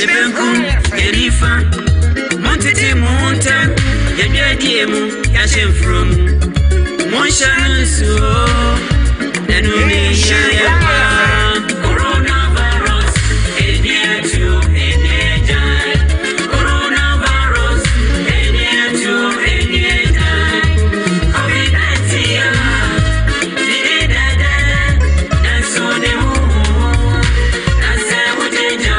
Sebenkum, Yerifa, Montete Montem, Yadiemu, Yashem from Monshan so, then only coronavirus, near to any time. Coronavirus, near to any time. COVID-19, that's all they want. That's what they do.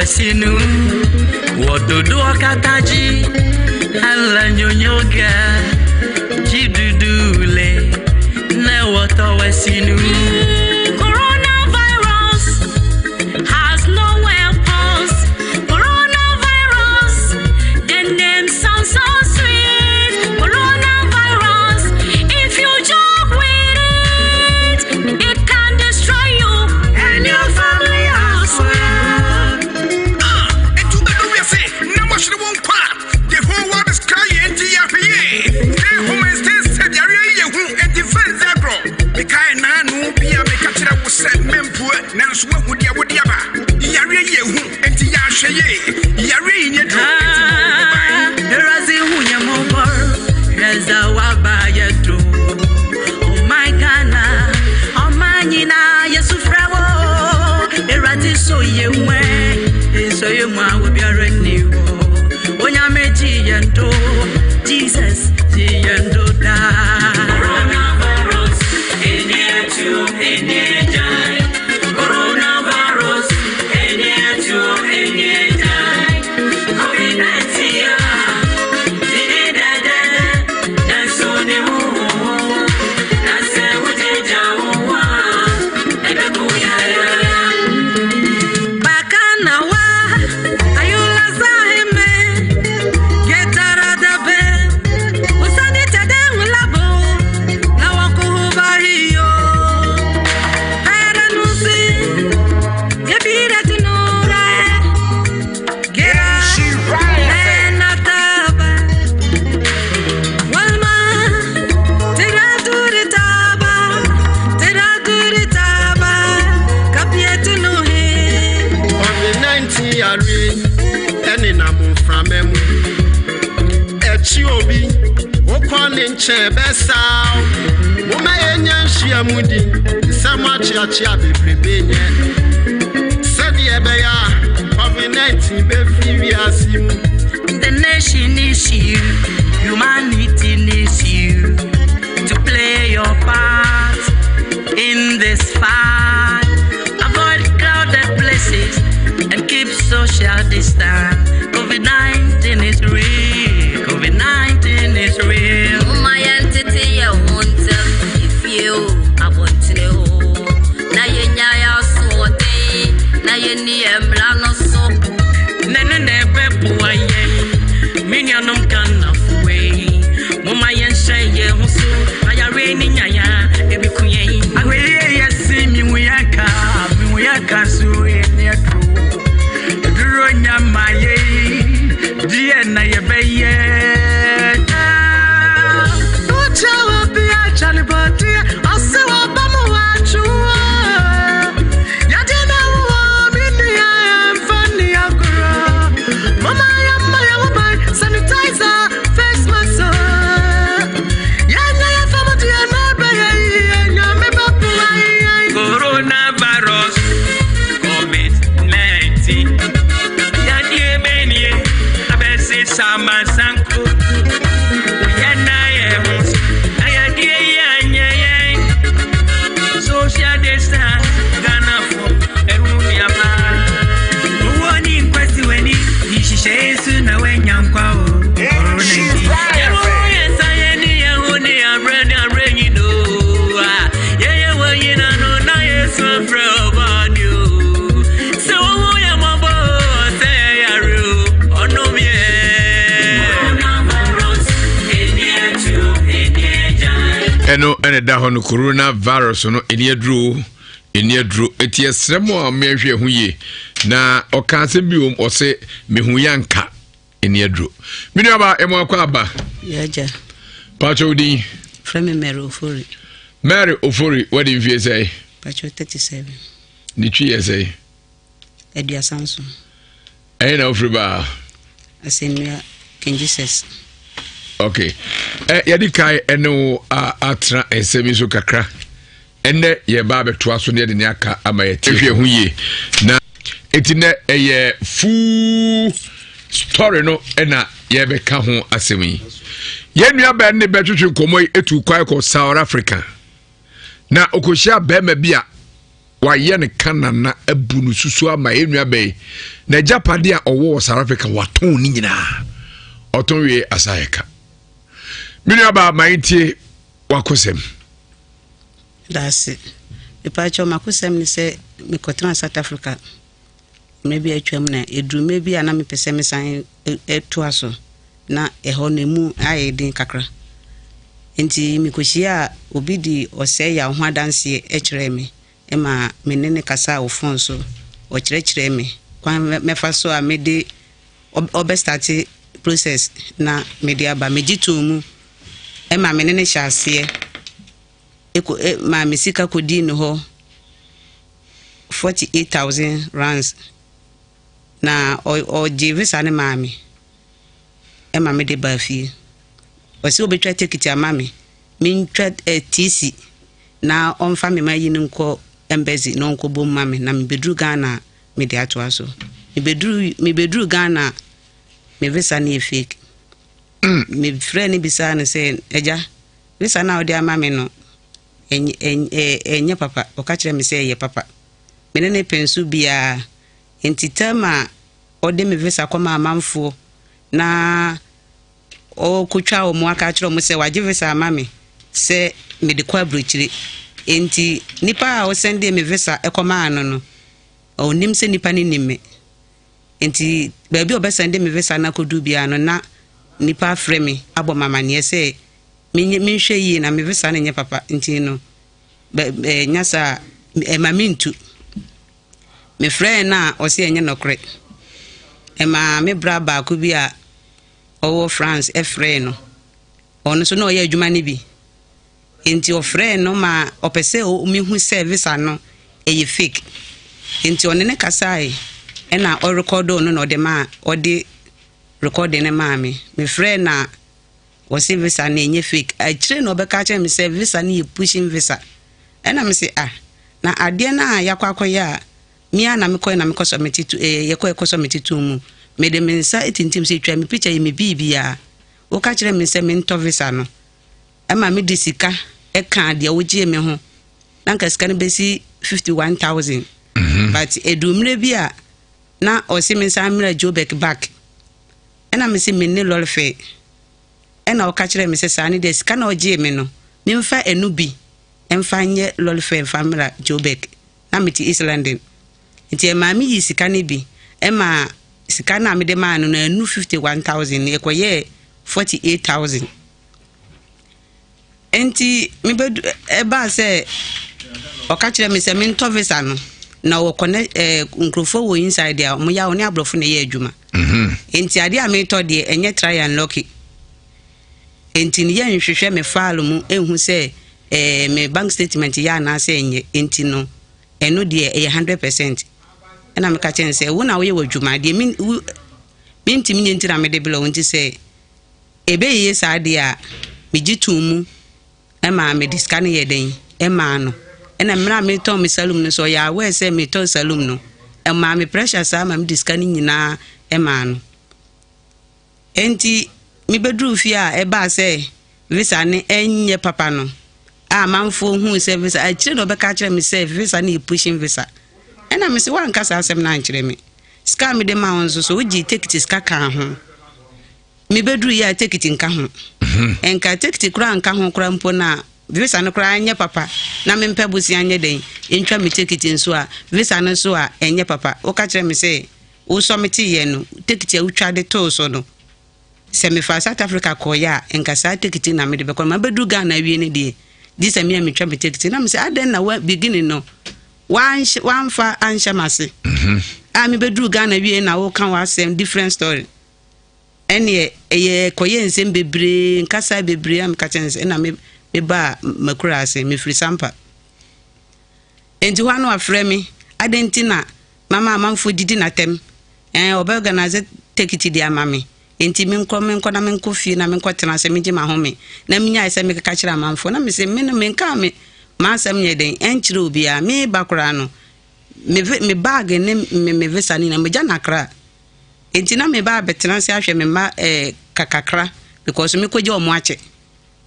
Sinu wododo akataji ala nyonyoga jidudule na woto wesinu. Coronavirus has no weapons. Coronavirus, the name sounds so sweet. Coronavirus, if you joke with it, it can destroy you and your family as well. The whole world is crying to your PA. The woman says, and defense that grow. The kind man who be a catcher was said, Mempo, now swim with your Wodiaba. Yari, and the Yashaye, Yari, Razi, who you move, Razawabaya do. Oh, my Ghana, oh, Manina, Yasufravo, Erazi, so you went, so you will be a renew. Jesus, coronavirus, near to any time. Coronavirus, near to any time. COVID-19, that's all they want. That's what they do. Besa, Moma Nhyira Mudi, Samachi Abibrebe, Sadi Ebeya, COVID-19 Ewiase Mu. The nation needs you, humanity needs you to play your part in this fight. Avoid crowded places and keep social distance. COVID-19 is real. COVID-19 is real. My entity, I want to if you, I want to know. Now you know so day, now you need a blano soap. Nene boy, minyanum can of way. Mama yen say, so I are raining yaya, every queen. I will see me, we are so in your crew. Duronya my dear Naya. Sama sanko eno ene da ho no coronavirus no eni aduro eti esremo a mehwe hu ye na okanse biom ose mehu yanka eni aduro minu aba emo akwa aba yaja pacho di from Mary Ofori what in vie say pacho 37 ni twi ye say Edia Sanso na ofri ba asenua King Jesus. Okay. Yadi kai eno atra ensemi so kakra. Ene ye ba beto aso ne de ne aka ama ye tehwe hu ye. Na etine eye full story no ena ye be ka ho asemi. Ye nua ba ne betwetwe komo etu kwai ko South Africa. Na okohia ba ma bia wa ye ne kanana abunu susu ama ye nua ba na Japade a owo South Africa waton ni nyina. Otonwe asayeka. Mini aba maintie wakosem. That's it. Ipacho makosem ni se mikotra South Africa. Maybe atwam na edru maybe ana mepese me san eto aso na eho na mu ayedin kakra. Enti mikohia obi di ose ya ho adanse ekire me. Ema menene kasa ofon so o kire me. Kwan mefa so a mede obestati process na media ba mejitu mu ema menene hyase ma mesika kodi no ho 48,000 rands na o visa ne mami ema mede ba fie o si obetwa ticket amami min twa TC na onfa me mayi nko embassy no nko bom mami na mebedru Ghana mede ato aso mebedru Ghana me visa ni fake me friend bisa na say eja visa na odi amame no enye papa o ka kire me say ye papa me ne pensu bia entitama odi me visa kwa amamfo na o kutwa o mu aka kire mo say waje visa amame say me de kwa brochire enti nipa o sende me visa ekoma ano no o nim se nipa ni nimme enti baby obesende me visa na kodu bia no na nipa frame abo mama ne se minhwe yi na me visa na nye papa enti no nyasa mamintu me friend na o se enye nokre me bra ba ko bi a owo France friend no ono so na o ye adwuma ni bi enti o friend no ma opese o mi hu service ano eye fake enti one ne kasai ena o record no no de ma o de recording ne ma me friend na o se visa na enye fake a kire no be ka kire me se visa na pushing visa ena me se na ade na yakwakoya mia na me koy na me kosometi tu ye koy kosometi tu mu me de mensa etintim se twa me picture me bibia o ka kire me se me nto visa no ema me de sika e kan de wo gie me ho na nka sika no be si 51,000 but edumre bia na o se me sa mra Joburg back ena me se me ne lolfe ena o ka kire me se sa ni de sika na o gie me no me mfa enubi emfa nye lolfe famra Joburg na me ti East London nti ema mi yi sika ne bi ema sika na me de ma no na enu 51,000 e koye 48,000 enti me bedu eba se o ka kire me se me nto visa no na wo kone nkrofo wo inside ya mo ya oni abrofo na ye adwuma enti ade a me to de enye try and lucky enti ne ye nhwehwe me file mu ehu se me bank statement ya na se enye enti no eno de 100% ena me ka chen se wo na wo ye wadwuma de min timi nyenti na me de belo nti se ebe ye sa de a me gitumu ema me diskane ye den ema no ena mra me to me salum no so ya we se me to salum no ema me pressure sa ma me diskane nyina ema no enti me bedru fi a eba se visa ne enye papa no a manfo hu se visa a kire no be ka kire me se visa ne pushing visa ena me se wan kasa asem na nkire me ska me de ma wonso so uji ticket ska kan ho me bedru ya ticket nka ho enka ticket kura nka ho kura mpo na visa no kura anya papa na me mpa busi anya den entwa me ticket nso a visa no so a enye papa o ka kire me se wo so me ti ye no ticket a utwa de to so no se me fa South Africa ko ya enka sa ticket na me de be ko ma bedru Ghana wie ne de this me me try take it na me say aden na beginning no one fa ansha mase me bedru Ghana wie na wo kan wa asem different story ene ye koye nsem bebre nkasa bebre am ka chense na me ba makura ase me free sampa enti ho no afre me adentina mama amanfo didi na tem oba organize take it dia mama enti me nko na me nko fie na me nko tena se me gye ma home na me nya ise me ka kira amanfo na me se me no me nka me ma asem nye den enchire obi a me bakura no me bag ne me visa ni na me jana kra enti na me ba betena se ahwe me ma kakakra because me koje omo ache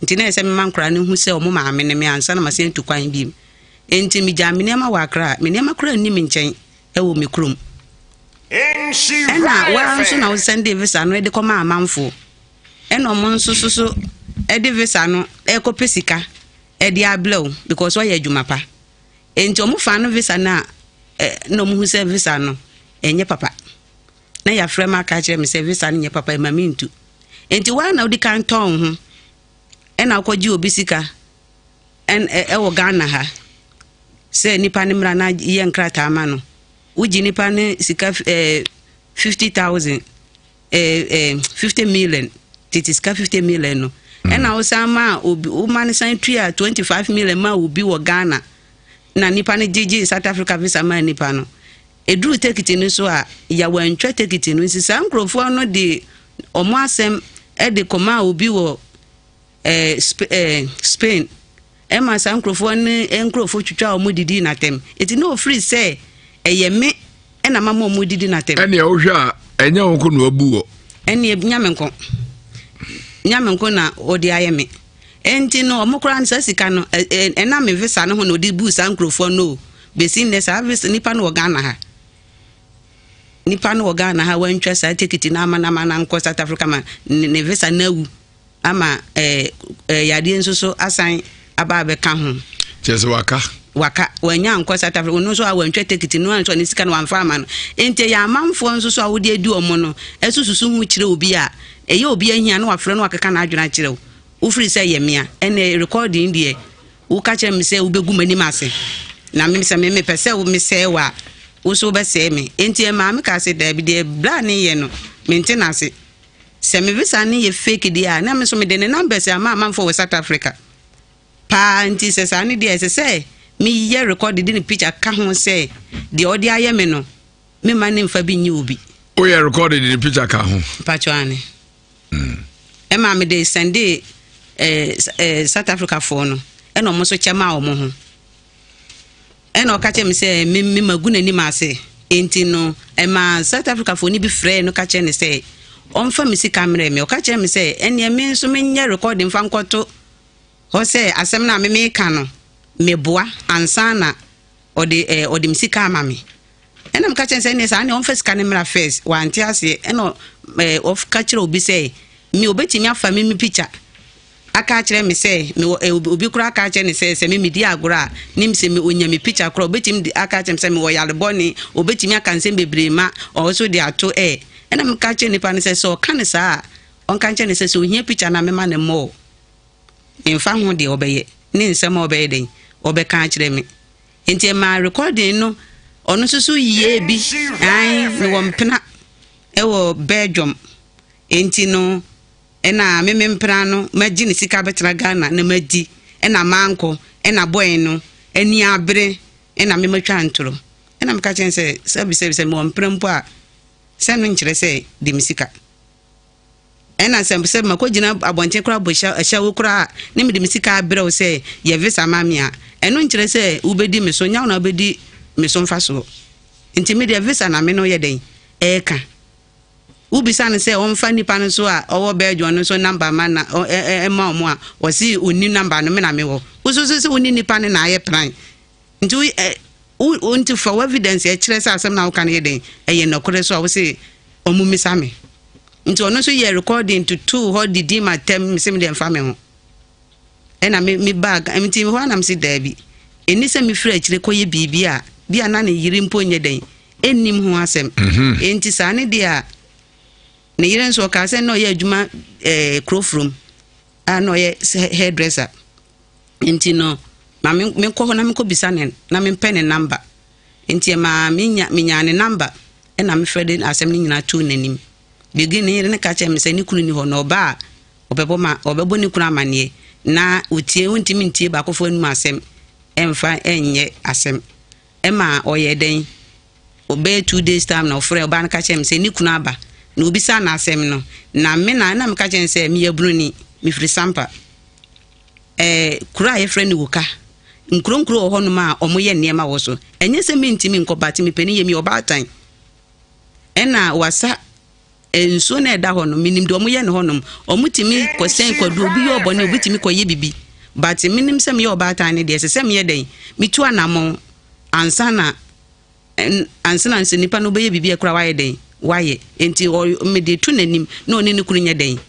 enti na ese me mankra ne hu se omo ma me ne me ansa na ma se ntu kwan bi enti me ja me ne ma wa kra me ne ma kra ni me nchen e wo me krom ena wa nso na wo send visa no e de koma amanfo ena omo nso so e de visa no e ko pesika e de ablow because wa ya juma pa enti omo fa no visa na no mu se visa no enye papa na ya frema ka kire me se visa no nye papa e mamintu enti wa na odi kan ton ho ena akwaji obisika e wo Ghana ha se nipa ne mra na ye nkrata ama no uji nipa ne sika 50,000 50 million titiska 50 million no ena wo sama obi o man san tria 25 million ma obi wo Ghana na nipa ne jeje South Africa visa ma nipa no edru tekiti no so a ya wantwa tekiti no sisa nkrofo no de omo asem e de koma obi wo Spain ema san nkrofo ne nkrofo twitwa omo didi na tem eti no free say eye me ena mama omo didi na tem ene o hwa enya wonko no abu wo ene nyamenko na odi ayeme enti no omokran sa sika no ena me visa no ho no di bu san nkrofo no besi ne service nipa no Ghana ha nipa no Ghana ha wantwa sa tikiti na mana nko South Africa ma ne visa na wu ama yade nso asan aba be ka ho chese waka wanya nko South Africa no so awantwa tikiti no anso ne sika no amfa ama no enti ya amanfo nso so awode adu omo no esususu hu kire obi a eye obi ahia no afre no akeka na adwena kire wo free say yemia ene recording die wo ka kire me say wo begu mani mase na me say me pese wo me say wa wo so be say me enti e ma me ka say da bi de bla ne ye no maintenance se me visa ne ye fake dia na me so me de ne numbers ama amanfo we South Africa pa enti se sa ne dia se say me ye record di ne picture ka ho say de odi aye me no me ma ne mfa bi nyi obi o ye record di ne picture ka ho pachuane e ma me de send South Africa for no e no mo so chema o mo ho e no ka che me say me maguna ni ma say enti no e ma South Africa for ni bi frɛ no ka che ne say on fa me si camera me o ka che me say ene me so me nya recording fa nkoto ho say asem na me ka no me boa ansana odi msika ama me ena me ka che say ne sa ne on fa sika ne mra first wa anti ase eno of ka kire obi say me obetimi afa me picture aka kire me say me obi kura aka kire ne say me di agora nim say me onya me picture kura obetimi di aka kire say me wo yale boni obetimi aka nsem bebre ma also di ato ena me ka kire nipa ne say so ka ne sa on ka kire ne say so ohia picture na me ma ne mo mfa ho de obeye ne nsem obeye den obe ka kire me enti ma recording no ono susu yie bi ai me wo mpena e wo Belgium enti no ena me mpena no magi ne sika betra Ghana na magi ena manko ena boy no eni abre ena me matwa ntoro ena me ka chen se service mo mpena mpo a se no nkire se de misika ena se makogina abonten kura bo sha wo kura ne me de misika abre o se ye visa mamia eno nkire se ubedi me so nya na ubedi me so mfa so enti me de visa na me no ye den eka ubisa ne se on fa nipa no so a owo Belgium no so number man na ma omo a o si oni number no me na me wo so se oni nipa ne na aye plan nti unti for evidence e kire se asem na wo kan ye den ye nokore so a wo se omu misa me nti ono so ye recording to two how did him attempt me se me dem fa me ho ena me bag emti me ho na me se dabi eni se me frɛ kire koye bibia bia na ne yiri mpo nye den enim ho asem enti sa ne dia ne yire nso ka se no ye adwuma crowfrom no ye hairdresser enti no ma me ko ho na me ko bisa ne na me pen ne number enti ma minya ne number e na me frede asem ni nyina tu nanim bigi ne yere ne ka che me se ni kunu ni ho no ba obebo ni kunu amane na utie untimi ntie ba kofo anu asem emfa enye asem ema oyeden obe 2 days time na ofre oba na ka che me se ni kunu aba na obisa na asem no na me na me ka che se me yabru ni me firi sampa kura ye frɛ ni wuka nkronkro ho no ma omoye niema wo so enye se mentimi nkobati me pani ye mi obatan ena wasa enso na eda ho no minim de omoye ne ho no omutimi kwesen kwadu obi ye obone obutimi koye bibi but minim se me ye obatan ne de se me ye den mitu anamo ansana nipa no be ye bibi ekura waye den waye enti me de tu nanim na oni ne kuru nya den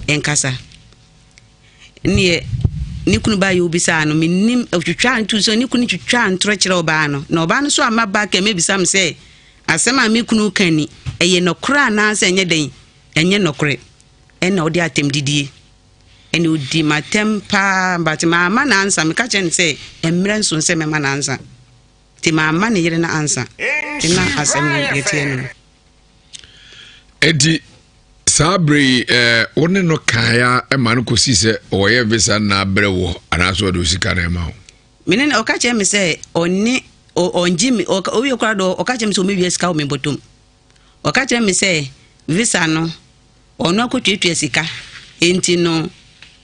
enkasa ni kunu ba yo bisa no minim otwitwa ntu so ni kunu twitwa ntro kire oba no na oba no so amaba ka me bisa me se asema me kunu kani eye nokra na se enye den enye nokre ena odi atem didie ena odi matem pa but ma na ansa me ka chen se emre nso se me ma na ansa ti ma ne yire na ansa ti na asem yetie no edi Sabri one no kaya emanu kosi se oye visa na brewo anaso do sika na ema o minen o ka che me se oni onjimi o wi okra do o ka che me se o me wi sika o me botom o ka che me se visa no ono akotwetwe sika enti no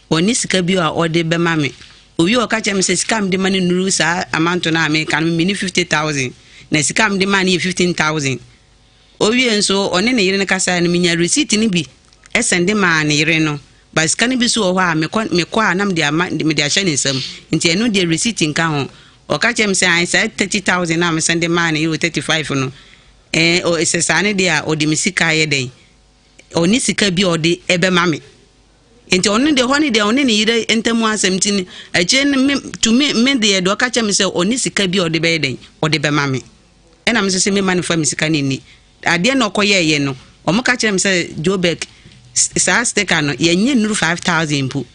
oni sika bi a o de be ma me o wi o ka che me se sika me de mani nuru sa amount na me kan me ni 50,000 na sika me de mani 15,000 owie nso one ne yire ne kasa ne minya receipt ni bi esende ma ne yire no ba sika ne bi so ho a me kwa na me de ahye ne nsam nti eno de receipt nka ho o ka chem se ai say 30,000 na me sende ma ne yire 35 no o esesa ne de a o de misika ye den oni sika bi o de ebe ma me nti ono de ho ne de one ne yire entamu asem ti ache ne to me de do ka chem se oni sika bi o de be den o de be ma me ena me se me ma ne fa misika ne ni ade na okoye ye no omuka kire me se Jobek sa sticker no ye nye nuru 5,000 pu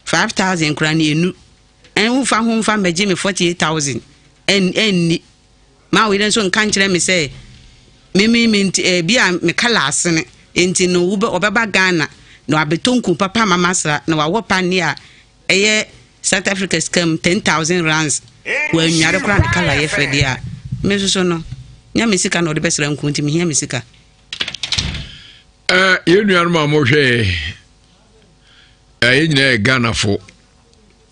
5,000 kra na enu en fa ho mfa meje me 48,000 en ma we den so nkan kire me se me bia me kala asene enti no obeba Ghana no abetonku papa mama sra na wa wopa ni a eye South Africa scam 10,000 rands wa nyare kra na kala ye fedi a me so no nya mesika no de besra nkunti me hia mesika yenu anuma mo hwe nyina Ghana fo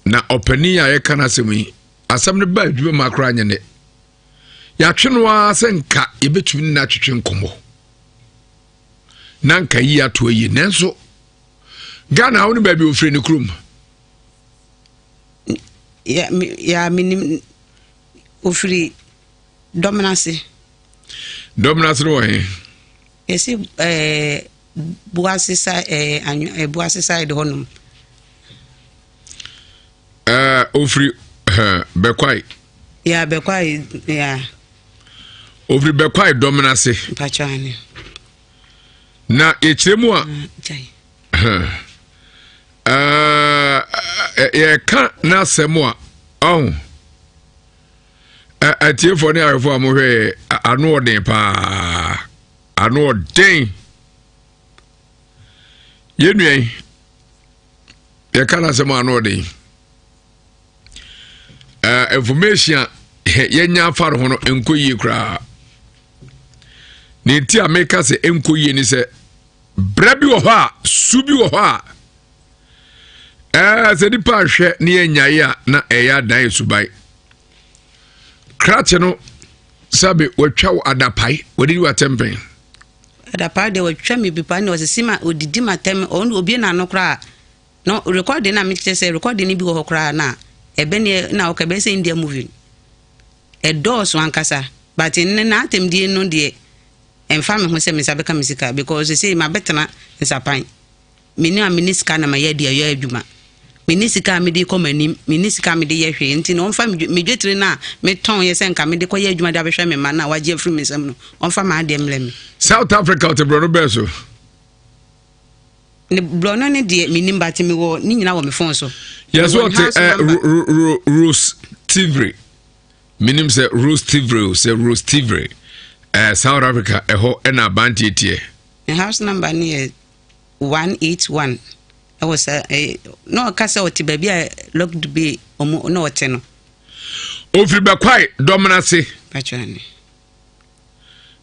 na opani ya ye kana semi asam ne ba adwuma makra nya ne ya twenwa senka ye betumi na twetwe nkomo nanka yi ato yi nenso Ghana woni ba bi ofre ne krum ya minim ofri dominance no he esi buasi side honum ofri bekwai ya bekwai ya ofri bekwai dominance pachani na echiremu a ye ka na semu a atie for ne arefo amohwe anu odin pa anu odin yenuen ye kana semu anu odin information yenya faro hono enkoyi kra ne ti ameka se enkoyi ni se brabi wo ho a subi wo ho a se di pa hwe ne yenya ya na eya dan subai Krateno sabe watwa adapai wodi watempen adapai de watwa me bipa ne osima odidi matem on obi na no kra no recording na me se recording ni bi ho kra na ebe ne na o ka be se India movie e dos wankasa but na atem die no de emfa me ho se me sabe ka misika because say ma betena nsapan meni aminiska na ma ye de ayo adwuma minisika me de komani minisika me de ye hwe nti no onfa me dwetire na me ton ye senka me de koye adwuma de abehwe me ma na waje afri me sam no onfa ma de mlem South Africa te bro no beso ne bro no ne de minimba te me wo ni nyina wo me fon so Yes, what Rose Tivry. Minim say Rose Tivry. South Africa, and a banty tier. The house number near 181. I was no castle baby. I looked to be no tenor. Ofri be quite dominancy. Pachani.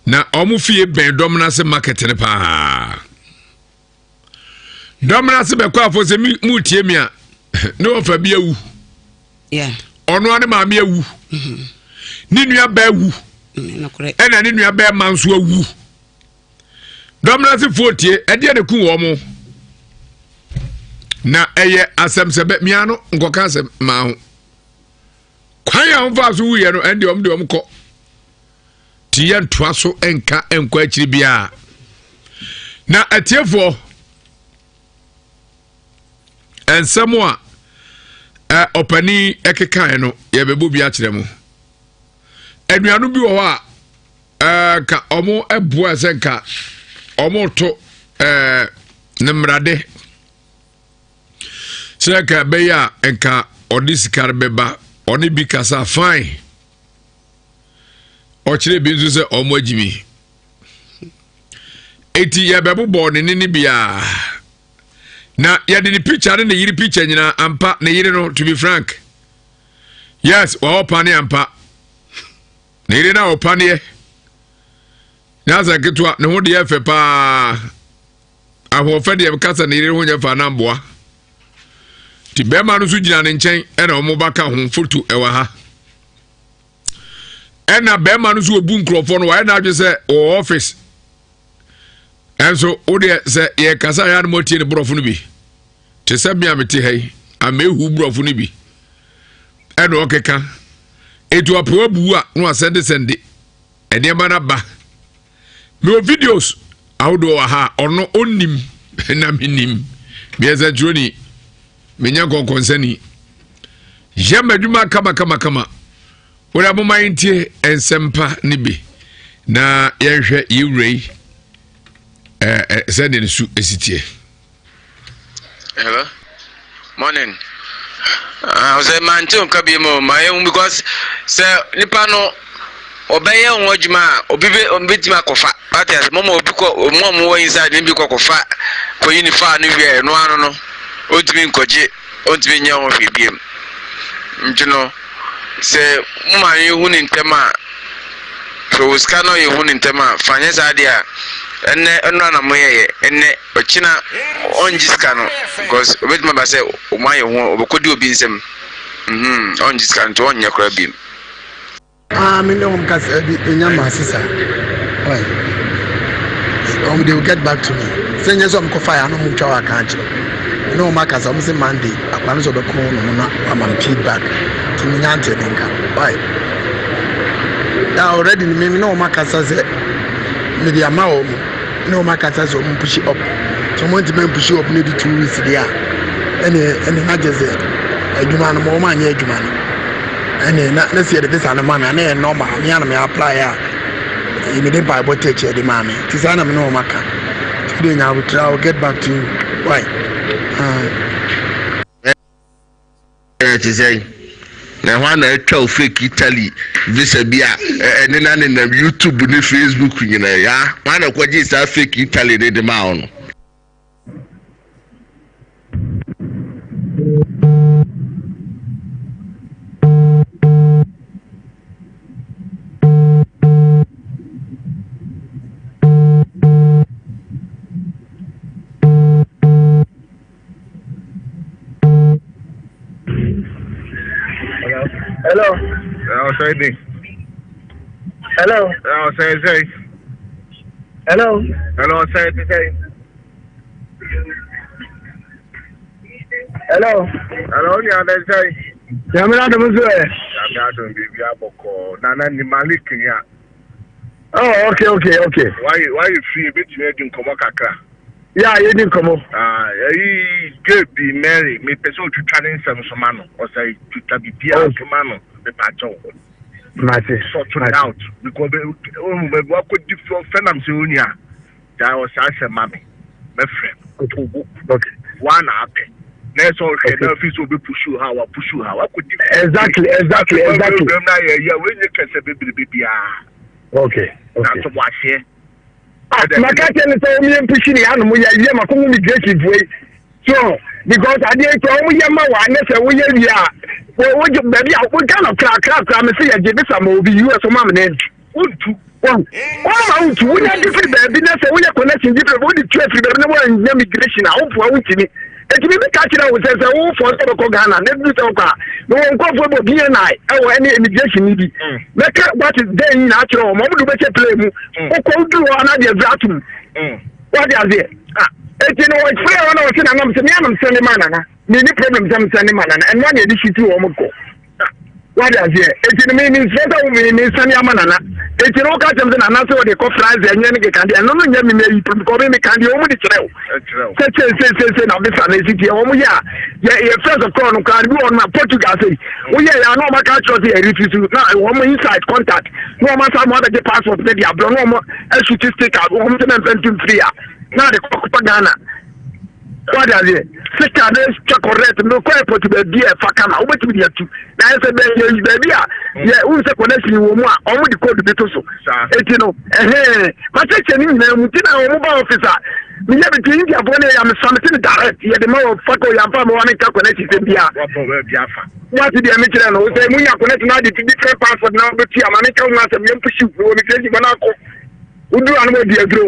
Na omufie ben dominancy market ne pa. Dominancy be kwa for se mu tie mi a no fa bi awu. Yeah. Ono ane ma mi awu. Ni nua ba awu. No correct. Ena ni nua ba ma nso awu. Dominancy fotie e de ku wo mo. Na eye asem se be miano nkoka asem ma ho. Kwan ya mfa so wuye no ende de omko. Ti ye ntoa so enka enkwa akiri bia. Na atiefo ensemo a opani ekekan no ye bebu bia kire mu. Anuanu bi wo a ka omo eboa senka omo to nemrade seka beya enka odisikar beba oni bi kasa fine o kire bi nso se omo agimi eti ya bebu bo ne bia na ya de picture ne yiri picture nyina ampa ne yiri no to be frank yes wa opane ampa ne yiri na opane ya za ketwa ne ho de ya fe pa ahofa de ya kasa ne yiri ho nya fa na mboa ti bema no so gina ne nchen e na omo baka ho foto e wa ha e na bema no so obu nkrofo no wa na adwe se o office enso o de se ye kasa ya no motie ne brofo no bi te se bia meti hai amehu brofo no bi e no okeka etu apo bu a no asende e de ba na ba me videos awdo wa ha ono onim na minim me za droni menya konkonsani jamaduma kama wala mo maintie ensempa ne bi na yehwe yiwrei send su esitie. Hello, morning. I was a man too kabimo my because sir nipa no obeye onwajuma obitima kofa ati momo obiko momo wo inside ni biko kofa ko unifa no wie no ano no otimi nkoje otimi nya wo hwebiem njino se muma yehu ni ntema so uska no yehu ni ntema fanye sadia enne na moye enne ochina onjiska no because obitima ba se o ma yehu obekodi obi nsem onjiska nto onye kora biem. Me no because enyama sisa. Why? They will get back to me. Say yes, I'm fire no much our country. No markers, I'm saying Monday. I plan to the corner, I'm feedback to me. Why? Now already, maybe no markers as media mao. No markers as push it up. Someone to push up maybe 2 weeks there. Any matches a human moment, yeah, human. And let's see this animal, and normal, me and me apply. You need buy what take the mommy. Tisana no maka. Today I will get back to you. Why? To say now one I tell fake Italy visa bia and then on YouTube and Facebook you know yeah one of what is that fake Italy the man. Hello. Say Hello. Say. Hello. Hello, say. Hello. Hello, yeah, they say. Jamila de Muzue. I'm not be aboko. Nana ni Malik ya. Oh, okay. Why you free bit you making kakra? Yeah, you didn't come up. He could be Mary, me person to challenge some somano, or say to be Pia Comano, the patcho. Sort out because what could you feel Phenom Zunia? That was as a mammy, my friend. Okay. One happy. Next one, now if you be push you how I could Exactly. Yeah, when you can say baby. Okay. That's what here. My captain is telling me and pushing the animal. Yeah, my communication way. So, because I didn't tell me my wife, and we are. Well, what you baby, what kind of crack? I'm saying, I give some of the US mom name. One out, we are different business, and we are connecting different body traffic, but no one immigration. I hope for which it will be catching out with us all for Ghana, never talk. No one come for BNI or any immigration needy. Make what is then natural, Mamu better play. Who could do another vacuum? What is it? You know, it's fair when I was saying, I'm sending man, many problems I'm sending man, and one edition to Omoko. What is it? It means better means Sanya Manana. It's no catch them and answer what they call fries and Yannick Candy. And no one yet me becoming a candy over the trail. Such a sensation of this city. Oh, yeah. Yeah, first of all, can go on my Portugal. We are no my culture here. If you now, one inside contact. No matter what the passport, maybe I don't know. I should just take out 123. Now the Ghana. What is it? Sister, this chocolate, no quite put to be a fakana, over to be a two. Now, I said, baby, yeah, who's a connection you want? Only the code to so. You know, but section in the mobile officer. We have a team, I'm something direct. You have the more fuck or your family one connection in Bia. What did the American know? We are connecting now the different passport now, but I'm a young pursue, we will be crazy Monaco. Who do I know, dear girl?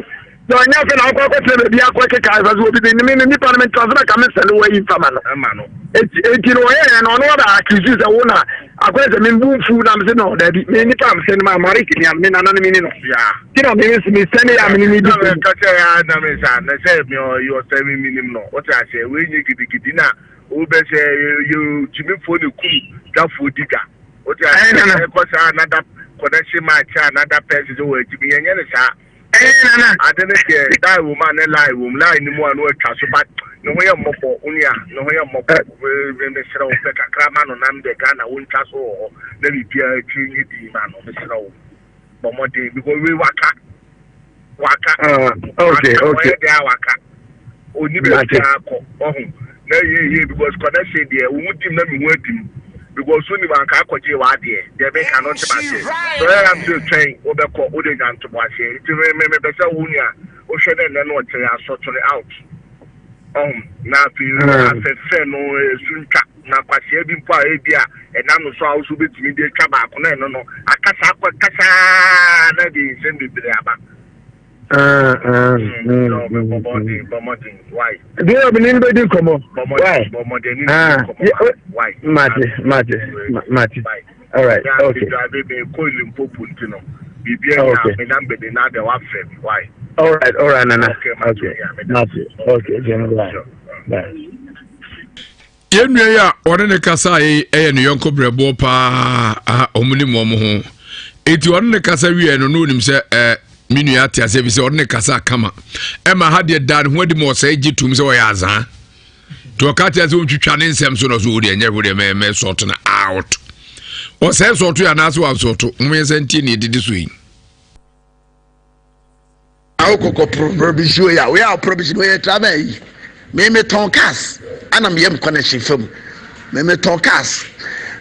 So I never know what the Aquatic Kaiser will be in the parliament transfer comments and away from Mano. It's and on other accusers, the owner. I guess I mean, food. I'm saying, no, that many times in my Mariki, I mean, anonymous. Yeah. You know, me sending a minute. I said, you're telling me, what I say, when you get the dinner, Uber say, you Jimmy for the coup, Jafu Diga. What I say, another connection match, another person who will be in any I didn't hear that woman lie anymore. No cash, but no way of Mopo, Unia, no way of Mopo, when the show of Craman on the Ghana, won't castle, let me be a king man on the snow. But what day because we waka. Okay. Waka. Only because connection there, we won't let me wait him. Because soon you can catch you out there, they cannot match it. So I am still trying over Udingan to watch it. To remember the Unia, Ocean and what they are sorting out. Now, if you have a fair no soon cut, now, Pashabin Pabia, and I'm so also with me, the Cabak, no, I Casa, maybe send it to the Abba. Why? Do you have an anybody come on? Why? Mati. All right. Okay. Why? All right, Nana. Okay. Mati. Okay. Bye. Yenwe ya ɔne ne kasa ɛyɛ ne yɔnko brɛbɔ paa ɔmuni mɔmo ho eti ɔne ne kasa wie no no nim sɛ minu ya tia se bi se ɔne ne kasa kama ɛma ha de da ne ho di mo sɛ gi tum sɛ ɔyɛ azan to ɔka tia sɛ ɔtwitwa ne nsɛm so no so ɔde ɛnyɛ ho de mɛ sort na out ɔsɛ sort ya na so wa sort mo yɛ sɛ ntie ne didi so yi akoko provision ya we are provision we travel yi me ton cars ana me yam connection fam me ton cars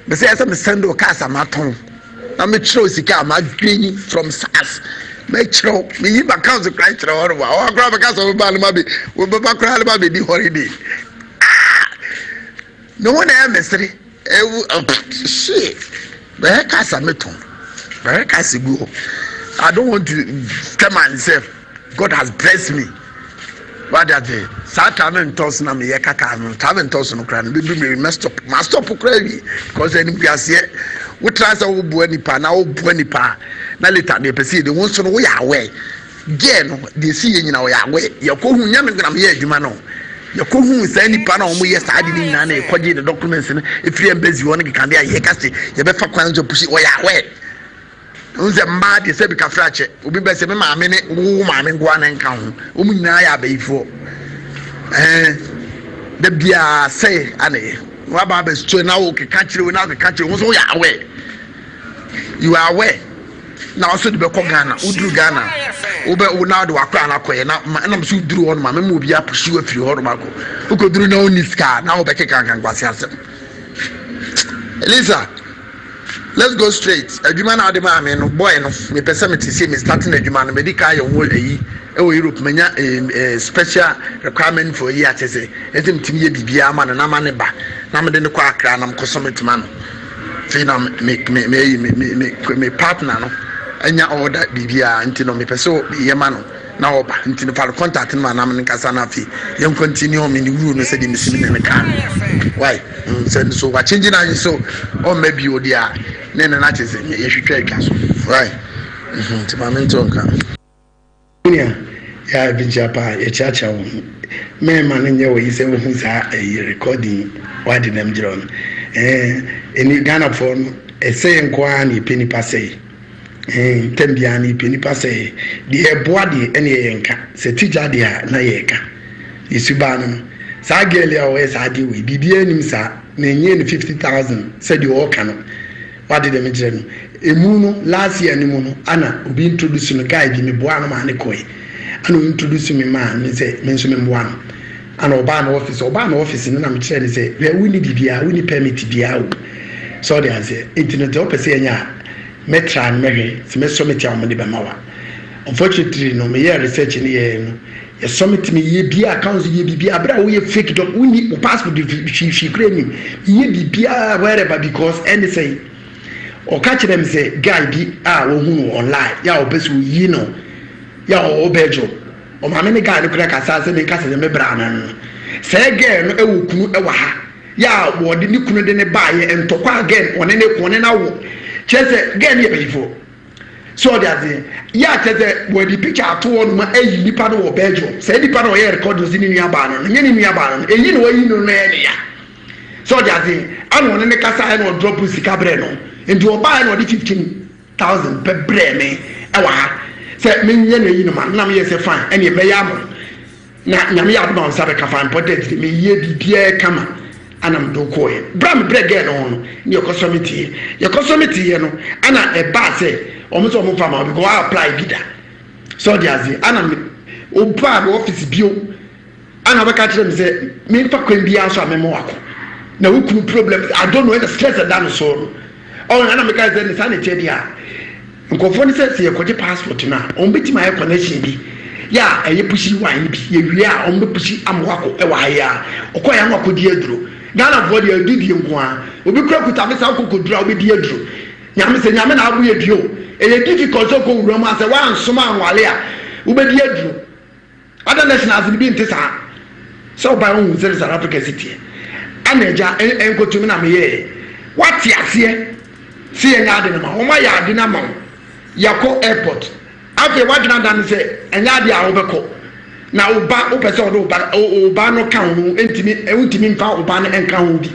me say me send o cars am aton na me throw sika am green from SARS me throw me yi account cry throw or wa grab account of ba ma be we ba cry ba be di holiday no one am mesri shit be cars am ton be cars go I don't want to come and say God has blessed me. What that day? Satan toss na me kaka no. Satan toss no kran. Be me must stop crazy because any biase we transfer wo bu anipa na wo bu anipa na later dey person dey won so no we aware. Ge no dey see ye nyina we aware. Ye ko hu nya me gram ye adwuma no. Ye ko hu say nipa na wo ye saadi ni nyina na e koje the documents no efiri embassy won ke kan dey ye ka say ye be fa kwan so pushi we aware. Unze mad ye se bi ka frache obi be se me maame ne wo maame ngwa na nka ho o mu nyina ya abaifo de bia say ane wa ba sto na wo ke ka kire wo na ke ka kire wo so ya aware you are aware na also de be ko Ghana uduru Ghana wo na de wakra na koye na na so duru ho no ma me obi apushi wa firi ho no mako uko duru na oni ska na wo be keka kan kwase asem Elisa let's go straight adwuma na ade ma me no boy no me pese me ti see me starting adwuma no medical ye wo eyi e wo Europe menya special requirement for year chese etim tim ye bibia ama na ma ne ba na me de ne kwa akra na me kosometima no fe na me partner no anya order bibia nti no me pese ye ma no na oba nti no fa contact no na me nkasa na fi ye continue me ni wuru no se di me simi ne kan why so wa change na so o maybe o dia na chese ye hwetwa atwa so right nti ma me ntonka ya bijapa ya chacha wo me ma ne nye wo yise wo hu za recording wadi nam jiro eni Ghana for say nko ani peni pasay tembia ni peni pasay di eboade ene yenka se tija dia na yeka isuba no sa gele o sa di we bibia nim sa na enye ni 50,000 se di o ka no wadi dem jiro no emu no last year ni mu no ana obi introduce no guy bi me boa no ma ne koi ana introduce me man me say me so me boa no ana oba na office no na me kire say we need bibia we need permit bia o so they say internet o pese anya metra na mehwe se me so me tia mo de be mawa unfortunately no me year research ni ye no ye summit me ye bia accounts ye bibia bra we fake doc we need passport she create me ye bibia wherever because any say o catch them say guy bi wo hu online ya obesu yi no ya obejo o ma me ne guy no kura kasa se me kasa me bra na no say girl no ewu kunu ewa ha ya wo de ni kunu de ne ba ye entokwa again one ne kone na wo chese girl ye before so that ya chese wo di picture ato wo no ma ayi nipa no wo bejo say nipa no ye record no ni nua ba no nye ni nua ba no eyi no yi no na ye ya so that anu one ne kasa e no drop sika bre no nti oba na odi 15,000 per breme ewa ha se menye na yi no man na me say fine ene be ya mo na nyame ya do sabe ka fine important me ye bibia kama anam do ko e bram brege no ni yokosomiti no ana e ba se omo so mo fama because I apply bida so dia zi ana me oba do office bio ana be ka kire me say me fa kwan bia so amemo wako na wukuru problem I don't know where the stress that so oh na me ka say ni sanity dia nkofo ni say ye koje passport na on beti ma ye connection bi ya eye pushi wine bi ye wi a on be pushi amwako e wa ya okoya no akodi aduro Ghana for the adidi nko a obi kura kuta me sa kokodura obi di aduro nyame se nyame na abu ye dio e difficult so ko wura ma say wa nsoma anwale a obi di aduro other nationals bi ntisa so by on South Africa city anaja enkotumi na me ye wati ase see enya de na ma ya de na ma yakọ airport afi wadina dan se enya de a obekọ na oba opese oba no kan ho entimi mfa oba no enka ho bi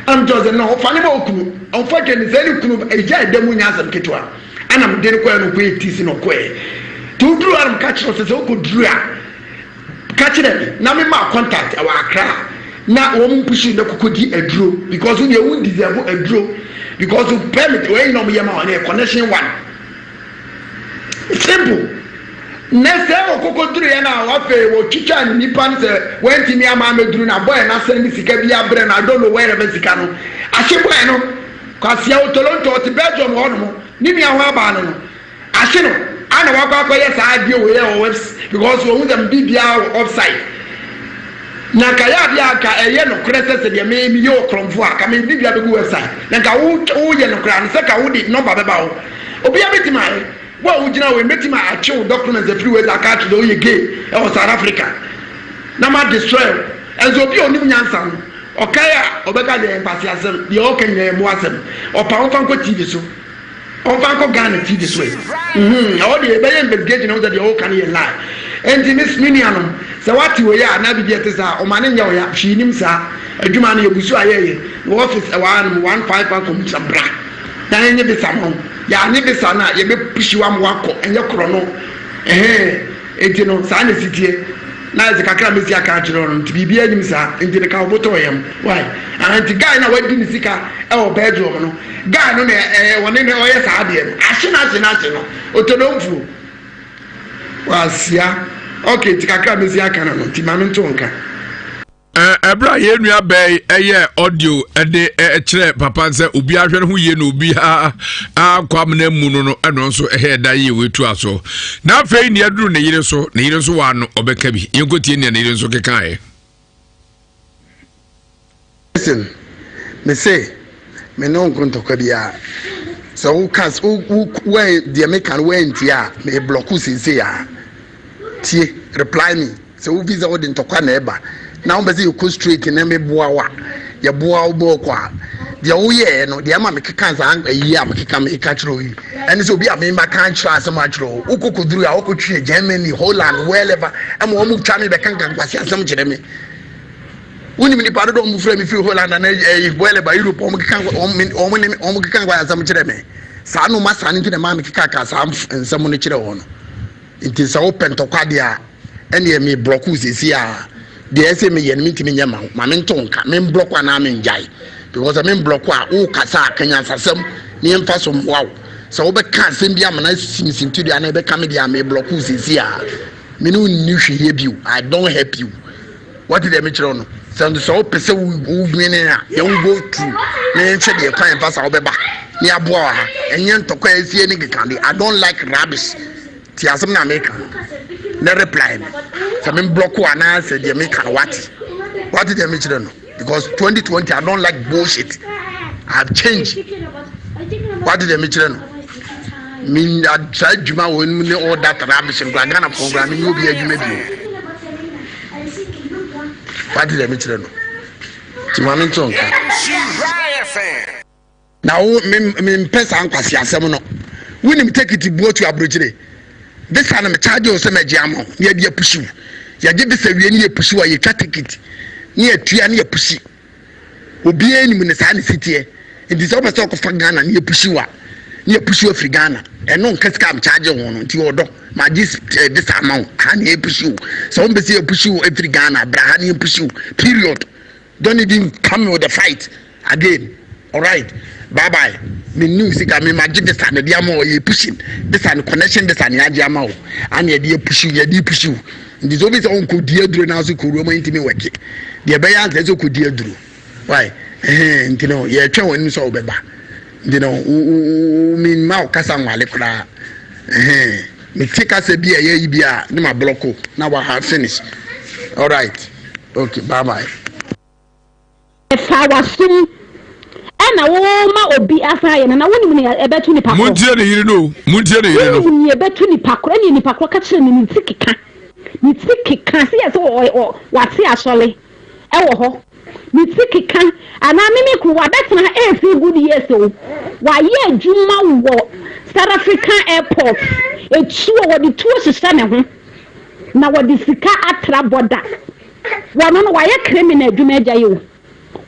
am just no ofa ne ba okunu onfa ke ne se ne kunu eja edemu nya asem ketwa anam de ko no ko etisi no ko e tudru aram ka chiro se okudru a ka chire na me ma contact awa akra na wo mpushi na kokodi aduro because we won deserve aduro because of permit we no me yama on connection one simple next time kokoduru ya na wa fe wo chicha ni pan se wenti mi ama meduru na boy na send sika bi abre na I don't know where the sika no ashe boy no kwase ya otolonto ti Belgium ho no ni mi ahwa ba no ashe no ana wa kwa ye sa adie we ya webs because we them bibia offside na ka ya bia ka eye no krese se de me mi yo kromfo aka me bibia be go website na ka wo ye no kra no se ka wo di number be ba wo obi abeti mai wa ujina we metima achiw documents everywhere that catch do ye gay e South Africa na ma destroy enzo bi oni nyansa no okaya obeka de empathy asem de okanya mu asem opa onfanko TV so onfanko Ghana TV so all the be investigation know that the whole can lie and this minianum so what we ya na bi de tesa o mane nya o ya hwinim sa adwuma na yebusu ayeye no office 151 commission bra na enye be samon ya ni be sana ye be pushi wa mo wako enye kro no etino sa na sitie na ze kakra me sika ka chiro no nti bibia nyim sa nti ka oboto yam why anti guy na wadi ni sika e o bedroom no guy no na woni ne oye sa ade no ahye na no otonomfu wasia okay ti kakra me sika na no nti ma me nto nka Ebra ye nua bay eye audio ede kire papa nse obi ahwe ho ye no obi akwam na mu no eno nso da ye wetu aso na afei ne aduru ne yire so wa no obeka bi yenkotie ne yire nso keka listen me say me no nkonto kwa bia so who cast where the American went here me block say ya tie reply me so who visa odin to kwa na eba now be say you go straight in me boa ya boa bo kwa de wo ye no de ama me keka san ayi am keka me ka chiro yi ene so bi am me kan chiro asem achiro ukukuduru ya ukutwe Germany Holland wherever am wo mu twa me be kan kwasi asem kire me woni me ni paro do mu frɛ me fi Holland na wherever Europe o mu keka kwasi asem kire me sa no ma sa nti de ma me keka ka sa nsem no kire ho no nti sa open to kwa dia ene me block usisi a de say me yen me nyama ma me ntonka me block na me njai because I mean block wa o kasa kanya sasem ne mfa so wow so wo be kan sem bia ma na sinsin to dia na be kam dia me block usisi a me no ni hwe biu I don't help you what did me chiro no so pese wo bine na ye wo go through na enche de kwan fa sa wo be ba ni aboa ha enye ntokwa esie ni gekande I don't like rubbish ti asem na make na reply me so me block wa na say de make what did me chiro no because 2020 I don't like bullshit I've changed what did me chiro no me I try juma won me all that rubbish and Ghana program you be adwuma bi what did me chiro no ti ma me tonka now me pesa ankwasi asem no when me take it to go to Abuja this time me charge you say me jamo ye dia pushi ya give this awie ni ye pushi wa ye twa ticket ni atua ni ye pushi obi enim ne sa ne sitie it is almost like for Ghana ni ye pushi wa free Ghana eno nka sika am charge won no nti odo ma this amount han ye pushi so on be say pushi every Ghana bra han ye pushi period don't even come with the fight again all right bye bye me new sika me magic this and the amount you pushing this and connection this and ya amount and you push you this always on could dear dru now so could roman intimi work the bayan says could dear dru why you know yeah try when so beba you know mean ma kasa nwale kura me take us a beer ye bia na ma blocko now I have finished all right okay bye bye if I was soon na wo ma obi afa ye na woni mu ebetu ni pakro muntie ne yire no ni ebetu ni pakro ni pakro ka kire ni tikika se ye so wate asole wo ho ni tikika ana mimi ku wa betena e good years o wa ye adwuma wo South African airport etuo wo di tuo sisa ne ho na wo di sika atra border wa no wa ye criminal adwuma agya ye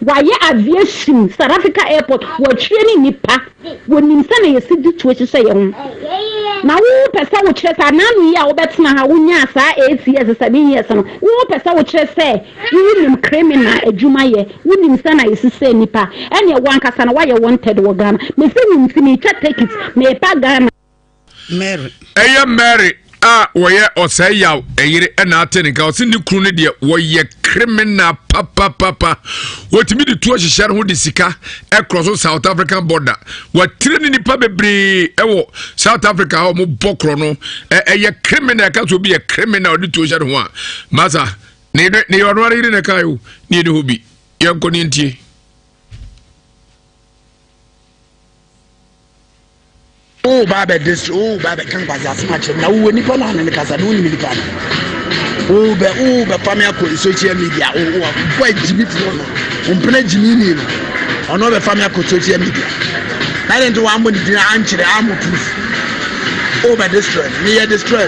why aviation South Africa airport we training nipa we nimsa na yesi di to say ye na wo pesa wo kire sa na no ya wo betena ha wo nya sa 8 years 7 years no wo pesa wo kire say you nim criminal adwuma ye wo nimsa na yesi say nipa ene wo ankasa na why wanted wo Ghana me say nim fini cha tickets me pa Ghana Mary woye osayaw eyire na atenika osini kru ne de woye criminal papa wotimi de tuo hihare ho de sika across South African border watire ni pa bebre ewo South Africa ho mo bokro no eye criminal ka so bi criminal de tuo hihare ho a masa ne yonware ire ne kai o ne de hobi yanko ni ntie oh baba kan kwazi asmache na wo ni pona na kasa no ni milika oh be pame akọ social media oh jibi fo no ompene jimi ni no ono be pame akọ social media na ile ndo ambo ni dina anchire amu proof oh be destroy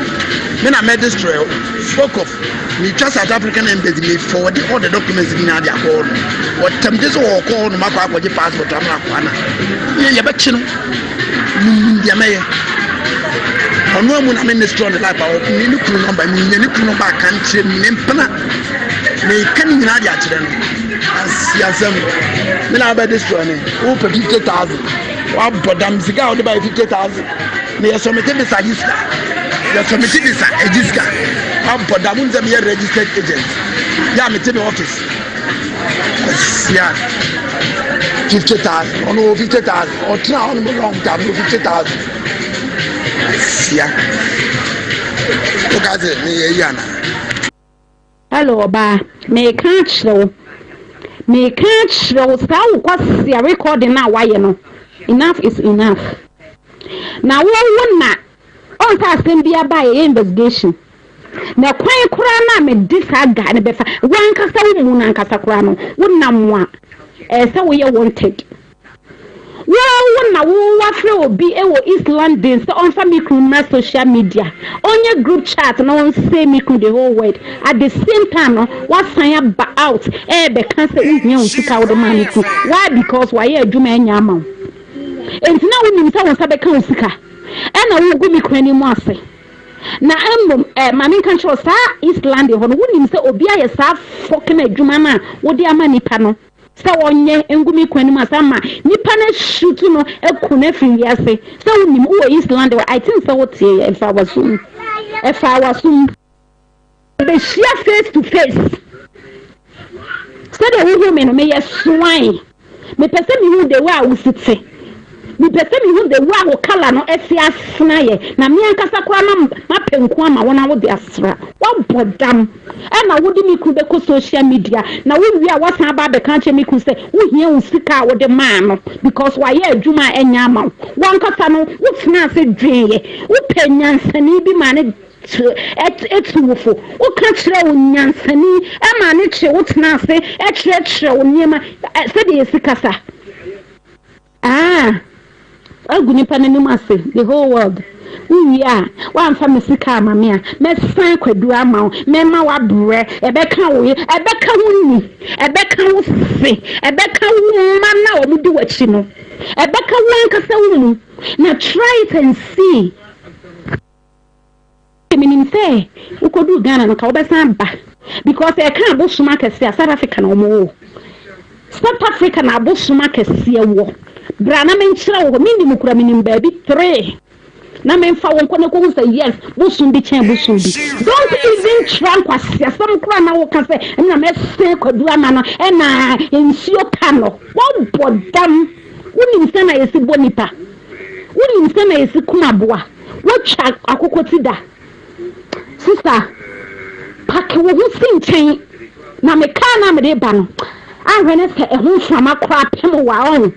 me na me destroy spoke of me just South African embassy me forward all the documents in their call what time this all call no makwa akọ passport am akọ na ye be chi no dia meye ɔno amu na me ne store ne life a ɔni ne kunu number ni ne kunu number kan kyerɛ me mpana me kan nyina de akyerɛ no asiasɛm me na ba de store ne wo pɛ 50,000 wa bodam sika wo de ba 50,000 me yɛ submit me sa yiska yɛ submit me sa ejiska wa bodam unze me registered agent ya me te me office asia 50,000 ono 50,000 o tra on me long time 50,000 asia to kaze me yɛ yana. Hello Oba, me can't show sa wo kwasi recording na waye no. Enough is enough. Now wo na on ta asem bia ba ye investigation. Na kwan kura na me disaga ne befa. Wan kasa wo mu na kasa kura no. Wo na mo a se wo ye wanted. Wo na wo wafre obi e wo East London so on fa me na social media. Onye group chat na on say me the whole world. At the same time no what sign ba out be kan say uhia usika wo de man ku. Why? Because why ye adwuma enya ama. Enti na wo nim sa won sa be kan usika. E na wo gu me kwani mu ase. Na mami control sa East London ho no wo nim sa obi aye sa fucking adwuma na wo de ama nipa no. Sa wonye engumi kwani masama nipa na shoot no ekuna Ewiase sa wonim wo East London I think so what if I was be share face to face so the women no me yes swine me pese me hu the way I will sit me pese me hu the way I will color no asna ye na me ankasa kwa na mapenku ama wona wo de asra wa bodam e na wo di me ku be ko social media na wo wi a wasan ba be kan che me ku se wo hia wo sika wo de man no because why ye adwuma enya ama wo ankasa no wo tena se dwenye wo penyansani bi ma ne etuwofo wo ka kire wo nyansani e ma ne kire wo tena se kire wo niema se de sika sa aguni panani ase the whole world we are one family sika mama me san kwadu ama me ma wa brɛ ebeka wo ebeka wuni ebeka wo se ebeka wo ma na wo di wachi no ebeka wo ankasa wo mu na try it and see meaning say ukodu Ghana no ka obesan ba because e kan abosuma kese South Africa na omo South Africa na abosuma kese wo brana menchira wo mindi mukura minim baby 3 na menfa won kone ko say yes busumbi chen busumbi don't even try kwasi asam kura na wo kan say na me se kwadu ama no e na ensio kano wo bodam woni nsa na yesi bonipa woni nsa na yesi kumaboa wo twa akokoti da sister pak wo hu sinchen na me ka na me de ba no ahwene se ehun fama kra pem wa on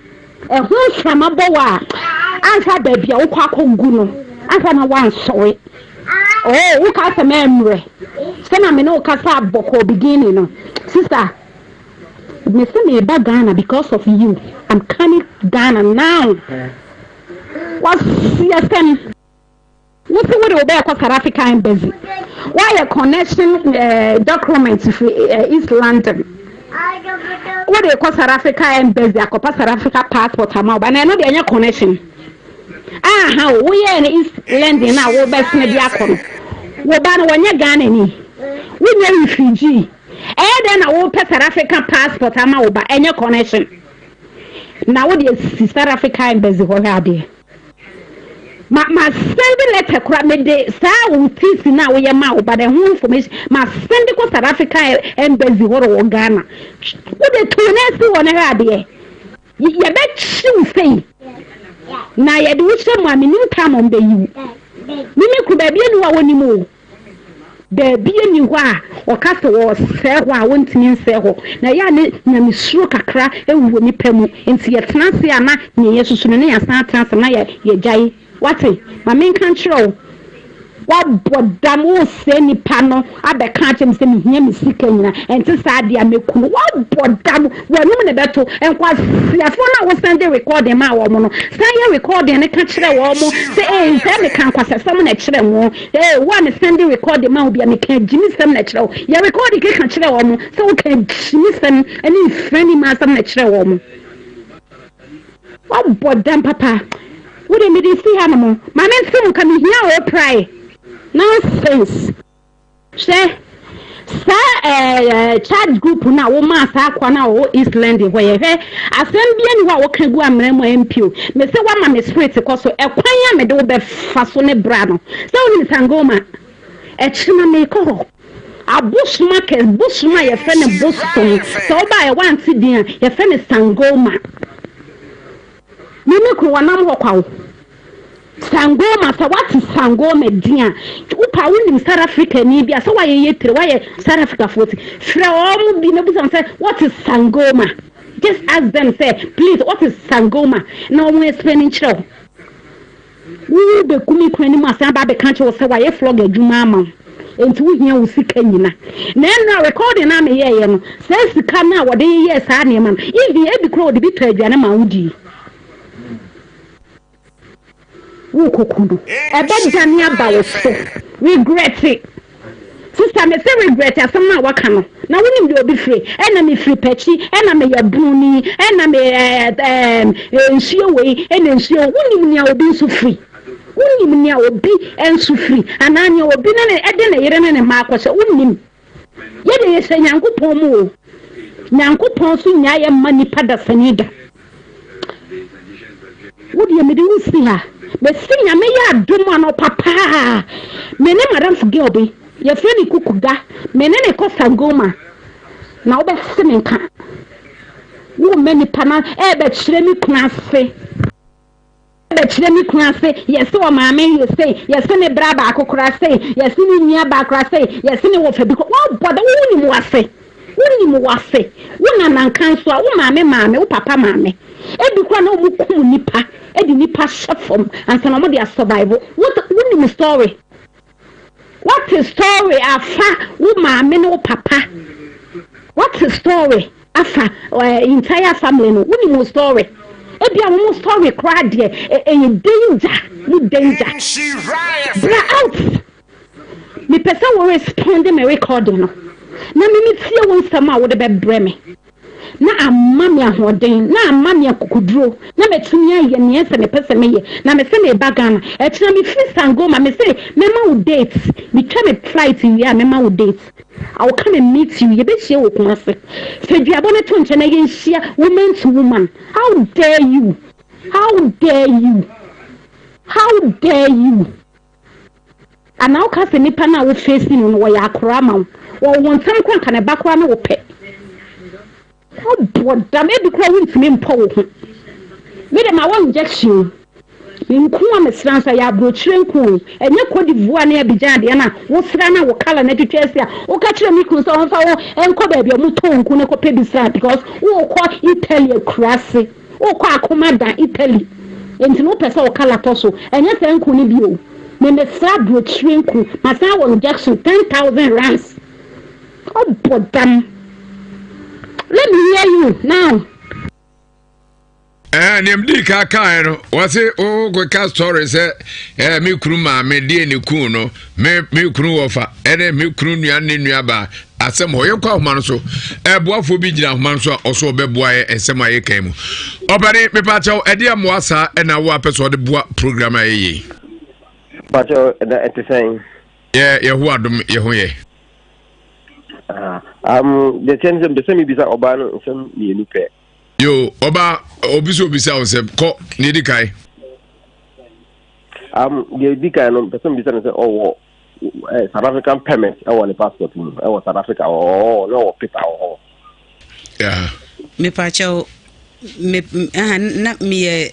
ehun fama bo wa anka baby a wo kwa kogu no anka na wan sorry wo ka se memre se na me no ka sa boko beginning no sister me say me ba Ghana because of you I'm coming Ghana now what's CSM what would obey South Africa embassy why a connection document for East London what they call South Africa embassy akopa South Africa passport ama but na no dey connection how we in East London now we best na dia kono we ba no wanya Ghana ni we nye refugee then na we South African passport ama we ba any connection now we dey South Africa embassy ho ha dey ma send letter kura me de sa wo tisi na wo ye ma wo ba the whole information ma send ko South Africa embassy wo Ghana wo de to na si wo na ha de ye be chiu sei na ye de wo che mo amini tam on be yi mimi ku ba bia ni wa woni mo da bia ni ho a o ka se wo se ho a won tini se ho na ya ne na mi suro kakra ewu ni pamu enti ye tena se ana ne ye susu ne ya san tena se na ye jai what my main control what bodam wo se ni pano abeka chem se mi hia mi sika nyina enti sa dia mekunu what bodam wanum ne beto enkwa siafo na wo send recording ma wo mo no send recording ne ka kire wo mo se se me kan kwasa sam na kire wo one send recording ma obi a me kan jimi sam na kire wo ya recording ke ka kire wo mo se wo kan jimi sam ani friend ma sam na kire wo mo what bodam papa Would you be see animal? My man soon come here or pray. Nonsense. Say, chat group now, woman, Sakwana, or East London, where I send bien what can go and MPU. Mr. Wama Miss Fritz, also a quaya me do be fasone brano. So in Sangoma, a chima make a bushmaker, bushma, your friend of Boston. So by one city, your friend is Sangoma. Mimiku wanamwakao. Sangoma, so what is Sangoma, dear? Upa winning South Africa, Nibia, so why you South Africa 40? From be able to say, what is Sangoma? Just ask them, say, please, what is Sangoma? No, we're spending show. We be kumi kweni masamba be country was say why you flog a jumama. And we here will see Kenya. Now recording am here, says the camera what they yes, animal. If the every crowd be trade, Yanamaudi. Ukukundu. I bet Jania Bawas. Regret it. Sister, I say regret it. Some now can. Now we need to be free. Enemy free petchy. Enemy a bruni. Enemy ensure way. And ensure we need be so free. We need be and so free. And I know be na edena yere na mark so unim. Ye dey say Nyankopon mu. Nyankopon so nya ye mani pada sanida. What do you mean see her? Me see me ya aduma no papa. Me ne madam forget be. Ye friend kukuga. Me ne ko Sangoma. Na obe semenka. Wo mani pana e be chire mi kunase. Let me say, yes, so my man, you say, yes, any braba, cocra say, yes, any near back, say, yes, any water, because what, but the woman was say, woman was say, woman cancer, mammy, papa, mammy. Every one of you nipa, Eddie nipa shuffle, and some of their survival. What winning story? What is story? Afa, woman, no papa. What is story? Afa, entire family, no winning story. Ebi a mo story cry there danger bra out me person will respond me recording no na me tie won sama wo de be bre me na amma me ahoden na amma me akukuduro na metumi aye ne ese me person me ye na me se me bagana e tira me free Sangoma me say me ma wo date me twa me flight wi a me ma wo date I will come and meet you. You bet she will come. Said you are going to turn against woman to woman. How dare you? How dare you? How dare you? And now, cast a nipana will face in on where crama or one time can a background will pay. How bored damn every crowd to me in Paul. Made my one injection. Nkuwa mesransa ya brochire nku enye Cote d'Ivoire na Abidjan de na wo srana wo kala na twetwese a wo ka kire mi kun so won fa wo enko ba bia mu to nku ne ko pedisa because wo ko Italy krase wo ko akomada Italy enti no pese wo kala to so enye se nku ne bio me mesra brochire nku masa wo injection 10,000 rands oh bodam let me hear you now. Nimdi kaka no wase o go ka story say me kunu ma me die ne kun no me kunu wofa ene me kunu nua ne nua ba asem ho ye kwa homa no so boafo bi gina homa no so oso beboa ye ensem aye kan mu obere me pa chaw ede amoasa na wo apeso de boa program aye pa chaw da etisen ye ho adom ye ho ye the sense the same bisa oba no nsem ne ni pe yo oba obiso bisa ose ko ne di kai the dikai no person bisa say oh South African permit I want a passport I want South Africa no paper yeah me pacho me na me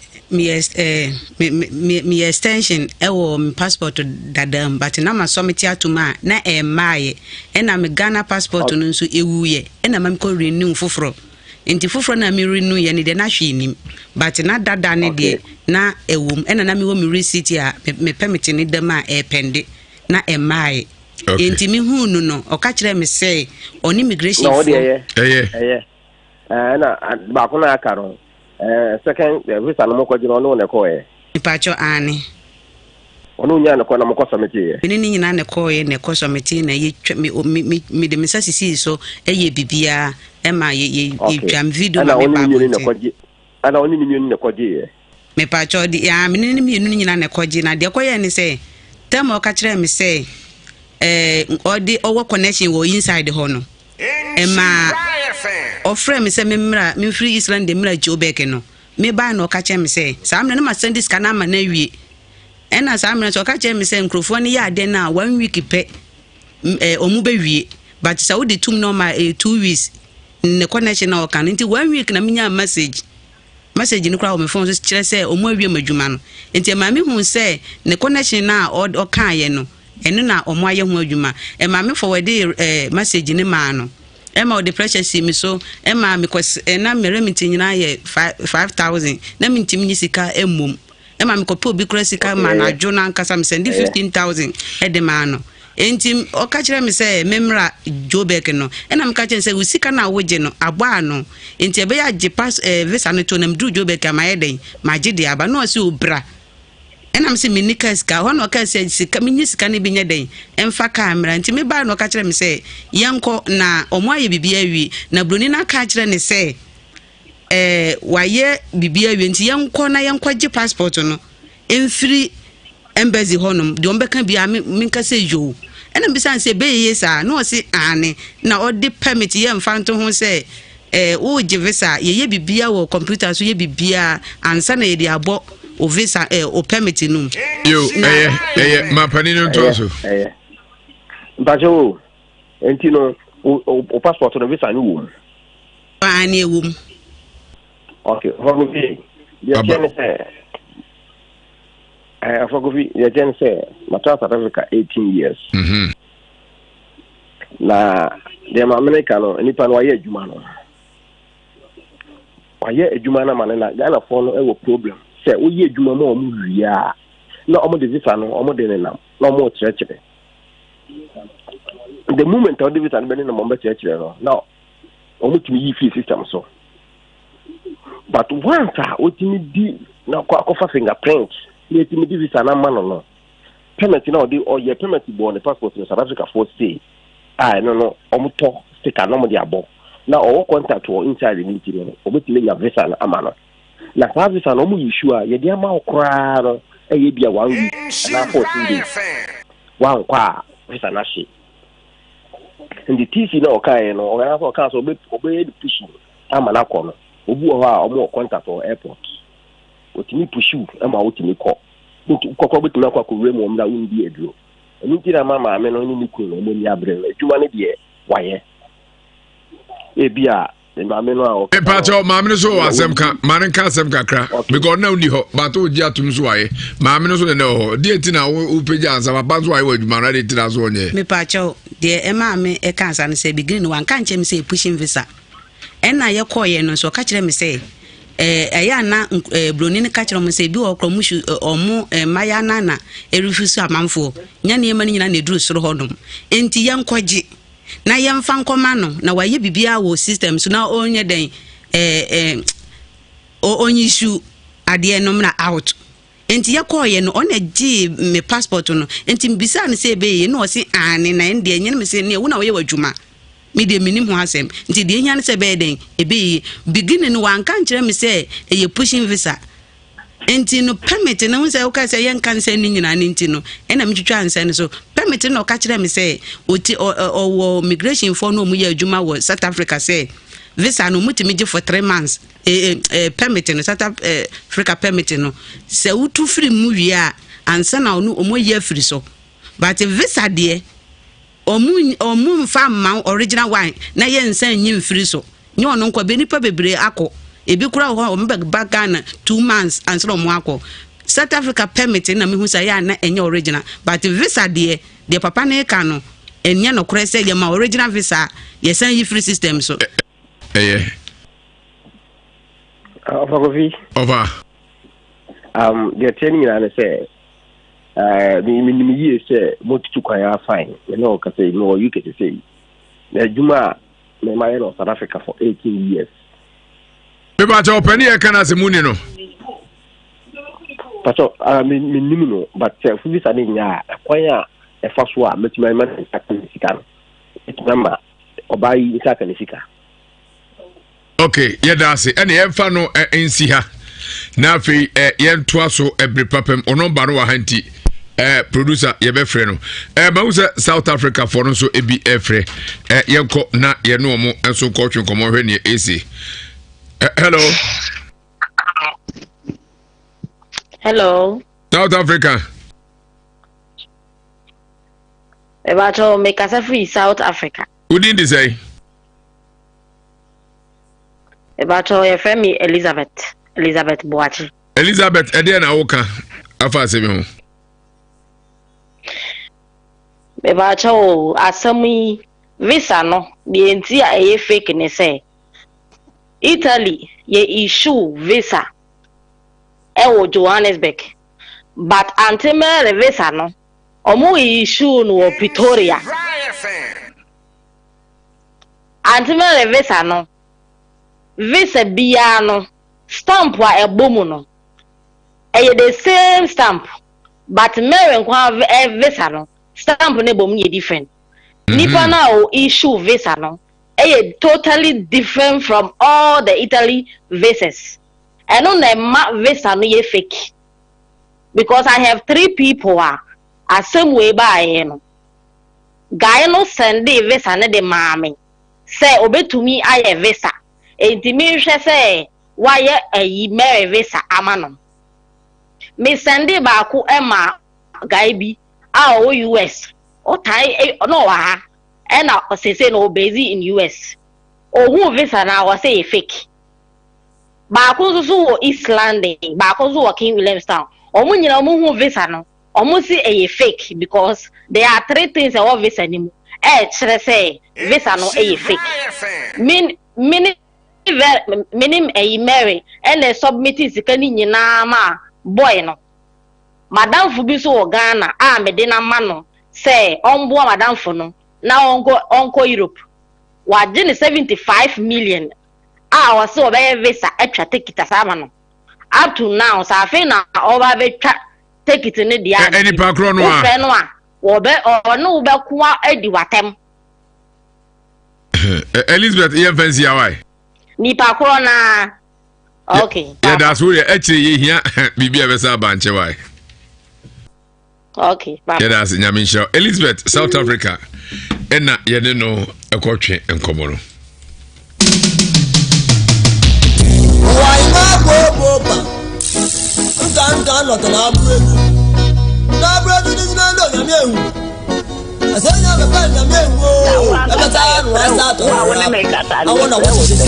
extension my passport dadam but na ma submit atuma na maaye na me Ghana passport no nso ewuye na ma ko renew foforo enti foforo na me renew ye ne de na hwenim but na dada ne de na ewum na me wo me receipt a me permit ne dem a pende na maaye enti me hu no o ka kire me say on immigration no na ba ko na akaro second visa no mo ko jino no ne ko pacho ani onu nya ne ko na mo ko submit ye ni nyina ne ko ye ne ko submit na ye me de mesasisi so eye bibia e ma ye twam video ma me ba ana oni ni ne ko je me pa cho di ya me ni mi nu nyina na koji na de koye ni say tem o ka kire me say odi owo connection wo inside ho no ema ofre me say me free Israel de mra Jobek no me ba na o ka kire me say sa amna na ma send this kana ma na wie ena sa amna so ka kire me say nkrofo ni ya de na 1 week pe omu be wie but sa wo de tum no ma 2 weeks ne connection na o kan nti 1 week na minya message ni kwa o me phone so kire say omu awie madwuma no nti ma me hu say ne connection na o kan ye no eno na omu aye hu adwuma e ma me forward message ni ma no e ma o the pressure see me so e ma me cause na me remit nyina ye 5000 na me ntimi ni sika emom e ma me ko po bi kura sika ma na adwo na nkasa me send 15000 e de ma no enti o ka kire me say memra Jobek no ena me ka kire say usika na woje no agba no enti e be ya je pass visa no to nam du Jobek ma ye den ma je de aba no se obra ena me se minika sika ho no ka say sika minyi sika ne bi nye den emfa camera enti me ba no ka kire me say yenko na omo aye bibia wi na broni na ka kire ne say waye bibia wi enti yenko na yenko je passport no emfiri embassy honum de ombeka bia me nka say yo ena bisa say be yesa no se ane na odi permit ye mfanto ho say o je visa ye bibia wo computer so ye bibia ansa na ye de abo o visa o permit no yo ma panino to so bajo enti no o passport no visa ni wo ani wo okay for me ya tiene say I forgot the gen say my South Africa 18 years. Na the American no nipa no aye adwuma no. Aye adwuma na man na Ghana for no e problem. Say wo ye adwuma ma o mu wia. Na o mo de visa no o mo de na o mo chire. The moment o de visa no be na mo be chire no. Now o mo timi yi free system so. But once o timi di na ko fa fingerprint let me give it an amano permit no dey or your permit bo on the passport in South Africa for stay no omuto sticker no mo dey abo na o contact or inside the meeting no obetime ya visa na amano na ka visa no mo issue a ye dey ama okra no e ye bia 1 week na 14 days wan kwa visa na she and the TC no kai no o so kan so obe push amana ko no obu ho a o mo contact or airport otimi pushu ama otimi ko kokko betumi akwa ko remu omda undi eduro enu tira mama ame no ni kunu mo ni abre adwuma ne de waye ebia mama no a o pacho mama no so asem ka man ka asem kakra because na uni ho but o dia tum so waye mama no so ne ho de tina o peja ansa papa so waye adwuma na de tira so onye me pacho de e mama e ka ansa ne say begin wan kan chem say pushing visa ena ye koye no so ka kire me say aya na broni ne ka kire mo say bi o kro mushu omo maya na erufusu amanfo nya ne yema nyina na eduru soro hodom enti ye nkoje na ye mfa nkoma no na waye bibia wo system so na onye den onye issue ade no na out enti ye koye no ona gi me passport no enti mbisa ne say be ye no o se ane na ende nye me say ne wo na wo ye wadwuma me de minim ho asem nti de hia ne se be den ebe beginning no wan kan kire me se e pushing visa enti no permit no wo se o ka se yen kan se ni nyina ni nti no ena me twitwa ansa ne so permit no ka kire me se o migration for no mu ya adwuma wo South Africa se visa no mutimi gi for 3 months permit no South Africa permit no se utu free mu wi a ansa na no o mo ya free so but visa de omu fa ma original wine na ye nsan nyim free so nye ono nkwa be nipa bebre akọ ebi kura ho o mbeg bagana 2 months answer mo akọ South Africa permit na me hu sa ya na enye original but visa de papa na ka no enye no kura se ye ma original visa ye san yi free system so over they telling me na say me years say motu kwaya fine you know ka say no you can say na juma me my no South Africa for 18 years me ba ta open here kana se muni no pato me nimu no but fu visa ni nya kwaya e fa so a metima man sika etuma obai saka ni sika okay yeah that's it and e fa no ensi ha na afei yen toa so every papem ono baro wa hanti producer ye be frɛ no ma wo sɛ South Africa for no so ebi frɛ yenko na ye no mo enso ko twen komo hwɛ ne AC. Hello. Hello. South Africa. Ebacho make us free South Africa. Who did you say? Ebacho your friend me Elizabeth Boachi. Elizabeth Ediana Oka afa se me ho. Ebacho asami visa no the entire fake ne say Italy ye issue visa ewo Johannesburg but antemere visa no omo issue no Pretoria antemere visa no visa bia no stamp wa ebomu no the same stamp but mere nkwa visa no stamp ne bom ye different nipa na o issue visa no totally different from all the Italy visas. I know na visa no ye fake. Because I have 3 people same way by no. Guy no send the visa ne de mami. Say obetumi aye visa. Enti mi hwe say why ayi mere visa ama no. Me send ba ko ema guy bi o US. O tai no wa and I say no busy in US. Oh, who visa now was say fake. Baako East London, baako King Williamstown. Omo nyina omo who visa no. Omo say a fake because there are 3 things about visa ni mu. Chere say visa no a fake. Minim a Mary and they submit sika ni nyina ma boy no. Madam Fubi so Ghana me de na ma no say onbo madam fo no. Now onko Europe. Wajin 75 million. Was so be visa extra ticket asama no. Up to now, sa fe na over be ticket ni dia. Any pakro no a. Fe no a. Wo be no be kwa edi watem. Elizabeth ye fancy awai. Ni pakro na. Okay. Yeah, that's where actually ye here bibia be sa banche wai. Okay. Yeah, that's nyamisha. Elizabeth, South Africa. Ena yene no ekotwe enkomo no. Why ma go ba? Nkan not na bredu. Na bredu dis na do nyame ehu. Asenya be pa nyame ehu. E be ta no asa to. I wanna watch this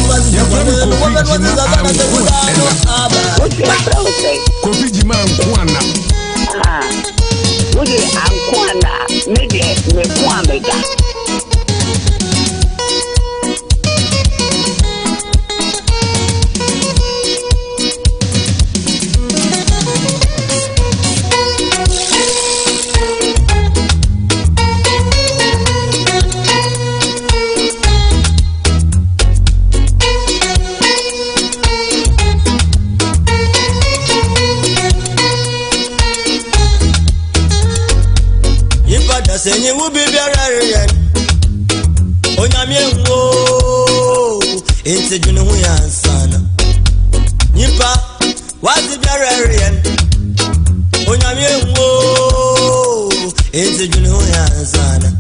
Kofi jima nkwana. Ode ankwana me de me kwa mega. Senye ubi biararian Onyamye wo Inte juni huya sana Nipa Wazi biararian Onyamye wo Inte juni huya sana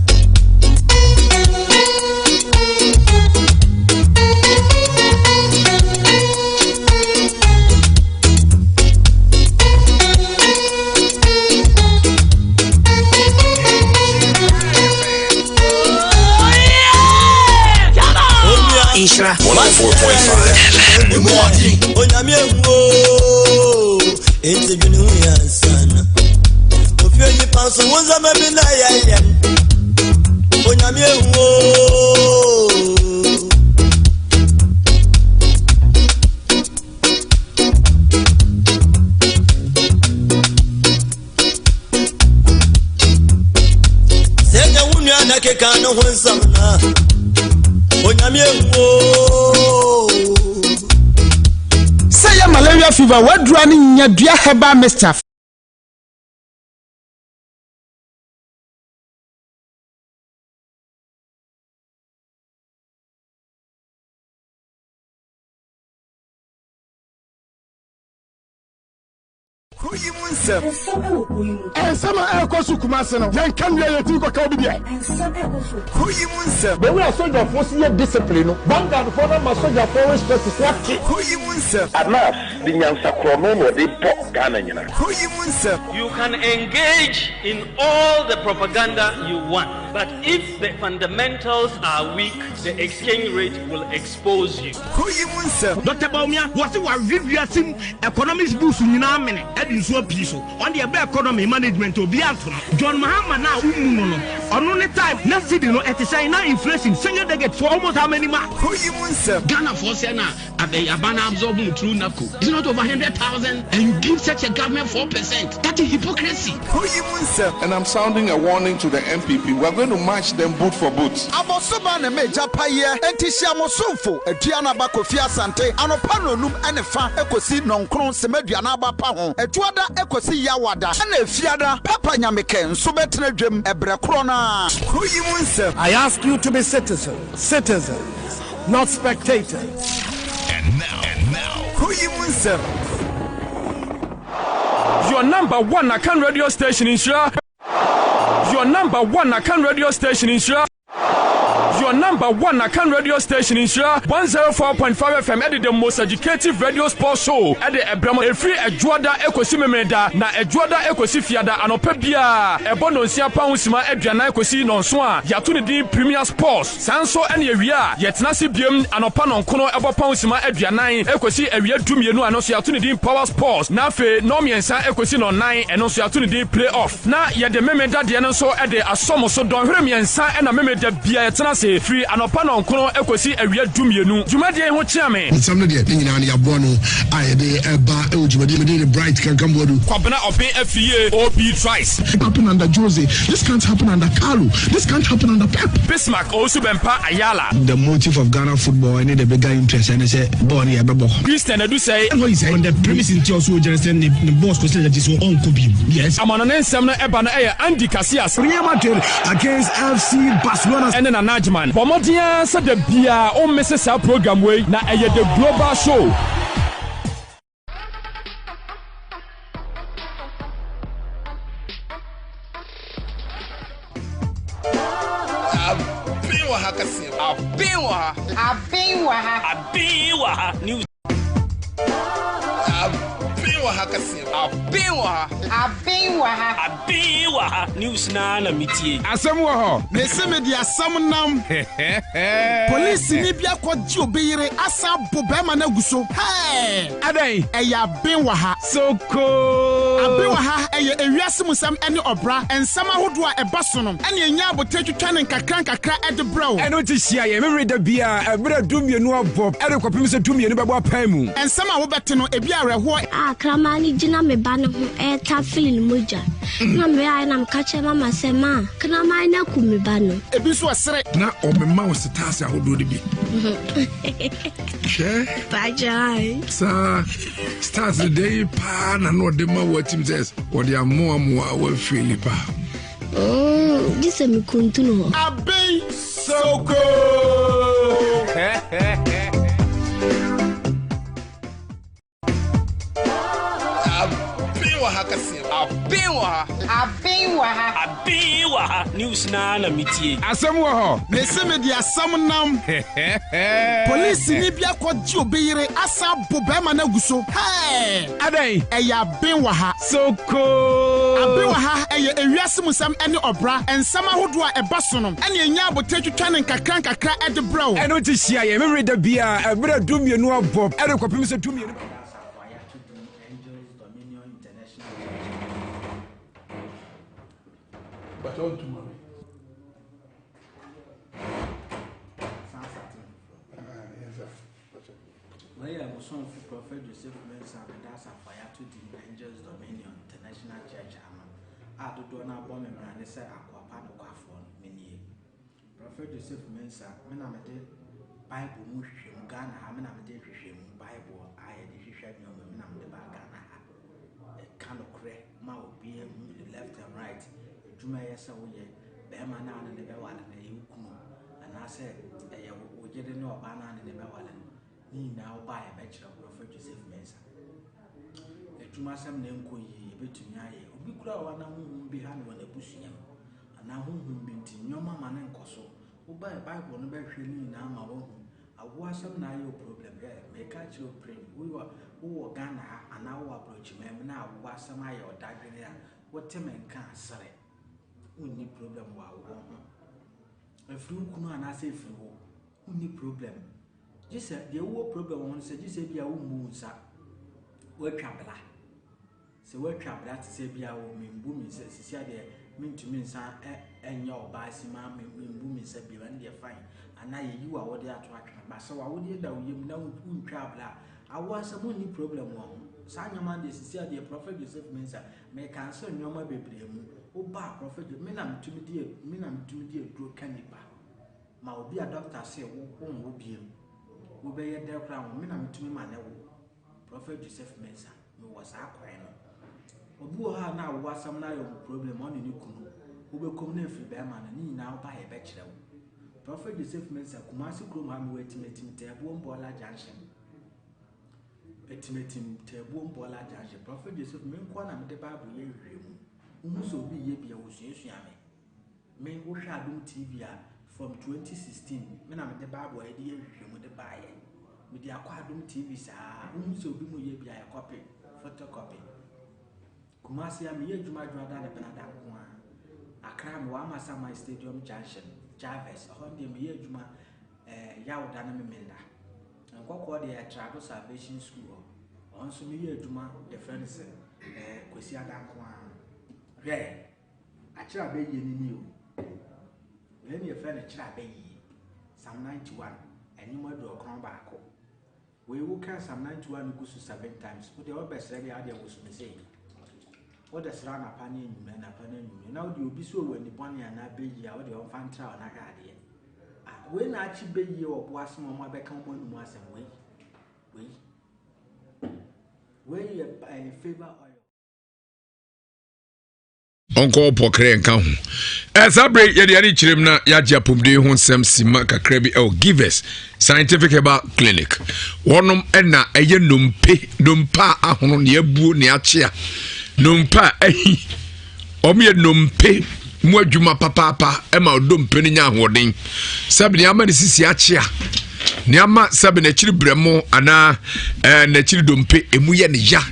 Nhyira 104.5 Good morning. Onyamye wo Inte juni huya sana Ofio yi panso wonza mebi na ya Onyamye wo Senya wunu ana keka no honsam na Onyamye wo Say malaria fever wadura ni nyadua heba mixture Koyi Mu Nsem. Ensem ekosu Kumase no. Yan kan ya yeti ko ka obi dia. Ensem ekosu. Koyi Mu Nsem. Be we soldier force ye discipline no. Vanguard for na soldier for respect what. Koyi Mu Nsem. Anas di nyansa krono no de bo Ghana nyina. Koyi Mu Nsem. You can engage in all the propaganda you want, but if the fundamentals are weak, the exchange rate will expose you. Koyi Mu Nsem. Dr. Baumia, what you are reviewing economics boost in a minute, adding so piece on the economy management to be out. John Mahama now, on only time, not sitting at the China inflation, senior they get for almost how many marks? Koyi Mu Nsem. Ghana for Sena at the Abana absorbing through NACO. It's not over 100,000 and you give such a government 4%. That is hypocrisy. Koyi Mu Nsem. And I'm sounding a warning to the MPP. We're going to match them boot for boot. Abosoba ne meja paye entishia mosomfo eduana ba Kofi Asante anopano num enefa ekosi nonkron semeduana ba pa ho etuada ekosi yawada na efiada papa nyameke nso betena dwem ebre kro na. Koyi Mu Nsem. I ask you to be citizens, not spectators. And now Koyi Mu Nsem. Your number one Akan radio station in Nhyira. Your number one Akan radio station in Nhyira. Your number one Akan radio station in Nhyira. 104.5 FM at the most educative radio sports show at the Abraham Efri Ejuada Ekosi Memeda na Ejuada Ekosi Fiada anopebia ebono nsia pa husima aduana ekosi nonso ya to ne din Premier Sports sanso ene awia yetenase biem anopa nonkono ebo pa husima aduana ekosi awia dumienu anoso ya to ne din Power Sports na fe no miensa ekosi no 9 eno so ya to ne din Playoff na ye de Memeda de no so e de asomo so don hwere miensa ena Memeda bia yetenase free anopa nonkono ekosi awia dumienu jumade ho chiame nsam de nyina ne yabo no aye de eba e jumade de bright kan kambodu kwabena oben afie OB twice happen under Jose, this can't happen under Carlo, this can't happen under Pep. Bismarck also bempa Ayala. The motive of Ghana football, I need a bigger interest, and I say Bonnie Abebo. Christian Edu say what he said on the premise in also just the boss was that is on Kobe. Yes, I'm on an ensem na ebana Andy Casillas Real Madrid against FC Barcelona and then a Najman Pomodia said the Bia o Mrs. program way na the global show. News. News na mitie. Asem wo ho. Na se me dia asem nam. Police ni bia kwaji obeyire asa bo be ma na guso. Hey! Adai. Eya ben wa ha. Soko. Aben wa ha eye Ewiase Mu Nsem ene obra. Ensam ahodo a eba so no. Ene enya abotwetwa ne nkakra ede bro. Eno ti hia ye me da bia ebra dumienu abob. Ere kopim se dumienu bebo apan mu. Ensam a wo bete no ebi areho. Kramani jina me ba ne ho eta feeling moja. Na me ai na mkache mama sema kramani na ku me ba no. Ebi so asere. Na o me ma wo stars ahodo de bi. Che? Bajai. Sa stars the day pa na no de ma wo team says what they are more wa feel pa. This is me kuntuno. Abe Soko. News na mitie. Asem wo ho. Na se me dia asem nam. Police ni bia kwaji obeyire asa bo be ma na guso. Hey! Adai. Eya ben wa ha. Soko. Aben wa ha eye Ewiase Mu Nsem ene obra. Ensam ahodo a eba so no. Ene enya abotwetwa ne nkakra ede bro. Eno ti hia ye me da bia ebra dumienu abob. Ere kopim se dumienu. But all tomorrow. When I was on for Prophet Joseph Mu Nsem, that's a fire to the Angels Dominion International Church. I do not bomb him and they say, Aquapano Quafon, many. Prophet Joseph Mu Nsem, when I'm a Bible Mushim, Ghana, I'm a Bible, I had the Shisham, when I'm the Bagana. A kind of crack, mouth being left and right. Jumaya Sawoye, Bemana and the Bewalan, and I said, we didn't know a banana in the Bewalan. Ni now buy a bachelor of Prophet Joseph Mu Nsem. tumasam na enko yi betumi aye obi kura wa na honhom bi ha no na busunyam ana honhom bi nti nyoma ma na nkoso oba Bible no be hwe ni na ma wo awo asam na aye problem make a chiro pray wo Ghana ana wo approach me na awo asam aye odadwene a wote menka asare unni problem wa wo efru kunu ana se efru unni problem just the wo problem won say just bia wo mu nsa wo twabla se wo twabla te se bia wo membu mi se sisia de mintumi nsa enya oba asima membu mi se bia na de fine ana ye yiwa wo de ato atwa ba se wa wo de da wo yem na wo twabla awo asam unni problem wo sa nyama de sisia de Prophet Joseph Mensa me cancel nyoma bebre mu oba Prophet me na mtumi de dro kanipa ma obi a doctor say wo wo biem wo be ye de kra wo me na mtumi ma ne wo Prophet Joseph Mensa me was akwan no obi wo ha na wo asam na yo problem on ni kunu wo be kom na efri be ma na ni na oba ye be kire wo Prophet Joseph Mensa Kumasi krom ha me wetim te ebo mbola junction etimetim te ebo mbola junction Prophet Joseph me nko na me de Bible ye hwemu umuso bi ye bia wo suasua me wo hwa Adom TV a from 2016 me na me de Bible ye de hwemu de baaye me de akwa Adom TV saa umuso bi mo ye bia ya copy photocopy Kumasi am ye dwuma da ne benada ko a Accra me wa Masama Stadium Junction Jarvis honde me ye dwuma yawo da na me menda nkokọ de Trado Salvation School onso me ye dwuma the friends kwesi adanko a hwe akira be ye ni o we me friend akira be ye Psalm 91 enimo do okron baako we wo kan Psalm 91 go so 7 times wo de obesere de ade wo so me say wo de sra na pa ne nyume na wo de obi so wani bone ana be ye a wo de on fantra na ga ade we na achi be ye obo asem mo be kan mo nu asem we a favor Onko pokre nka ho sabre ye de ari chirem na ya gya pomde ho nsem sima kakra bi Givers Scientific Herbal Clinic wonom na eye nompa ahono ne abuo ne achia nompa ahi omiye nompe mu adwuma papa ma odompe ne nya ahoden sabe ne ama ne sisi achia ne ama sabe na chiri bremo ana na chiri dompe emu ye ne ya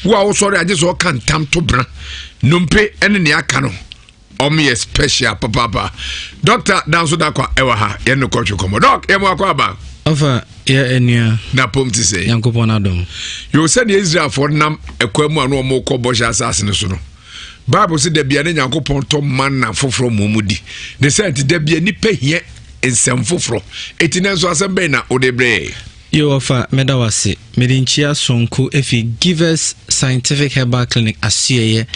wo a wo sori age so kan tam to bra nompe ene ne aka no omiye special papa doctor danso da kwa ewa ha ye no kotwe komo doc ye mo akwa ba ofa ye enua na pomti se yankopon adom yo said Israel for nam ekwemu anu omo ko bosha asase ne so no Bible said debia ne yankopon to man na foforo momudi ne said debia ni pehie ensem foforo etinenso asembe na odebre yo ofa medawase medinchia sonko efi Givers Scientific Herbal Clinic asieye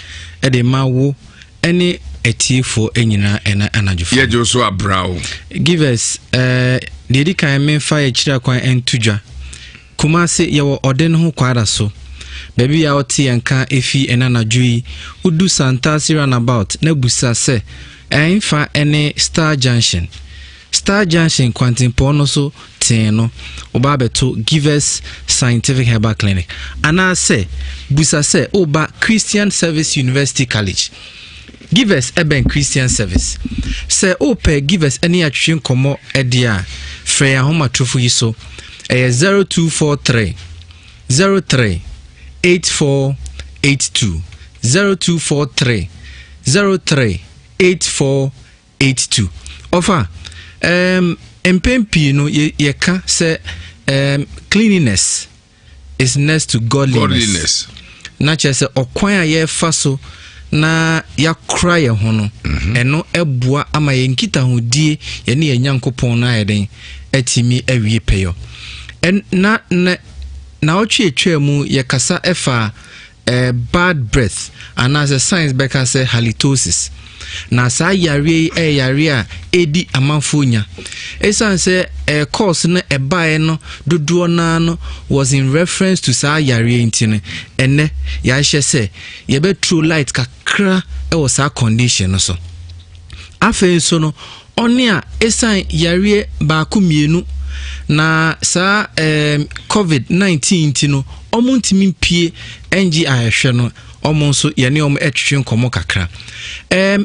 e de mawo ene etifo enyina ena anadwofo ye joso abrao Givers dedi kan menfa ye kira kwan entudwa Kumasi ye wo ode ho kwara so baby ya oti yanka efi enanadwi udu Santa Siran about na busa se enfa ene Star Junction kwantimpo no so teno oba beto Givers Scientific Herbal Clinic ana se busa se oba Christian Service University College Givers eben Christian Service se ope Givers any atwin komo edia frɛ ya homa trofo yiso 0243 03 8482 0243 03 8482 ofa empempi no yeka se cleanliness is next to godliness. Na chese okwan a ye fa so na ya kra ye ho no eno ebua ama ye nkita hodie ye ne yanyankopon na yeden atimi awie peyo en na otwe etwa mu ye kasa efa bad breath and as a science beka say halitosis na sa yare a edi amanfonya esan say course na ebae no dodo na no was in reference to sa yare intine ene ya hye say ye be true light kakra e was a condition so afen so no oni a esan yare ba ku mienu na saa COVID-19 tino omo ntimi mpie NG ahwehwe no omo nso yene omo etwetwe nkomo kakra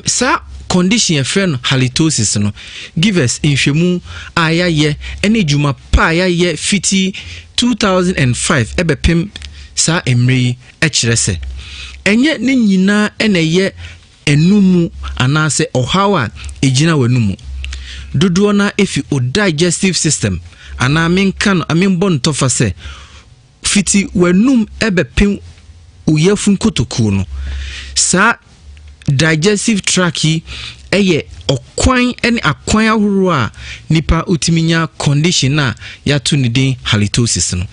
saa condition efren halitosis no give us nhwemu ayaye ene djuma pa ayaye fiti 2005 ebepem saa emri ekirese enye ne nyina ene ye enumu anase ohawa ejina wenumu dodo na efi o digestive system ana menkan amembon tofa se fiti wenum ebepem uyefun kotoku no saa digestive tract eye okwan ene akwan ahoro a nipa utiminya condition na yatu ne den halitosis no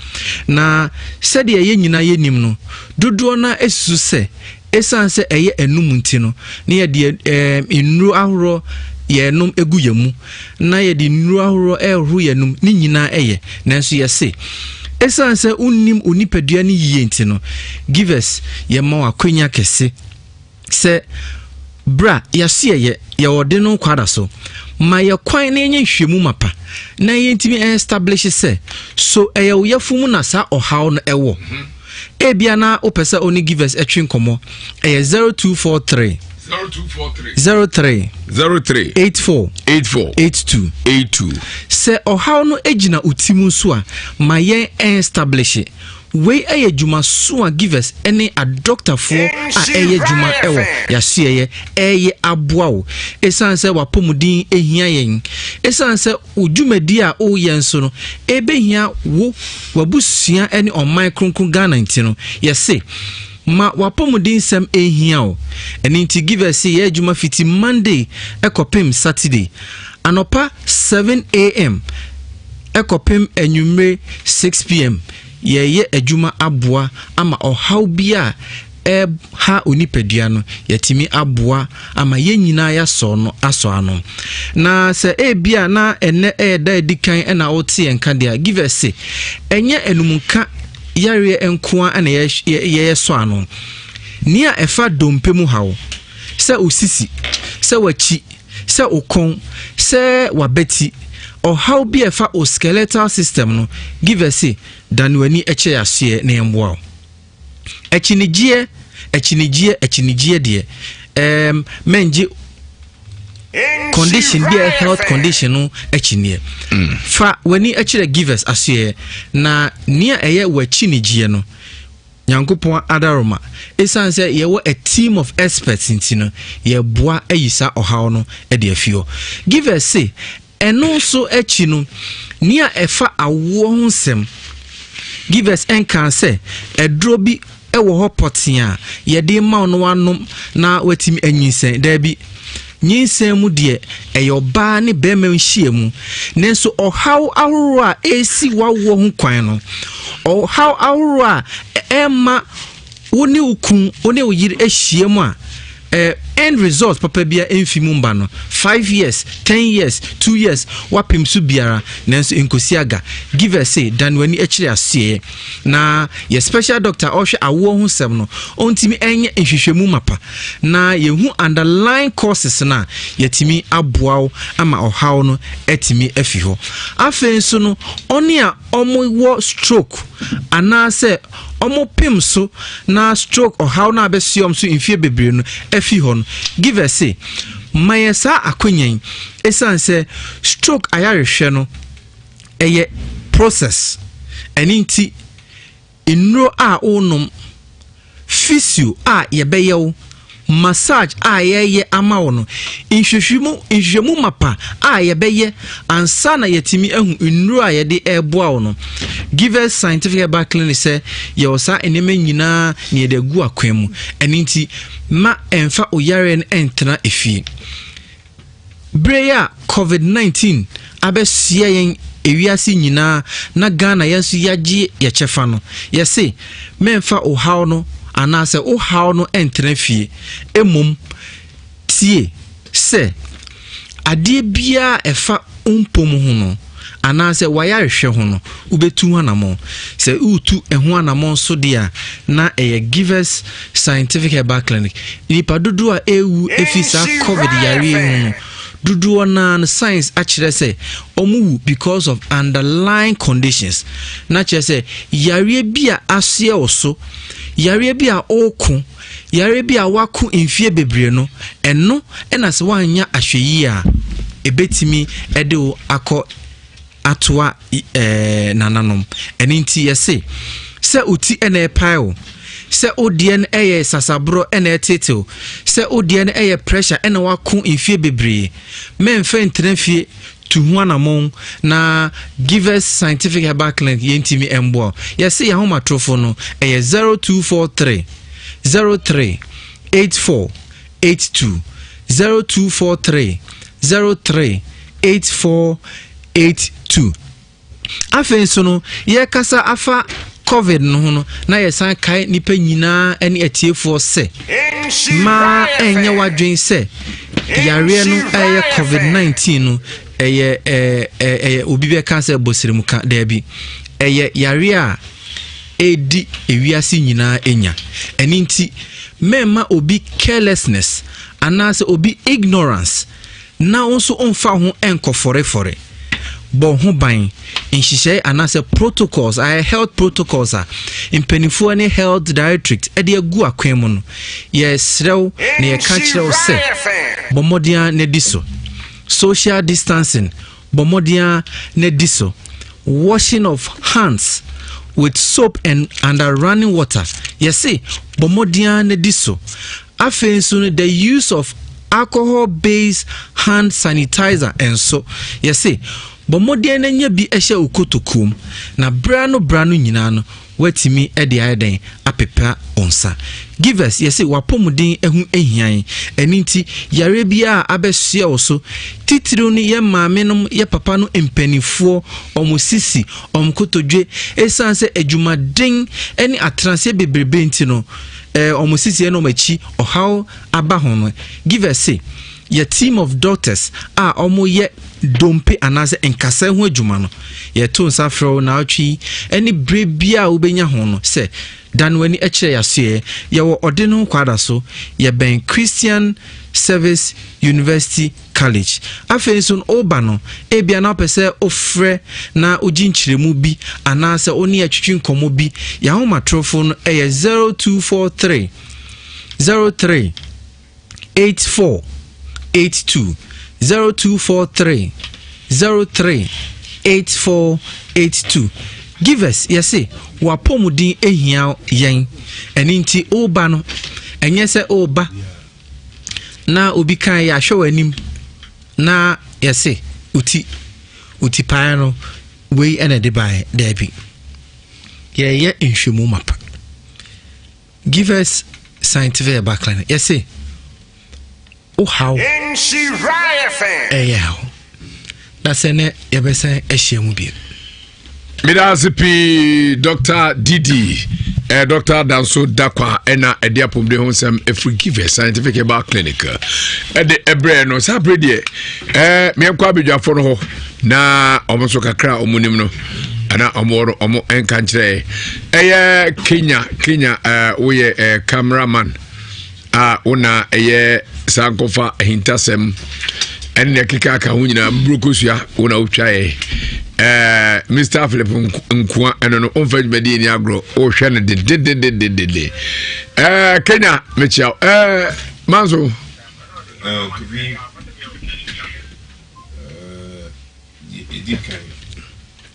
na sede ye nyina ye nim no dodo na esusu se esanse eye enum nti no ne ye de nnuro ahoro ye enum egu yemu na ye de nnuro ahoro ehoro yenum ni nyina eye nanso ye se esanse unnim onipadua ne yie nti no give us ye ma wakwanya kese se bra yasiye ye ode no kwada so ma ye kwan na enye hwemu mapa na ye ntimi establish se so eye wo yafumu na sa ohaw no ewo ebia na opese oni give us etwin komo eye 0243 03 84 se ohaw no ejina utimu so a ma ye establish we eye juma so a give us any a doctor for a eye juma ewo yasiye eye aboawo esanse wapomudin ehia yen esanse ojumadi a o yenso no ebehia wo wabusua any on micronkron Ghana ntino yese ma wapomudin sem ehia o eni nti give us ye juma fiti Monday ekopem Saturday anopa 7 am ekopem enyumre 6 pm ye adwuma aboa ama ohaw bia ha onipadua no yatimi aboa ama ye nyina ya so no aso ano na se bia na ene da edikan ena wote enka dia give us say enye enumka yare enkoa ana ye so ano nia efa dompe mu hawo se osisi se wachi se okon se wabeti or how be a o skeletal system no give us say dan wani eche asie na emboa echinijie de menji condition be health condition no echinie fa wani echere give us asie na nia eye wachinijie no Yankopon adaroma esanse ye wo a team of experts intino ye boa ayisa ohaw no e de afio give us say eno so echi no nia efa awo honsem give us enkan say edro bi ewo ho potia ye de ma no wanom na watimi anyinsen da bi nyinsen mu de eyoba ne bema nhyiemu nenso ohaw ahoro a esi wawo ho kwan no ohaw ahoro a emma woni ukun woni oyire ehyiemu a end result papa bia enfimu mba no 5 years 10 years 2 years wapem su biara nanso enkosiaga give us say dan wani ekire asie na ye special doctor ohwe awo hu sem no ontimi enye nhwehwemu mapa na yehu underline causes na yetimi aboawo ama ohaw no etimi afiho afenso no oni a omo stroke anase omo pim so na stroke or how na abesiom so infie bebre no afi ho no give us say mayesa akwanyan esanse stroke ayarehwe no eye process eninti inro a onom physio a yebeyew massage a yeye amawo no inhwehwemu mapa a yebeye ansa na yetimi ehu nnuru a yede eboa no give us scientific herbal clinic say ye osa eneme nyina ne yede gu akwemu eninti ma enfa oyare en entena efie breya COVID-19 abesia yen ewiase nyina na Ghana yesu yagie ye chefa no ye say menfa ohaw no anase o haw no entena fie emom tie se ade bia efa umpom ho no anase wayarehwe ho no ubetu hanamo se utu eho hanamo so dia na give us scientific herbal clinic ni padodo a ewu efisa covid yare ho no dodoɔ na science akyerɛ sɛ ɔmo because of underlying conditions na kyerɛ sɛ yare bi a aseɛ wɔ so yare bi a ɔko yare bi a wako mfie bebree no ɛno ɛna sɛ wanya ahwɛyi a ebetimi ɛde wo akɔ atoa nananom ɛne nti yɛse sɛ oti ɛna ɛpae sɛ odie no ɛyɛ sasabro ɛna ɛtetew sɛ odie no ɛyɛ pressure ɛna wako mfie bebree memfa ntrenfie tuhuanamon na Givers Scientific Herbal Clinic yɛntimi ɛmboa yɛse yɛ homa trofo no ɛyɛ 0243 03 84 82 0243 03 84 82 afei so no yɛkasa afa COVID no no na yɛsan kai nipa nyinaa ɛne atiefoɔ sɛ ma ɛnyɛ wadwen sɛ yare no ɛyɛ COVID-19 no ɛyɛ obi bɛka sɛ bosirem ka daabi ɛyɛ yare a ɛdi ewiase nyinaa enya ɛne nti mɛma obi carelessness anaasɛ obi ignorance na nso ɔmfa ho ɛnkɔfɔrefɔre bɔ ho ban nhyehyɛ anaasɛ protocols health protocols a mpanimfoɔ ne health directorate ɛde agu akwan mu no yɛsrɛw na yɛka kyerɛw sɛ bɔmmɔden na di so social distancing bɔmmɔden na di so washing of hands with soap and under running water yɛse bɔmmɔden na di so afei nso no the use of alcohol based hand sanitizer and so yɛse bɔmmɔden na nya bi ɛhyɛ ukotokum na bra no nyinaa no watimi ɛde ayɛden apepa onsa Givers yɛse wapɔmuden ɛho ehian ɛne nti yare bi a abɛsoa wo so titiri no yɛ maame no yɛ papa no empanifoɔ ɔmo sisi ɔmo kotodwe esan sɛ adwumaden ɛne atranse bebrebe nti no ɔmo sisi ɛna ɔmo akyi ɔhaw aba ho no Givers say your team of doctors a ɔmo yɛ dompe anase enkasa ho adwuma no ye to nsa frɛ na atwi ɛne bre bia wobenya ho no sɛ dan wani ɛkyerɛ yasɛ yɛwɔ ɔde no kwada so ye ben Christian Service University College afei so oba no ebia na pɛsɛ ofrɛ na oginkyeremu bi anase oni atwitwi nkomo bi ya ho matrofo no ɛyɛ 0243 03 84 82 0243 03 84 82 Givers yɛse wapɔmuden ehia yɛn ɛne nti oba no ɛnyɛ sɛ oba na obi kan yɛ ahwɛ w'anim na yɛse uti paa no wei ɛna de bae daabi yɛyɛ nhwɛmu mapa Givers Scientific Herbal Clinic yɛse how Nhyira FM that's ene yebese ehyiamu bi Midasipi Dr. Didi Dr. Danso Dakwa ena edi apomde ho nsem efri Givers Scientific Herbal Clinic ede ebre no sabre de me kwa abedwafo no ho na omoso kakra omunim no ana omoro omo enka nkyere Kenya oye cameraman una sankofa hintasem enne kika ka ho nyina brokosua una utwae Mr. Philip nkwa eno no onfa dwumadi ni agro o hwe ne de Kenya mechia manzo could edikan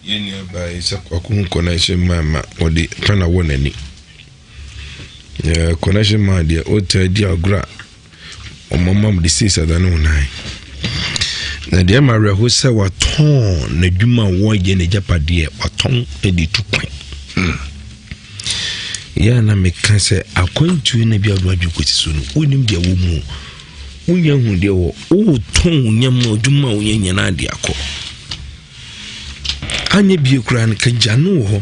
yenya by sakwaku connection mama odi tana wonani connection ma dia o ta dia agra o mama de sisa da no nai na dia ma reho se waton na dwuma wo ye na japade waton edi tukwan ya na me kan se akwantu na bia do adwukoti so no onim dia wo mu unya hu dia wo o ton nyam dwuma wo nya na dia akọ anya bie kura ne ka janu ho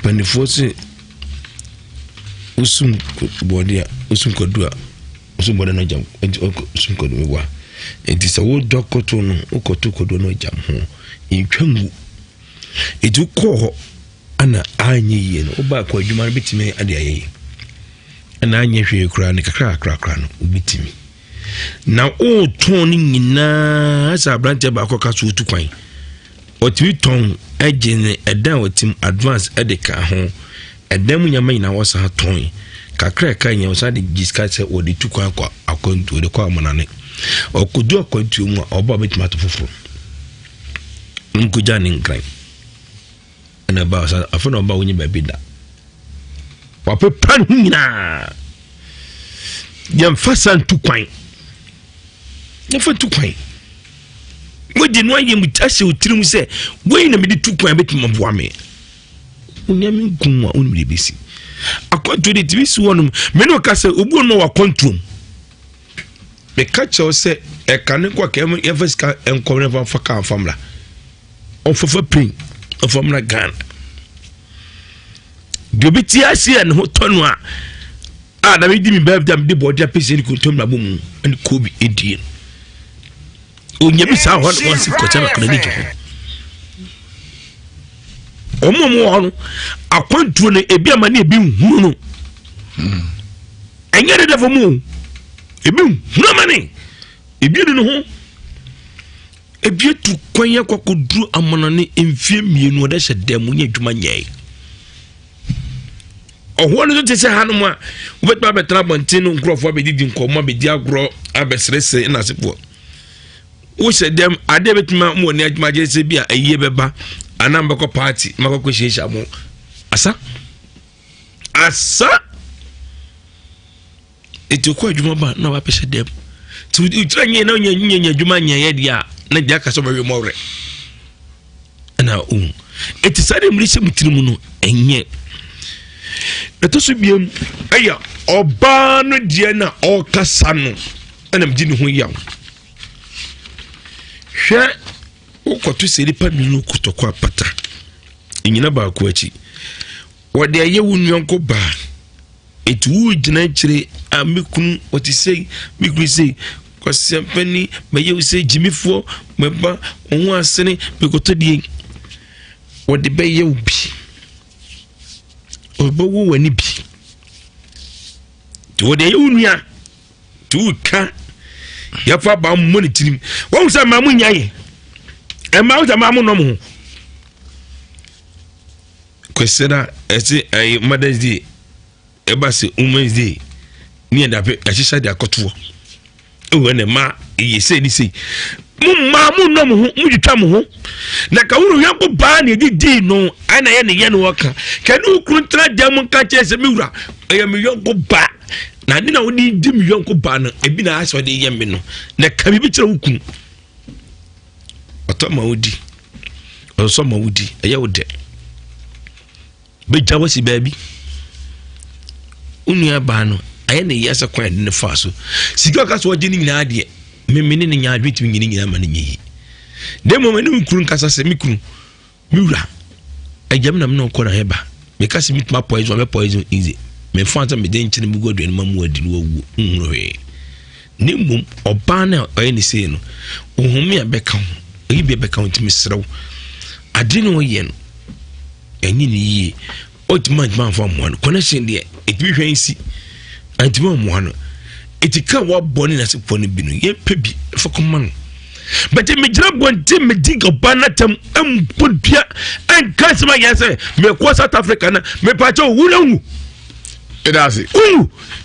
panifo se usum bodia usum kodua usum bodia no jam usum kodu mewa enti se wo dokoto no ukoto kodu no jam ho intwangu edu ko ho ana anyi ye no oba kwa adwuma bitime ade aye ana anya hwe kura ne kakra no ubitimi na o ton ni nyina sa brante ba ko ka so tu kwan otimi ton agene edan otim advance edeka ho edam nyama nyina wo sa ton kakra ka nya wo sa de giska se o de tu kwan kwa akontu de kwa monane okodu akontu mu oba betima to foforo nkuja ni nkran na ba sa afuna oba wonyi ba bida wape pan nyina yamfasa tu kwan yamfa tu kwan wodi no ayem tase otirim se boyi na mede tu kwan betima boa me onyame gunwa onimire besi akontu de tibisi wonum me no ka se obu no wa kontum me ka che se e kan kwa ka yefeska enkomre fa faka famla ofofa pin ofamla gan dobiti asia ne ho tonu a na me di mi birthday me de body apese ni kontom na bomu ani kobi edie onyame sa ho no si ko chama kana ni jo omomo ho akwantuo ne ebi amane ebi hunu no enye de defo mu ebi hunu amane ebi de no ho ebi tu kwanya kwakoduru amanane emfie mienu oda hye dem nya adwuma nyai ohwo no te se hanom a wobetba betra bontino nkrofo abedidi nkomo abedi agro abesrese na sepo wo hye dem ade betima mo ni adwuma je se bia ayiye beba anamba ko party makoko hyehyia mo asa etoko adwuma ba na wa pese dem tu utranye na nya adwuma nya ye dia na dia ka so bawe more na etisade mrise mutirimu no enye etoso biem aya oba no dia na okasa no na mdi ne ho yawo hwe ukoto seri pa nunu kutoko apata enyina ba ko achi wode aye wunyanko ba etu gina kire amikunu otisei mikunu sei kwasempani maye use jimifo meba onwo asene bekoto die wode be ye ubi obowo wani bi to wode ye unua tu ka ya fa ba monitoring won say mamu nyaye e ma uta mamu no mu kwesera ese ay Mother's Day e ba se Women's Day ni enda pe ahisa de akoto o ne ma ye se ni se mu mamu no mu mu ditwa mu ho na ka wuru yanko ba na di no ana ye ne ye no waka ka nu kuntra jam ka chese mi wura e me yanko ba na ni na wodi di mi yanko ba no e bi na aso de ye me no na ka bi kire wukun otoma wodi oso ma wodi eye wode be jawo si baby unia ba no aye ne yesa kwan de ne faso siga ka so wodi ni nyina de memene ne nya adwetimi nyina ma ne nyi de mo mane nkuru nkasa se mikuru miwura ajam na me ko na heba me ka se mitma poison me poison easy me fanta me den chine mugo aduane ma mu adi no wu nhuro he ne mum oba na aye ne sei no ohumi abeka ho eyi be beka ho ntimi serew ade no ye no enyi ne yi ultimate man for mo no connection de etimi hwansi antimi mo no etika wa boni na se poni bi no ye pebi fa komano but me gira bonti me diga banatam empodua en kasma yese me ko South Africa na me pacho wulawu edase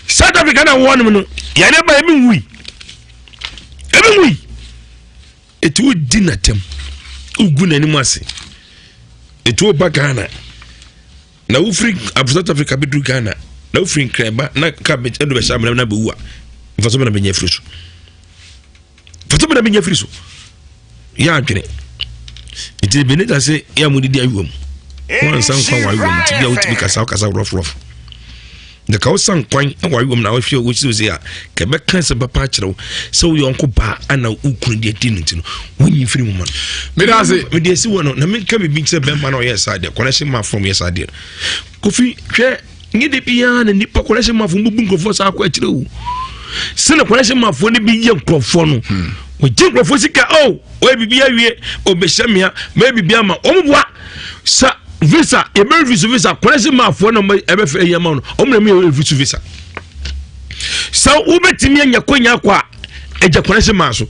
South Africa na wonu no ya ne ba emi wi etu dinatem ugu na ni mase etu ba Ghana na ufri South Africa bedu Ghana na ufri nkreba na cabbage edo be shamra na be uwa faso na benye friso ya adwene iti benita se ya mudidi ayuom wan san kwan wa ayuom ti bia wotimi kasa rough de ka wosan kwan wa ayuom na wohwe wo si ya ke be kan se papa kirew se wo yonko ba ana ukunu de tinu ntino wonyi firi mu man me de si wono na me ka me bi se be man o yes ade connection ma from yes ade kofi hwe ngi de bia na nipa connection ma from bubu nkofo sa akwa kirew sene connection ma fo ne bi ye nkofo no o je nkofo sika o bibia wie o be hemia ma bibia ma o mboa sa visa e be visa connection ma fo no e be fe ye ma no o mna me visa sa wo betimi anya kwanya kwa eja kwana se maso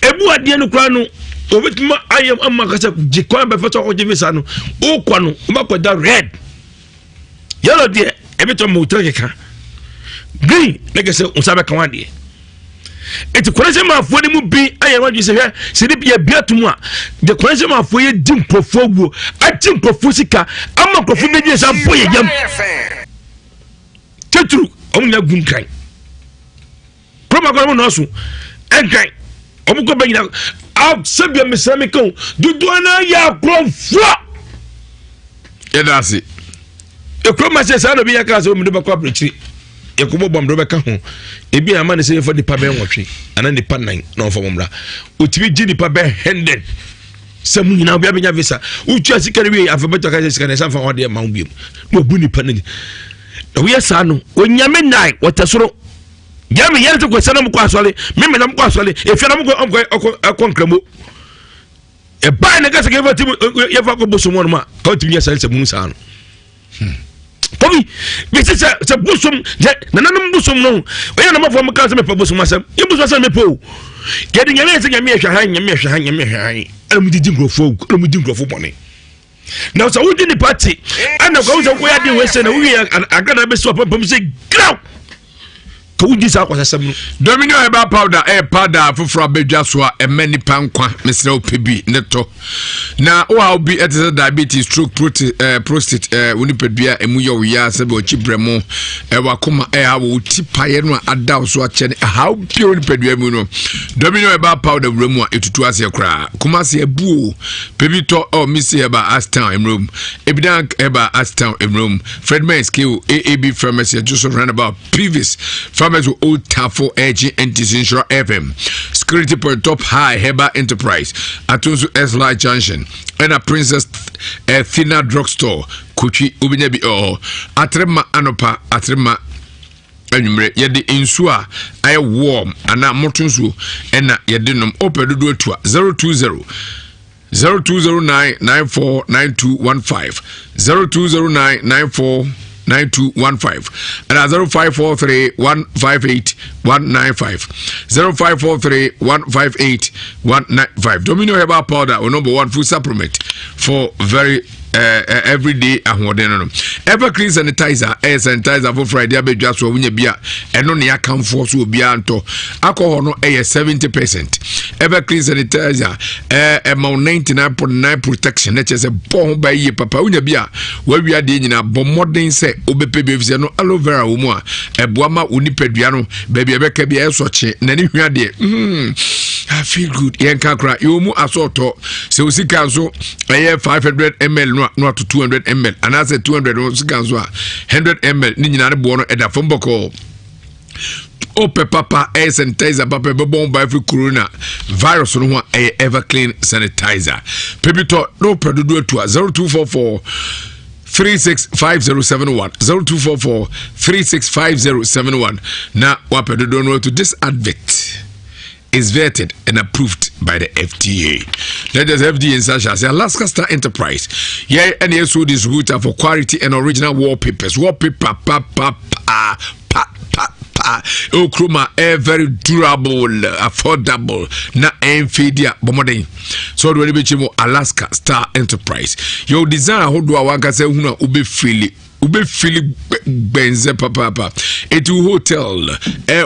ebu ade no kura no obetuma ayam amakasa jikwan be foto ko visa no o kwa no makoda red yellow de ebeto mo treke green like say unsabe kan wade eti kwanse mafo ni mu bi aye wadwi se hwe se de bia biatum a de kwanse mafo ye di mprofo guo ati mprofo sika ama mprofo beji sa mpo ye yam tetru omunya gunkan proba ko mo no so enkan omuko be nyina a sebia mesame kan dudu na ya profo yedasi ekroma se sa no bi yaka so mu de ba kwa prechi yakubo bomdo be ka ho ebi ama ne se for nipa be nwotwe ana nipa 9 na ofo momra otibi gi nipa be 100 samu nyina obi abenya visa utu asikare wi afebeto ka sikare sanfa wode ma ubiem no bu nipa ne we yesa no onyame nai watasoro yame yere to kwesa na mko asole meme na mko asole efia na mko akonkramo e ba ne gasa ke vati ye fa ko boso mo no ma ka otibi yesa se mu sa no Tobi, bisi se busum na nanum busum no. Oya na mafo mka se me pa busum asem. Ye busum asem me po. Gedi nyame se nyame hwa. Almudidi ngrofo bone. Na so wudi ni party. Ana ko so ko ya di we se na wi agana be so pam se graw. Ko wudi sa ko asem no. Domino eba powder powder foforo abedwa so a emani pankwa mesre opebi neto. Na o ha obi etese diabetes stroke prostate woni pedua emu ye oya se be ochibremo wakoma ha wo tipaye no ada so a chene ha obi woni pedua mu no. Domino eba powder wremu a etutu ase kra kuma se ebu pebito o misi eba Astown emrom ebidan eba Astown emrom Fredman skill AAB pharmacy just around about previous farmers with old Tafo Edge and Insura FM security point top high Heba Enterprise Atunzu S Light Junction and a Princess Thinner Drugstore Kuchi Ubinyabi Atrema Anopa Atrema Anumre yede insua ay warm ana motunsu ena yede nom opedodo atua 020 0209949215 0209949215 and 0543158195 0543158195 Domino Herbal Powder or number 1 food supplement for very everyday ahoden no ever clean sanitizer sanitizer for Friday abedwa so wunya bia eno ne yakam for so bia anto alcohol no 70% ever clean sanitizer amount 99.9 protection na chese bon ba ye papa wunya bia wa wi ade nyina bo modern se obepe befise no aloe vera wo mu a eboa ma onipadua no ba bia beka bia esoche na ne hwa de I feel good yenka kra yo mu asoto se osika so 500 ml no to 200 ml and I said 200 no sika so 100 ml ni nyina ne bo no eda fomboko ope papa sanitizer papa bebon ba every corona virus no ever clean sanitizer pebito no produce to 0244 365071 0244 365071 na wapedo no to this advert is vetted and approved by the FDA. Let us FDA in such as Alaska Star Enterprise. Yeah, and also distributor for quality and original wallpapers. Wallpaper, Okroma, very durable, affordable, na enfidia bomodin. So do we be Alaska Star Enterprise. Your design hold do awaka se huna ube fili benze papa etu hotel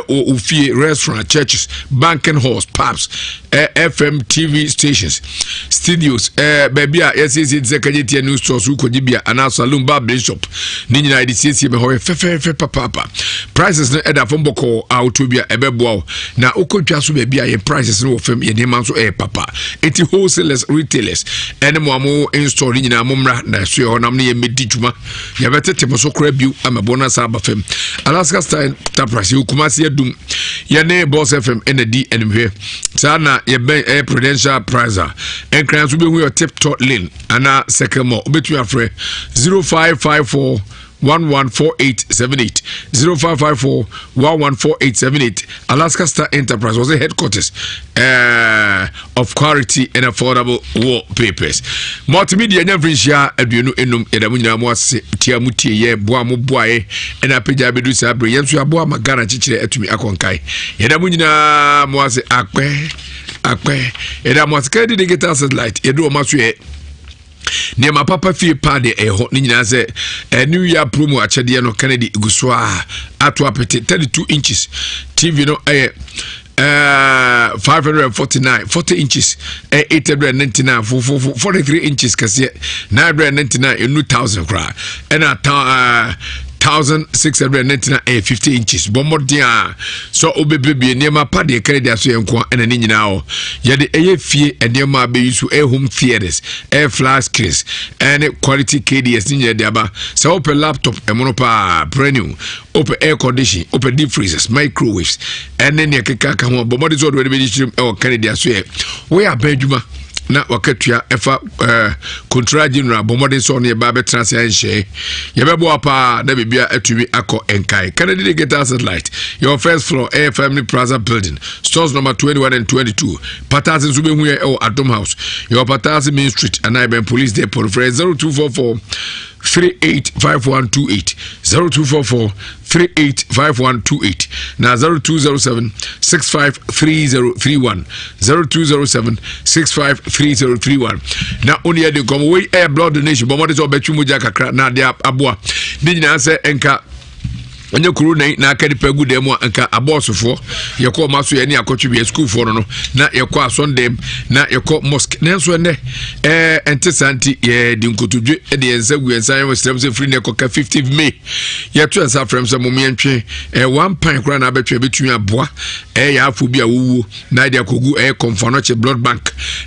ofie restaurant churches banking halls pubs FM TV stations studios baby a yes zekanyeti news source ko dibia ana salon bar shop ni nyina edisi me ho fe papa prices no eda from boko autobia ebeboa na okotwa so baby a prices no fam ye man so papa eti wholesalers retailers ene mo amo install nyina momra na so ho nam ne ye medijuma ya betete so kra biu amabona sa abafem Alaska Star Enterprise ukumasi edum ye ne Boss FM ND enhwe sa na ye ben Prudential Plaza enkran so be hu your tip top lane ana second more obetu afre 0554 114878 0554 114878. Alaska Star Enterprise was the headquarters of quality and affordable wallpapers. Multimedia nyamfrinshia aduenu enum edamunyina mo ase tia mutie ye boa mo boae ena peja bedu sabre yenso aboa magana chichire atumi akonkai edamunyina mo ase akwe edamu ase kedi digital satellite edu o maso ye Nema papa fie pade eho ni nyina se New Year promo achede no Kennedy guswa ato apete 32 inches TV no 549 40 inches 899 43 inches kase 999 1000 kra ena 1699 50 inches bomordia so obebebe niema pade Kennedy aso yenko ena ni nyina o yede eye fie enema be yusu home theaters flash screens and quality KDS ni nyede aba so open laptop emonopa brand new open air condition open deep freezers microwaves and then yakeka ka ho bomordia so de be dichirim e Kennedy aso ye we abadwuma na wakatua efa control general bomodin so ne ba betrans enhye yebebo apa na bibia atumi akọ enkai Kennedy Digital Satellite your first floor Air Family Plaza building stores number 21 and 22 Patterson Sube hu e Atom House your Patterson Main Street and Iben Police Depot 0244 385128 0244 385128 na 0207 653031 0207 653031 na oni de come we air blood donation but what is obetwu moja kakra na de aboa ni nyina se enka onye kuru na aka dipa gu dem anka abosofo yekọ maso ye ni akotwe school for no na yekọ asondem na yekọ mosque nenso ne entisanti ye di nkotodwe de yensa gu yensa ye western se free ne koka 50 May yeto yensa frem se momientwe one pint kura na abetwe betumi aboa ya afu bi awuwo na de akogu confano che blood bank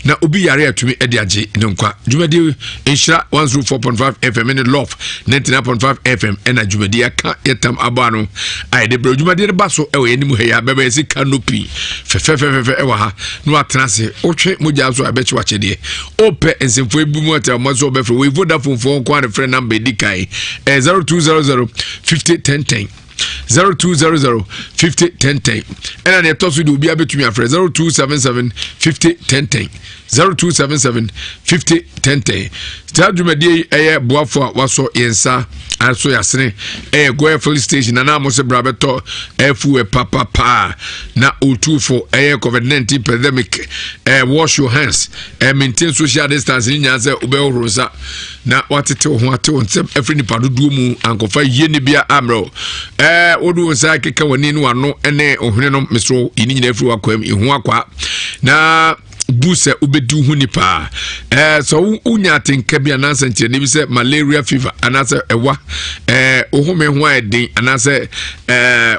na obi yare atumi de age ne nkwa dwumadi Nhyira 104.5 FM in love 99.5 FM na dwumadi aka yetam abano ai de brojuma de baso e we animu heya beba esi canopy fe e wa ha no atrase otwe moja so abechi wa chede ope ensemfo ebumu ata maso obefre we Vodafone phone kwa friend number dikai 0200 501010 0200 501010 and an tosu do be abetumi afre 0277 501010 0277 501010 Tadumadi eye boafo waso yensa aso yasene go police station na mo se brabeto efu papa na otufo COVID-19 pandemic wash your hands maintain social distance nya se obehorosa na watete ho ate onsem every nipa dodo mu ankofa yene bia amro odu nsa keka wani no ano ene ohwene no mesro yini nyina efri wakwam ihu akwa na buse ubedu hu nipa so unya tenka bia nansa ntie ne bi se malaria fever anase ewa ohome ho eden anase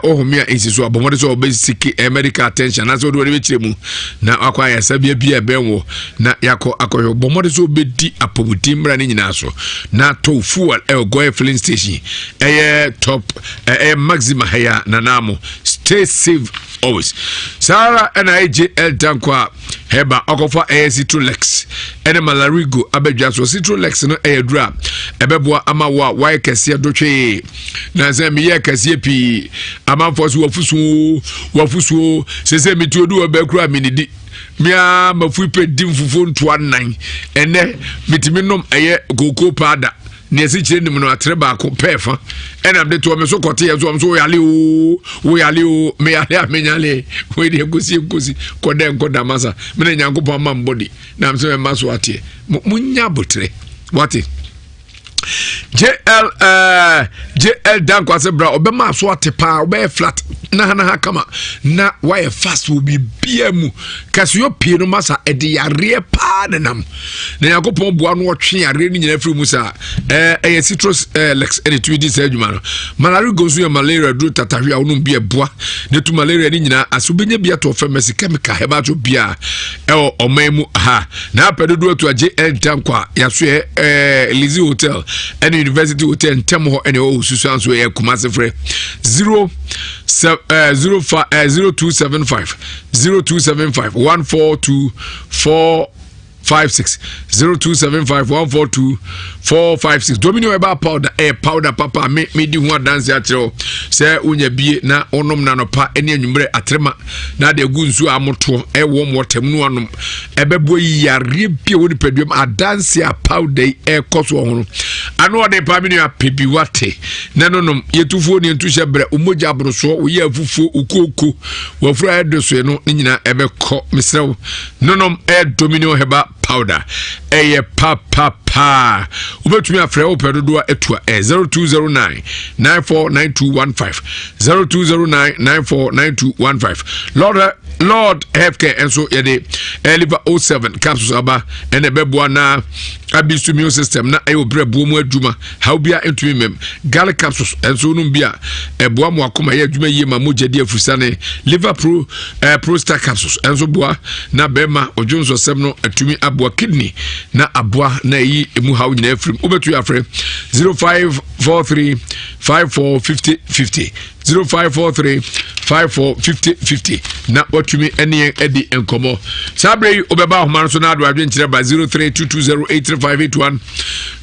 ohome a ensiso abomode so obesiki medical attention anase odo be kiremu na akwa ya sabia bia benwo na yakọ akoyo bomode so obedi apomudi mra ne nyina so na to fuel go filling station top maxima haya na namo stay safe always Sarah and IJL Dankwa heba okofa Citrolex ene malarigo abedwa so Citrolex no edura ebeboa amawa why kese dotwe na se me ye kese pi amanfo so wafusu sese mituodu obekura minidi mia mafuipe dimfufo ntoa nan ene mitiminom koko pada ne si kire nim no atre ba ko pefa enam de to me so kote ye so wo yale o me yale amenyale we de gosi koda masa me na nyankopon mam body na am so me maso ate munya botre wate JL Dankwa se bra obema so atepa obe flat na ha kama na why fast will be biamu kaso yo pie no masa ede yare pa nenam na yakopon bua no otwe yare ni nyina firi mu sa citrus lex ede 2D sa adwuma no malaria gozu ya malaria do tatahwe awon bia bua ne tu malaria ni nyina asobenya bia to pharmacy chemical heba to bia omamu ha na apedodo to JL Dankwa yaso Elise Hotel and University Hotel in Temo and Susan so Kumasi Frey 0275 142 456 0275142456 domino eba powder papa me di ho dance akyerɛ sɛ unya bie na onom na no pa ene anwumre atrema na de gu nsu amoto ɛwɔ motam no anom ɛbɛbɔ yare bie woni paduam adanse a powder ɛkɔso ho ano ɔde pa me no apebi wate na nonom yetufuo ne ntu hye brɛ umogya abroso wo ye afufuo ukoko wafura edoso no nyina ɛbɛkɔ mesrɛw nonom domino heba powder papa ubetumi afrɛ wo pedodoa etua 0209 949215 0209949215 Lord Healthcare enso yede liver 07 capsules aba ene beboa na abisu immune system na ayo brebo mu adwuma how bia entumi mem garlic capsules enso no bia eboa mo akoma ye adwuma yie ma mogya di afusane liver pro star capsules enso boa na bema odwonso sem no atumi aboa kidney na aboa na yi emu haw nyina afrim obetu afre 0543 5450 0543-5450-50 na watumi ene edi enkomo sabre obeba ahoma so na ado adwen kire ba 0322083581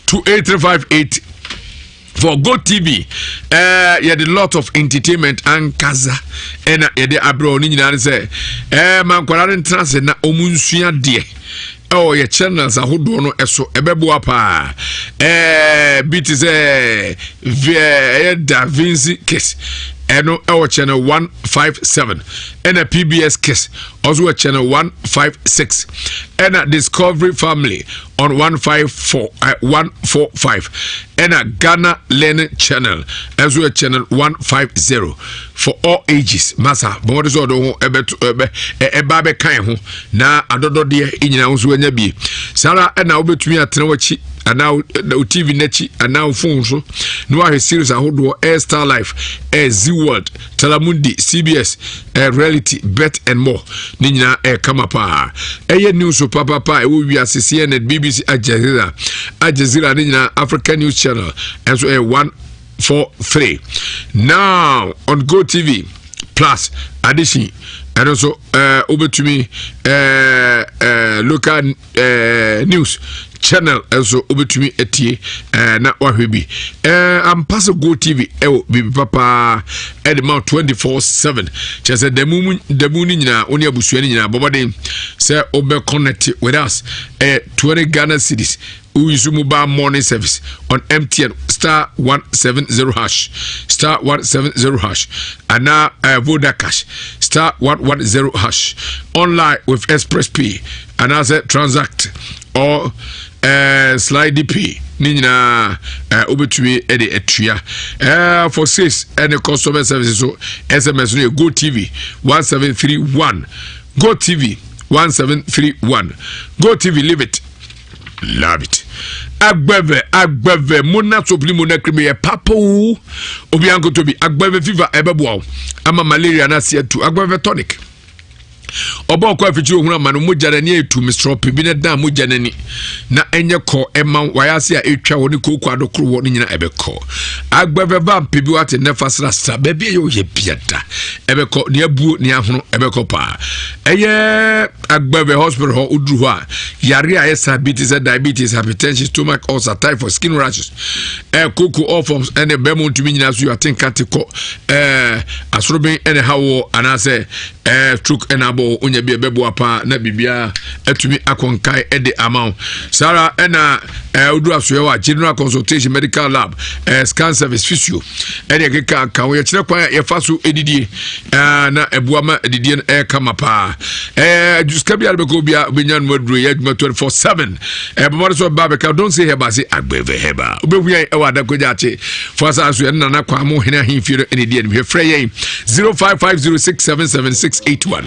28358 for Go TV. You had a lot of entertainment and kaza and the abroad in United say man kwalaren transit na omunsua de oh your channels are who no eso ebebo pa bit is Da Vinci case eno our channel 157 and a PBS case also a channel 156 and a Discovery Family on 145 and a Ghana Learning channel as well channel 150 for all ages massa but what is all do ebe kan ho na adodo de inyina nso anya bi sara na obetumi atena wachi ana TV nachi ana phone so no a series ahodo Air Star Life Z World Telemundi CBS Reality Bet and more ninyina kama pa news so papa Ewiase CNN BBC Al Jazeera ninyina African News Channel and so 143 now on Go TV Plus addition and also obetumi local news channel also obetumi etie na wahwebi am pass Go TV bibi papa edema 24/7 chese demu ni nyina oni abusua ni nyina bobode say obe connect with us 20 Ghana cedis use mobile morning service on MTN star 170 hash star 170 hash and now Voda Cash star 110 hash online with Express P and as a transact or slide DP nina obetumi ede etua for 6 and the customer services so SMS no Go TV 1731 Go TV 1731 Go TV live it love it agbeve mona sopli mona krimi papa obi anko to bi agbeve fever ebebo ama malaria na sia tu agbeve tonic obo kwa fichi ohun amanu mogya na etu mistropi bi na da mogya nani na enye ko ema wayase a etwa woni koku adokro woni nyina ebeko agbeve ba mpebi wate nefa sra baby ye ye biada ebeko ne abuo ne ahono ebeko pa eye agbeve hospital ho udru ho a yare a yesa diabetes hypertension stomach ulcer typhoid skin rashes koku all forms ene bemo ntumi nyina so you think atiko asoroben ene hawo anase stroke ena onya bi bebo apa na bibia atumi akonkai ede amount sara ena odu asoye wa general consultation medical lab scan service physio ede keka kan wo kire kwa ye faso edidie na ebuama edidie kama pa juska bia beko bia benyan modru ye 24/7 bomore so ba beka don't say heba say agbeve heba obehuya e wada koja che fasa aso na na kwa mo hene ahimfiro edidie ne hwefre ye 0550677681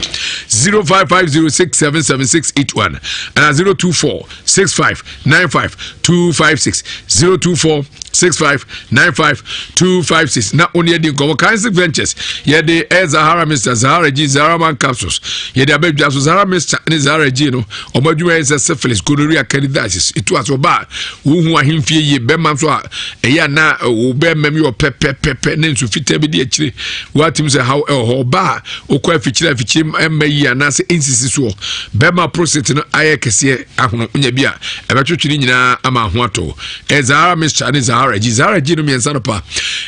0550677681 and 0246595256 024 0246-95256 na oni edi nkomo Kansik Ventures ye de Zahara Mr. Zahara G Zahara Man capsules ye de abedwa so Zahara Mr. ni Zahara G no omadwuma ye syphilis gonorrhea candidiasis itu aso ba wo hu ahemfie ye bema so a eya na wo be mem yo pepe ne nsu fita bi de akire watim se how ho ba okwa afichira emmayi anase insisi so bema prostate no aye kese ahono nya bi a ebetwetwiri nyina ama ho ato Zahara Mr. ni Zahara G Zahara G no miensa no pa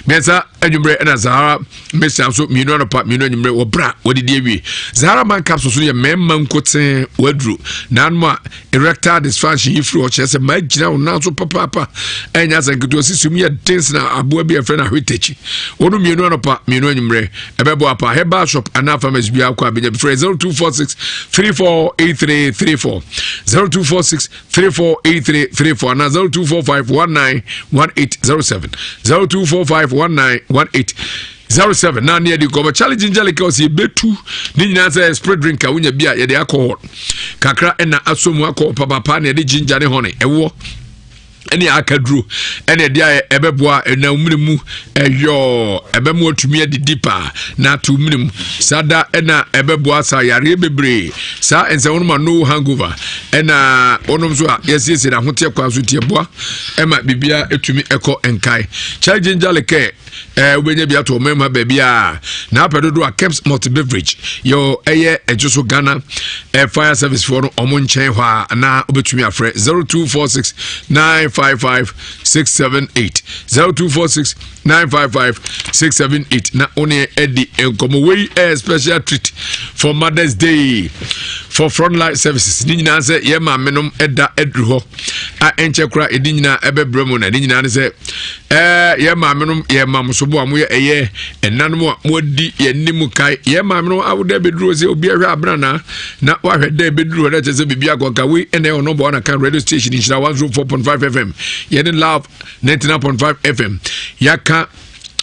miensa anwumre na Zahara Mr. so mienu no pa mienu anwumre wo bra wo de ewie Zahara Man capsules so ye memma nkoten wadru nanma erectile dysfunction ifri o chese magina wo nanso papa enya sanketo sisum ye dens na aboa bi afre na hwetechi wonu mienu no pa mienu anwumre ebebo apa heba shop ana pharmacy bi akwa benya before 0246 348334 0246 348334 na 0245191807 0245191807 na near the cover challenge Angelica was betu ni nyina say spread drink awunya bia ye de alcohol kakra na asomu akọ papa na de ginger ne honey ewo ene akadru ene dia ebeboa na umremu eyo ebemu otumi adidipa na to umremu sada ena ebeboa sa yare bebre sa ense wonuma no hangover ena onom so yesiese na hote kwa so tieboa ema bibia etumi eko enkai charge njaleke ubenya bia to mema bebia na pedodo a Keps multi beverage yo eye ejoso Ghana fire service for omo nchen hwa na obetumi afre 0246-955-678 0246-955-678 na oni edi enkomo we a special treat for Mother's Day for Frontline Services ni nyina se ye ma menom eda edru ho a enche kura edi nyina ebebremo na edi nyina ne se ye ma menom ye ma musobo amu ye eye enanom a modi ye nimu kai ye ma menom awuda bedru se obi ahwa abrana na wahweda bedru na tese bibia gonka we ene ono bo na kan radio station Nhyira 104.5 FM ye ne Love 99.5 FM yaka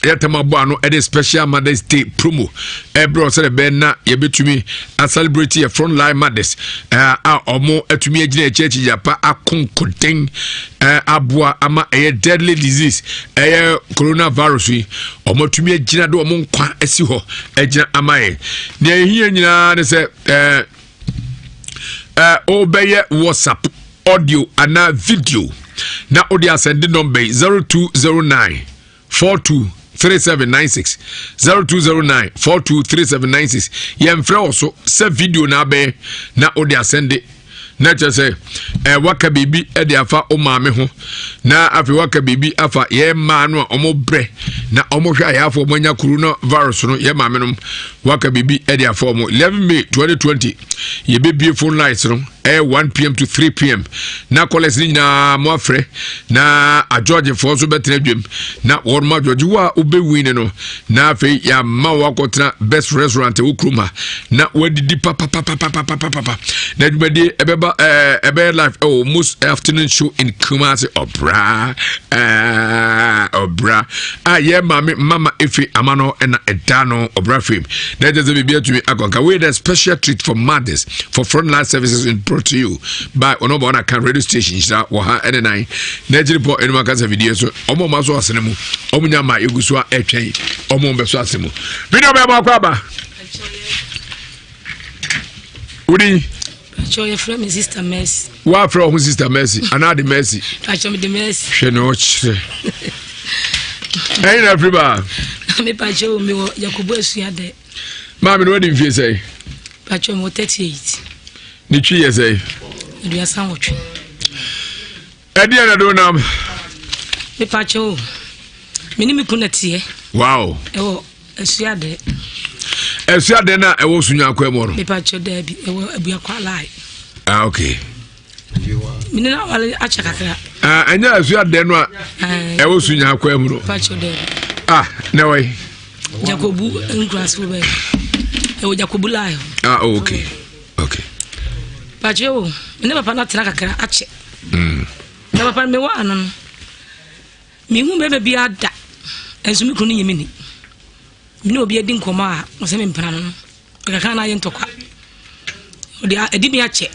Yatamabo ano ede special Mother's Day promo ebro se be na ye betumi a celebrate your Frontline mothers omo atumi agina echechi yapa akonkoden aboa ama deadly disease coronavirus wi omo atumi agina do omo nkwa asi ho agina amaye ne ehia nyina ne se obeye WhatsApp audio ana video na audio send number 0209 42 3796 0209 423796 yemfra also se video na be na odi asende na chese waka bibi e de afa o maame ho na afi waka bibi afa ye ma no omo bre na omo hwa ya afa omonya corona virus no ye maame no waka bibi e de afa omo 11 May 2020 ye bebie phone lines no 1 PM to 3 PM na college ni na mo afre na a George for so betre dwem na worma George wa obewin no na afi ya ma wakotra best restaurant e ukruma na wadidi papa na dwumadi ebeba ebe live most afternoon show in Kumasi obra ye mama efi amano na edano obra fame na just be to me akonka we the special treat for mothers for Frontline Services in brought to you by Onobona Can radio station Nhyira wo ha ene nan na jiripo enuma kasa video so omo maso asene mu omo nyama eguso a etwen omo beso asemu video be ma kwa ba udi Show your friend, Sister Mercy. What from Sister Mercy? Another Mercy. I show me the Mercy. She knows. Hey, everybody. Me pacho me Yakubu Suade. Mammy, what did you say? Pacho mo 38. The 3 years, eh? You are sandwich. Ediana do nam. Me pacho. Minimi kunati. Wow. Oh, Suade. Suade na ewo sunya kwa mo no. Me pacho debi ewo abua kwa lai. Ah, okay. Minina wale acha kakra. Anya Suade no a ewo sunya kwa mo no. Pacho debi. Ah, na way. Jacobu ngras wo be. Ewo Jacobu lai. Ah, okay. Okay. Pacho, mine papa na tira kakra ache. Na papa me wa anon. Mi hu bebe bi ada. Enso mi kunu yemini. Mini obi edi nkoma a o se me mpana no. Kaka na ye ntokwa. Odi edi mi ache.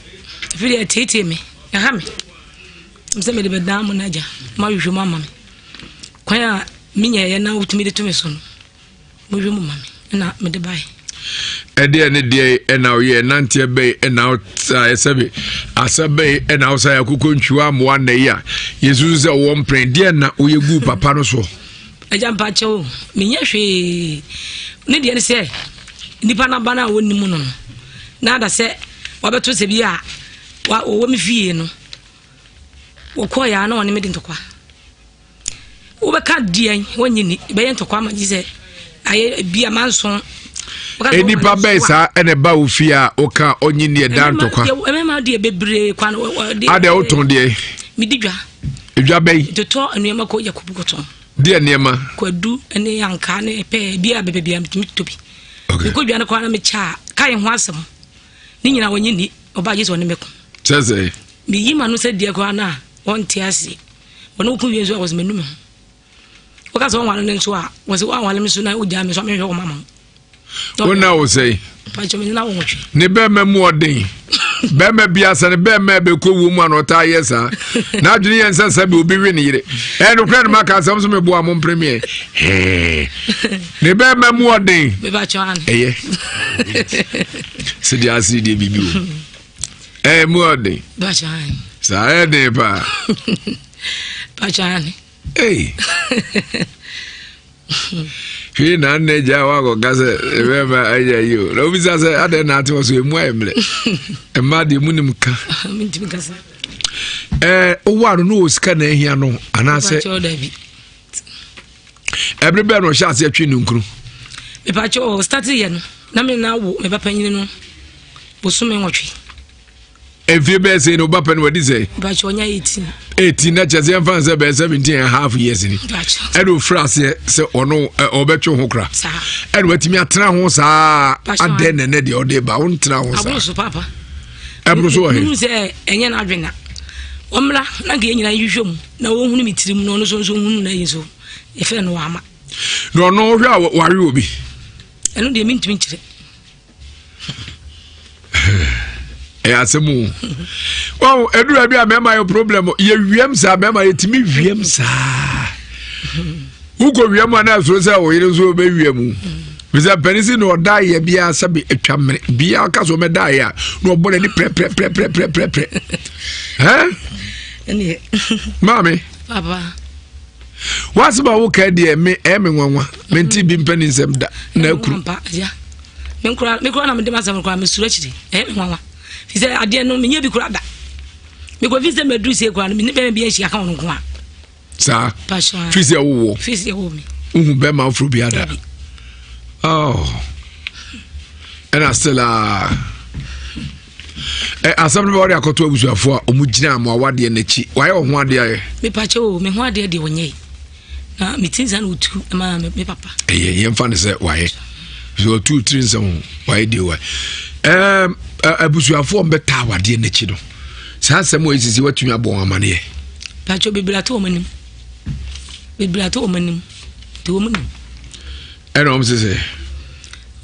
Fi de tete me. Ya ha me. Mse me de bedam na ja. Ma hwehwe mama me. kwaya minya ye na wutumi de tumi so no mo hwe mu mame na me de bai ede ne de na oye nante be na esabe asabe na osa yakoko ntwa mo na ya yesu se wo mpren de na oye gu papa no so eja mpa chewo minya hwe ne de ne se nipa na bana woni mu no na da se wabeto se bi a wo mi fie no wo ko ya na woni me de ntokwa wo be ka dian wonyini be ye ntokwa ma ji se aye bia manso enipa be sa ene ba ofia oka onyini e dan ntokwa emema de bebre kwa ade oton de mi didwa edwa be to anuema ko yakubu koton de niema kwadu ene yanka ne pe bia bebe bia mi tobi ko dwa na kwa na me cha kai ho asem ni nyina wonyini oba jesu ne meko sese mi yima no se de kwa na won tiase wono ku wienso was menum oka so wan ne nso a was wan me so na oja me so me hwe ko mama wona wo sei pa cho me na wo hwe ne be memu odin be me bia se ne be me be ko wu mu anota yesa na adwene yen sasa be obi wi ne yire no kra ma ka sam so me bo am premier ne be memu odin be ba cho an se dia si de bibi o mu odin ba cho an sa de pa pa cho an He na neja wako kase remember aja yo. No bisa se ade na ati waso emu emle. Emma de munim ka. Mintim kasa. Owa no osika na ehia no anase. Everybody no sha se atwi nunkuru. Me pa cho start ye no. Na me na wo me papa nyini no. Bosume nwotwe. Every be say no papa no wadi say. Ba cho nya 18 na chese fan say be 17.5 years ni. Edo frase se ono obetwe ho kra. Edo watimi atena ho saa ade ne de ode ba won tena ho saa. Abroso papa. Abroso he. Nu se enye na adwena. Omra na ga nyina yihwem na wo hunu mitirim no no so hunu na yeso. E fe no ama. No no hwa ware obi. Eno de mintimi kire. Asemu wow edura bia mema yo problem ye wiem sa mema yetimi wiem sa uko wiem ana so se wo yire so be wiem bisa penisi no da ye bia sabe etwamre bia ka so me da ya no obole ni pre ene mami papa what's about wo ka de me nwanwa menti bi mpani nsem da na akuru papa ya me kura na me de masam kura me sura chiri nwanwa fi se ade no me nya bi kura da me ko fi se me dru se kura no me be bi ahia ka won ko a sa passion fi se wo fi se wo me be ma fru bi ada oh and I still asam no body akoto abusuafo a omugina am awade na chi waye ho ade aye me pa che o me ho ade de wonye na me tinza na otu ma me papa ye mfa ne se waye so 2 3 nsan waye de waye abusuafo mbeta awade na chi no sa asam o isisi watumi abon amane pa che bibilato o manim to manim eno msese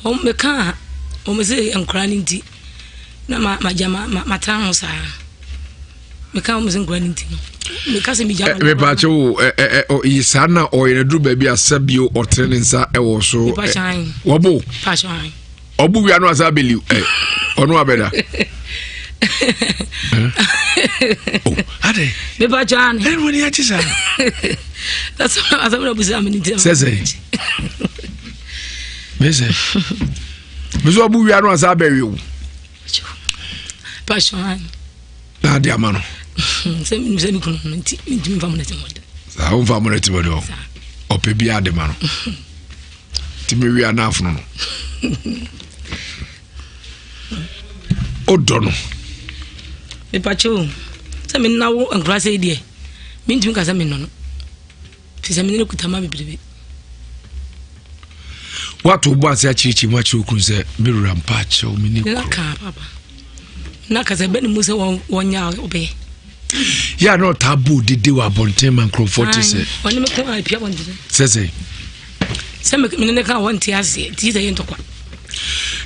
o me ka o me se ankra ni ndi na ma jama ma tran sa me ka o me se ankra ni ndi no me ka se mi jama me pa che o isana o ine dru ba bi asabio o treninsa e wo so wobo pa chan obu wi anu asabeli onu abeda oh ade me pa chan woni ya chi sa that's asabela bu sa me ndi sese mese meso obu wi anu asabeli o pa chan na dia mano se mi kuno nti mi famu na timoda sa o famu na timoda o pe bia de mano ti mi wi anafu no o dono me pacho se mi nawo ankra se die mi ntimi ka se mi no fi se mi ne kutama bibibi watu bo ase achichi mwachi okun se mirura mpacho mi ni na ka papa na ka se be ni mu se wonya obe ya no tabu dede wa bonten man crofort se woni me ko ai pia bonten se me ne ka won ti ase ti ze yento kwa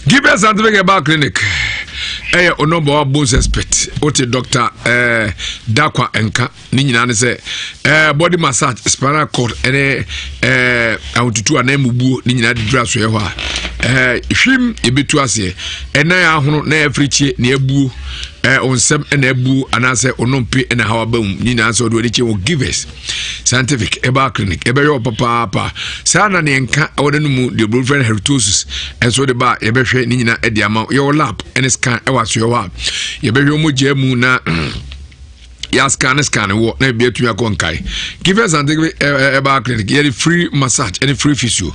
give us something about clinic onombo bones expert what Dr. Dakwa Enka ni nyina ne se body massage spinal cord awututu anamubuo ni nyina dra so ye ho hwim ebetu ase enan ahono na africhie na ebuo onsem na ebu anase onompe na hawabam ni na so do de che wo givers scientific eba clinic ebe yo papa sana ne nka wodanu mu de blood heritosis enso de ba ebe hwe ni nyina edi ama yo lab and scan e waso yo wa ebe hwe mo jamu na ya scan wo na bia tu akonkai givers and eba clinic ye free massage and free physio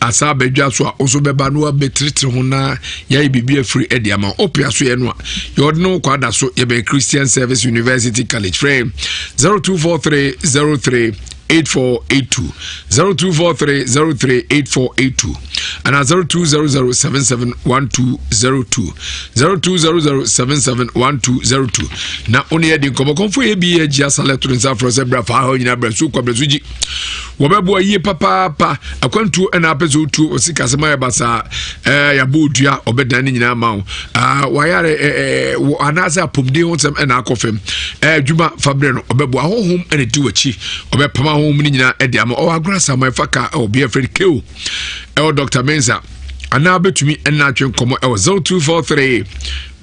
asa bedwa so a oso beba no abetritre ho na ya bibia free ediama opia so ye no a ye odno kwada so ye be Christian Service University College frame 024303 8482 0243038482 and 0200771202 0200771202 na oni edi komofo ye bi egia saletro nsa fro se bra fa ha nyina bra su kwa bra suji wo bebo yi papa akwantu na apezo tu osika sema ya basa ya bodua obedan ni nyina ma wa yare anasa pomde ho sem na akofem djuma fabre no obebo ahohom ene ti wachi obepama home ni nyina edi ama o agrasa my faka obi afred keo Dr. Mensa ana betumi na atwen komo 0243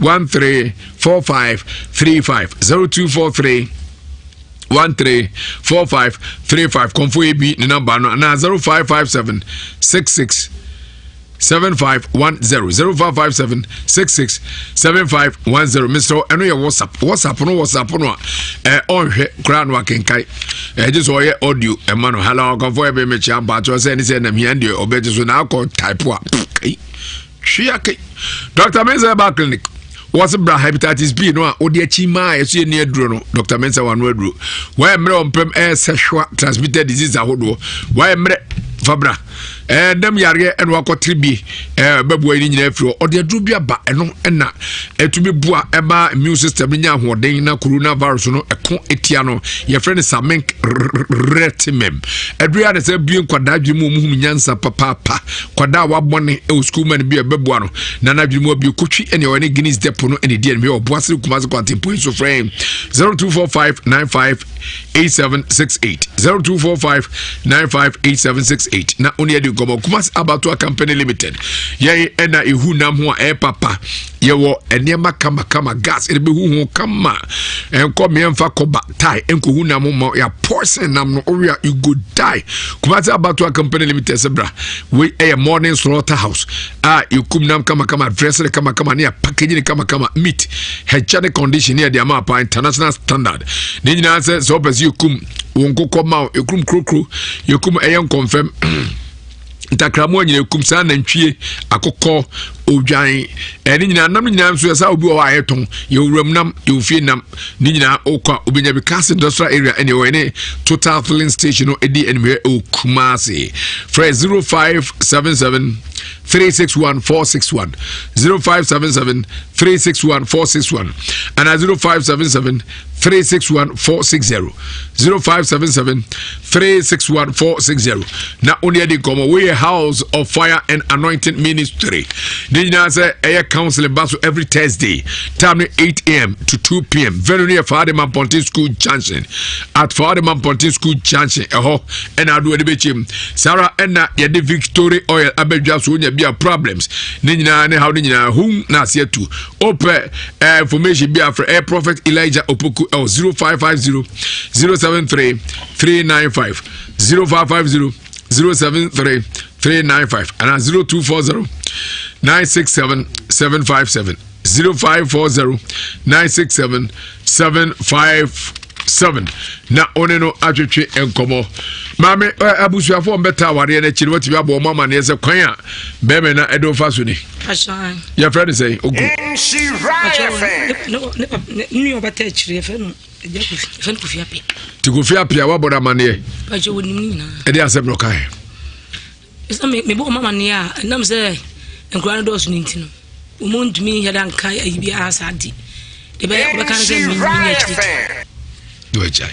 134535 0243 134535 konfo ebi ni number no na 0557 66 7510 0557 66 7510 Mr. eno ye WhatsApp no onhwe kra no akenkai just oye audio emano hello konfo ebe mechi amba to say ni say na mi ande obeje so na akọ type a hwiake Dr. Mensa ba clinic was bra hepatitis B no a odi achi ma yeso ni aduro no Dr. Mensa wanu aduro why emre ompem sexual transmitted disease ahodo why emre fabra dem yare eno akotribi babu ani nyina afiro ode aduro bi aba eno na etumi bua eba immune system nya hoden na coronavirus no eko etia no ye friend samink retimem aduro na se bie kwada adwemu mu nyansa papa kwada wabone e school man bi babu no na na adwemu bi kotwi ene woni Guinness depo no ene die me oboase kumase kwantempo so frame 0245958768 0245958768 na oni edi gomo kumas abato company limited ye ena ehu nam ho e papa ye wo enema kama gas ebe hu kama enko me emfa koba tai enko hu nam mo ya portion nam no area you go die kumas abato company limited sebra we a morning slaughterhouse ikum nam kama dresser kama ne packaging kama meat hygienic condition here the amapa international standard ni nyina se so pese ikum wonko koma ekrum krokro yekum eyen confirm ntakramo nyina kum sa nantwie akokọ odwan eni nyina nam nyina nso sa obi wa ayeton ye wuram nam ye ofie nam ni nyina okwa obenya bi cast industrial area anyway ne total filling station no edi enwe okumase for 0577 361461 0577 361461 and 0577 361460 0577 361460 na only the come we house of fire and anointing ministry Nhyira say air counseling back every Thursday time 8 a.m. to 2 p.m. very near Fademan Pontin School Junction at Fademan Pontin School Junction and I do the betchim Sarah and ya the Victoria oil abedja so nya bia problems Nhyira ne how Nhyira whom na see to open information bia for air prophet Elijah Opoku 0550 073 395 0550 073 395 and 0240 967 757 0540 967 757 na oneno atwetwe enkomo mame abusuafo mbeta ware na chiri wati abo mama na yese kwan a beme na edo faso ni ashan ya friend say ogu Nhyira ni obata chiri fe no fe no kufia pe ti kufia pe waboda mane baje wonim ni na ede asem no kai isa me bo mama ne a nam se enkura do so ni ntino umundumi yadan kai ayibi asadi de be kan se mi ni chiri do ejai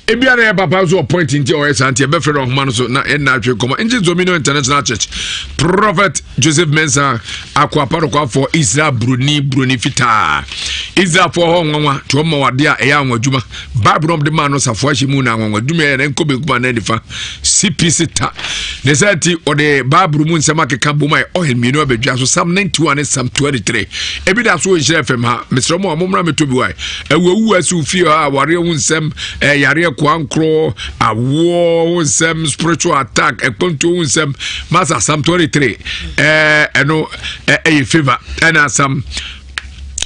Ebiana papa so point into or santi be friend of man so na atwe komo Engine Dominion International Church Prophet Joseph Mensah akwa for Israel Bruni fita Israel for ho nwanwa to ma wade a eya anwadwuma Bible of the man no safo ahye mu na anwadwuma e nko be kuma na difa CPC ta ne sati o de Bible mu nsema keka boma oil mienu abedwa so Psalm 91 and Psalm 23 ebi da so Nhyira FM ha Mr. Mo amomra metobi wai ewu asu fi a ware hu nsem yare kwankro awo nsem spiritual attack ekonto nsem Masa Psalm 23 eno favor and some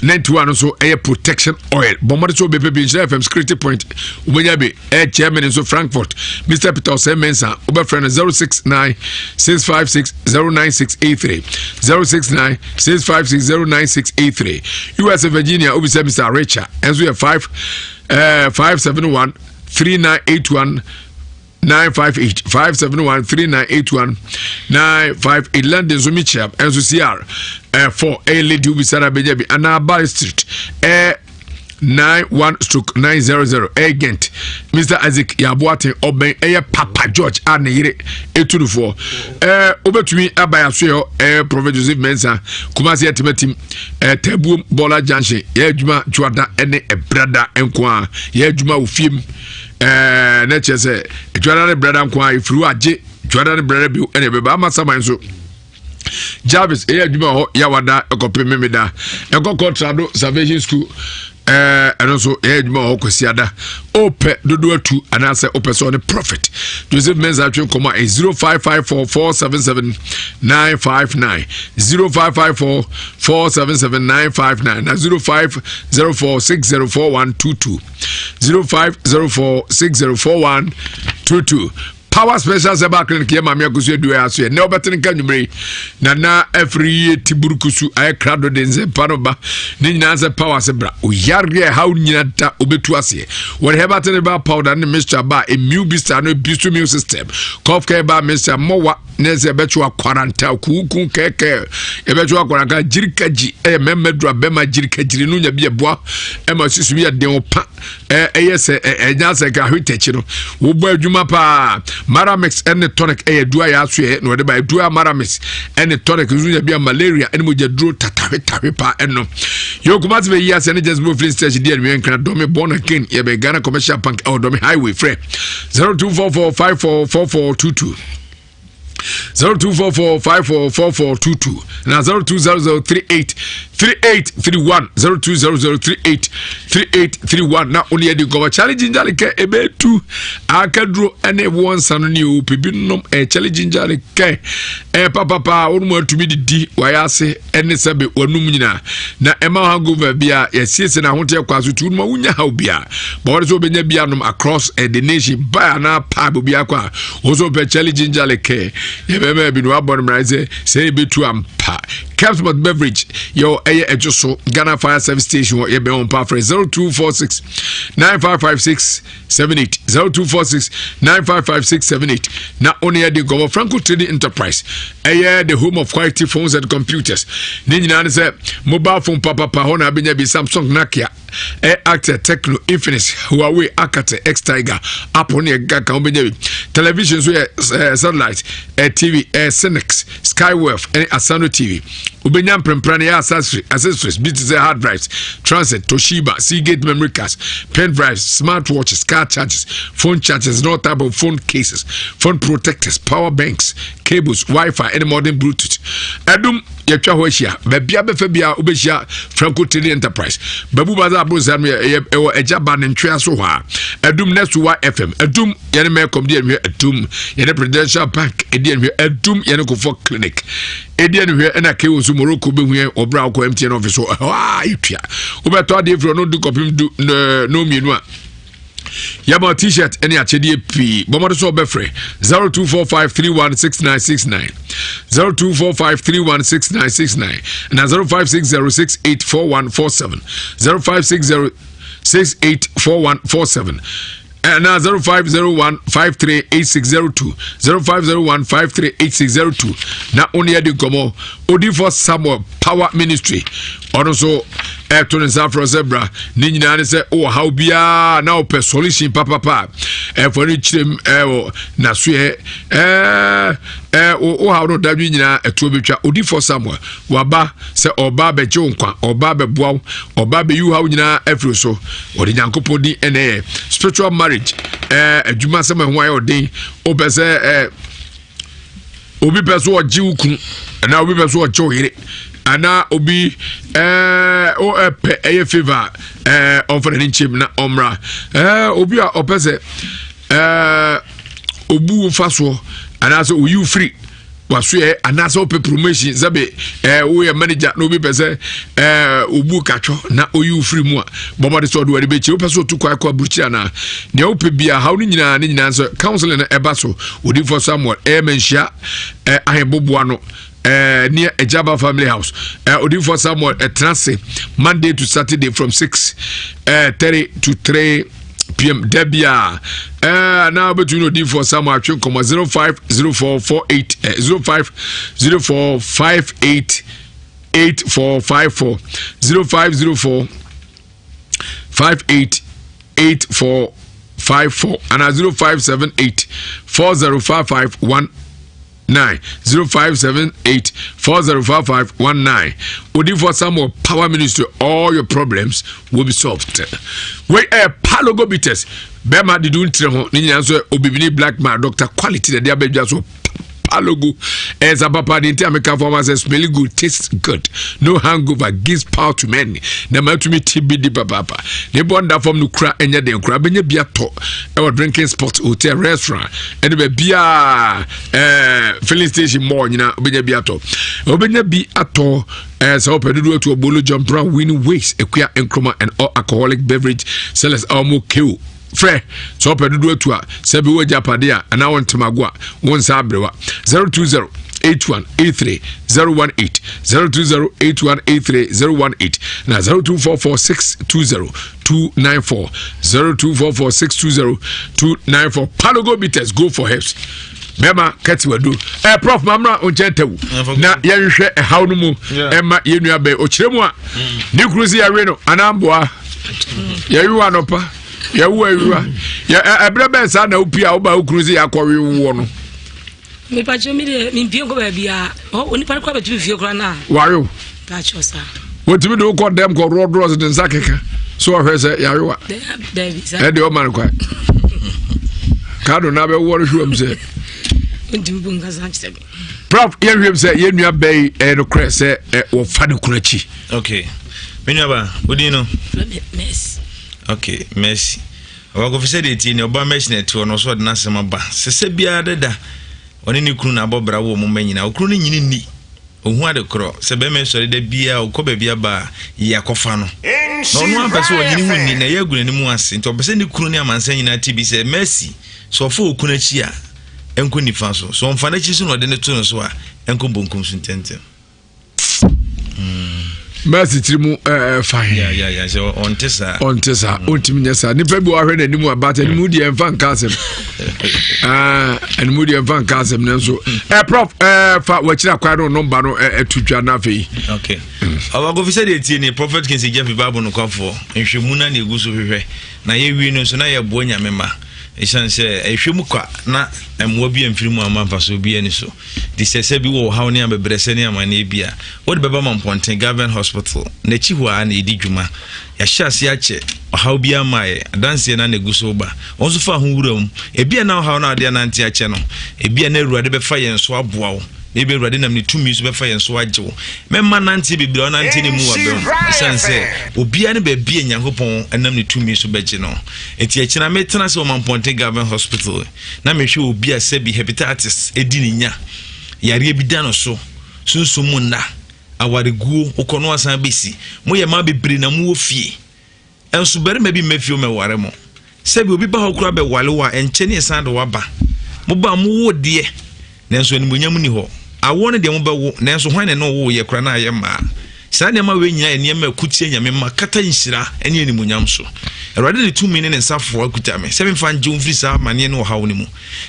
91 so a protection oil. Bomber so baby Nhyira FM security point. Ubenyabe chairman in so Frankfurt. Mr. Peter Mensah. Uber friend 069-656-09683. 069-656-09683. Ewiase Virginia. Ubi Mr. Richard. And so 571-3981. 958 571 3981 London Zumichia and CR for a lady who be Sarah Bejabi and Bar Street 91/900 agent Mr. Isaac Yabuate Oben Papa George Nhyira Etunufo obetumi abaya so Prophet Joseph Mensah Kumasi Etimetim Tebu Bola Junction ye adwuma Juada ene ebrada enko ye adwuma ofiem na chese Juada ne brada enko ifuru age Juada ne brada bi ene beba amasaman so Jarvis adwuma ho yawada ekopememeda ekokotrado Salvation School and also more Kosiada Ope Dudu and answer Ope so the prophet Joseph Mensah Chukoma 0554477959 0554477959 0504604122 0504604122 Power special seba clinic ye mamia kusu edu aso ye ne obetin kan nwumre na every tiburukusu ay krado denze panoba ne nyina se power sebra o yare how nyina da obetu ase what hebatin ba powder ne mixture ba immune booster no boost immune system cough care ba mixture mowa ne se betu akwaranta kuku keke e betu akwaranta jirikaji memedro bema jirikajiri no nya bi eboa e ma susu ya den opa se enya se ka hwitechi no wo bo adwuma pa Maramix and the tonic dua ya swe no de ba dua Maramix and the tonic zunya bia malaria and mo jedro tatawepa eno yo kumati be years and just move flint station there we can do me born again ye be Ghana commercial bank or do me highway free 0244544422 0244544422 na 0200383831 0200383831 na oni edi go challenge njalike ebetu akadro ene won sanu ni o pebinom challenge njalike papa onu atumi didi wayase ene sebe wanum nyina na ema hangover bia yesiese na hote kwaso tu ma wunya ha bia ba wore so benya bia nom across the nation ba na pa bia kwa ozo be challenge njalike yebebe bi no abon mraise say betu ampa Capsmart beverage yo ejoso Ghana Fire Service Station ye be on pa for 0246 955678 0246 955678 na only the go Franco Trading Enterprise the home of quality phones and computers ni nyina say mobile phone papa hona benya bi Samsung Nokia Actor Tecno Infinix Huawei Akate X Tiger Apple ne gaka benya television so satellite TV Cinex Skywave and Asano TV Ubenya premprane ya accessories bits hard drives transit Toshiba Seagate memory cards pen drives smartwatches car chargers phone chargers no type of phone cases phone protectors power banks cables Wi-Fi and modern Bluetooth Adum yetwa ho hia babia befa bia obehia Franco Trading Enterprise babu baza abuzam ewo ejaba ne ntwe aso ho Adum next wa FM Adum yene me kom die enwe Adum yene Prudential Bank edie enwe Adum yene ko for clinic edie enwe na ke osu Morocco be hu obra ko MTN office itwa obeto ade fro no du kopim du no mienu a Yama t-shirt any achedi p bomodo so befre 0245316969 0245316969 and 0560684147 0560684147 and 0501538602 0501538602 na only adi komo odi for Samuel Power Ministry also to ne safro zebra ni nyina ne se o how bia na o solution papa for ni chirem na so o how no dadwi nyina eto betwa odi for Samuel waba se oba be nkwa oba be boaw oba be yu how nyina afro so odi nyankopon di ene spiritual marriage adwuma se me ho aye odin o be se obi beso oji ukun na obi beso oji ohire ana obi o epe eye favor offer ni chim na omra obi a opese obu faso ana so you free waso ana so pe promotion zabe wo ye manager no obi pese obu kacho na you free mu a bomade so do wari be chi o pese otu kwa burchi ana ne o pe bia how ni nyina so counseling na eba so odi for Samuel menhia aheboboa no near Ejaba family house odi for Samuel transit Monday to Saturday from 6:30 to 3 p.m. Debia now between odi for Samuel 050448 050458 8454 0504 58 8454 and 0578 405519 0578 405519. Odi for Samuel Power Ministry, all your problems will be solved. Wait palogo bites bema didun treho ni nyanso obibini black man doctor quality the dia beja so palogo as a papa the American farmer says smelly good, tastes good, no hangover, gives power to men. Na ma to me TBD papa ne bonda from no kra enya den kra benya bia to e drinking spot hotel restaurant and be bia filling station more nyina benya bia to obenya bi ato so pedudu to bolo John Brown winning ways equia enkroma and all alcoholic beverage sellers almost kill Fre so pedudu to sebi wo japade a ana won temago a won sa abrewa 020 8183 018 020 018 na 0244 294 0244 294 Palogo bitters go for helps Mema kati wadu prof mamra onchetewu na yehwe haw no mu ema yenua be okiremu a ni kruzi ya we no anamboa yewu anopa yewu awura ya ebrebe sa na opia oba okruzi yakọwe wo no me pacho mi de mi pie ko ba bia oni pa ko ba tu fie kra na wayo pacho sa wotimi do ko dem ko rodros de zakeka so hwese yarewa David sa e de o man kwa kado na be wo hwem se Prof, you say you are bay no crest or funny kunachi. Okay. Menyaba, what do you know? Mess. Okay, Messi. Our officer did in your bar machine to no sword Nasama Ba. Sebia da. On any croon above Bravo Momena, or crooning in me. Who had a crow, Sebeme sorry de beer or Cobebia bar, Yakofano. No one person in a year good anymore since or sending croonia man saying at TB said Messi. So full kunachia. Enko ni faso so mfana chisu no de ne to no so a enko bonkum suntente Mercy trimu fine ya so ontesa ontimi nyesa ni pebu ahwe na nimu abata nimu di enfan kasem nimu di enfan kasem nanso prof fa wachira kwa no number no etutwa na fe okay our officer dey tie ni prophet kin se Jeff Bible no kwafo nhwemu na egu so hwehwe na ye wi no so na ye bo nyamema esanse ehwemu kwa na emwo bi amfirimu amamfa so bi ani so di sese bi wo hawo ne abebrese ne amane bia wo de beba mamponten government hospital na chi ho a na edi dwuma ya hyase ache hawo bi amaye danse na neguso ba onso fa ho wuram ebia na hawo na ade na ntia ache no ebia na ruade be fa yen so aboa wo ebe ruade nam ne tumi so be fa yen so agyewo memma nanti bibira nanti ne mu wabe sanse obia ne be bia nyankopon enam ne tumi so begye no enti akina metena se o mamponte government hospital na mehwe obia se bi hepatitis edi ne nya yare bi da no so sunsumu na awareguo okono asan besi moye ma bebiri na mu ofie enso bere ma bi mafio meware mo se bi obi ba hokura be wale wa enche ne san do waba mo ba mo wo de nenso animunyam ni ho awone de mo ba wo nenso hwan ne no wo ye kura na ye ma sa ne ma we nyina ene ma kutie nyame ma kata nhyira ene animunyam so erade de 2 minutes nsafo akuta me se me fan je mfiri sa mane ne wo hawo ne mu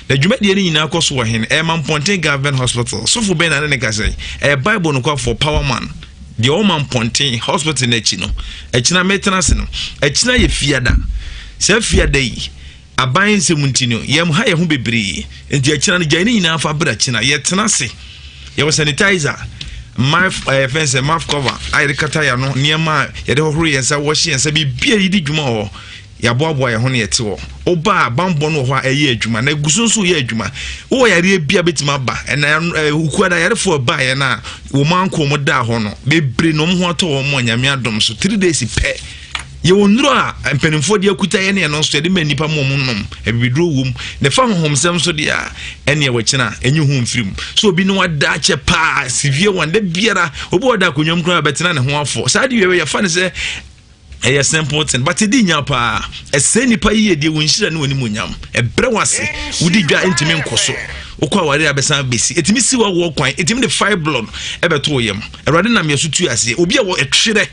na dwuma de ne nyina akoso wo hen e man ponten government hospital so fo be na ne ka say e bible no kwa for power man the old man ponting hospital nechino echina maintenance no echina ye fiada se fiada yi aban semuntino yem ha ye ho bebre enti echina no jani nyina fa bra china ye tena se ye was sanitizer my fence mouth cover I rekata ya no niema ye de hohoro yensa wash yensa bi bia yidi dwuma ho ya boaboa ye ho ne yete ho oba bambo no ho aye adwuma na gusunsu ye adwuma wo yare bia betima ba na ukuada yare fo ba ye na wo manko mo da ho no bebre no mo ho to wo mo nyame adom so 3 days pe ye wonuro a mpanimfo de akuta ye ne no so de manipa mo nom ebidro wom ne fa honhomsem so de a ene wachina enyi hu mfirim so obi no wada che pa sivie wande biara obi wada konwam kra betina ne ho afo sa de ye fa ne se a simple thing, but it didn't yapa. A seni pa ye de Nhyira no woni munyam. E bre wase, wudi dwa ntimi nkoso. Okwa ware abesan besi. Etimi si wa wo kwan, etimi de 5 blood e beto yem. Erade nam yeso tu ase. Obi a wo etwere.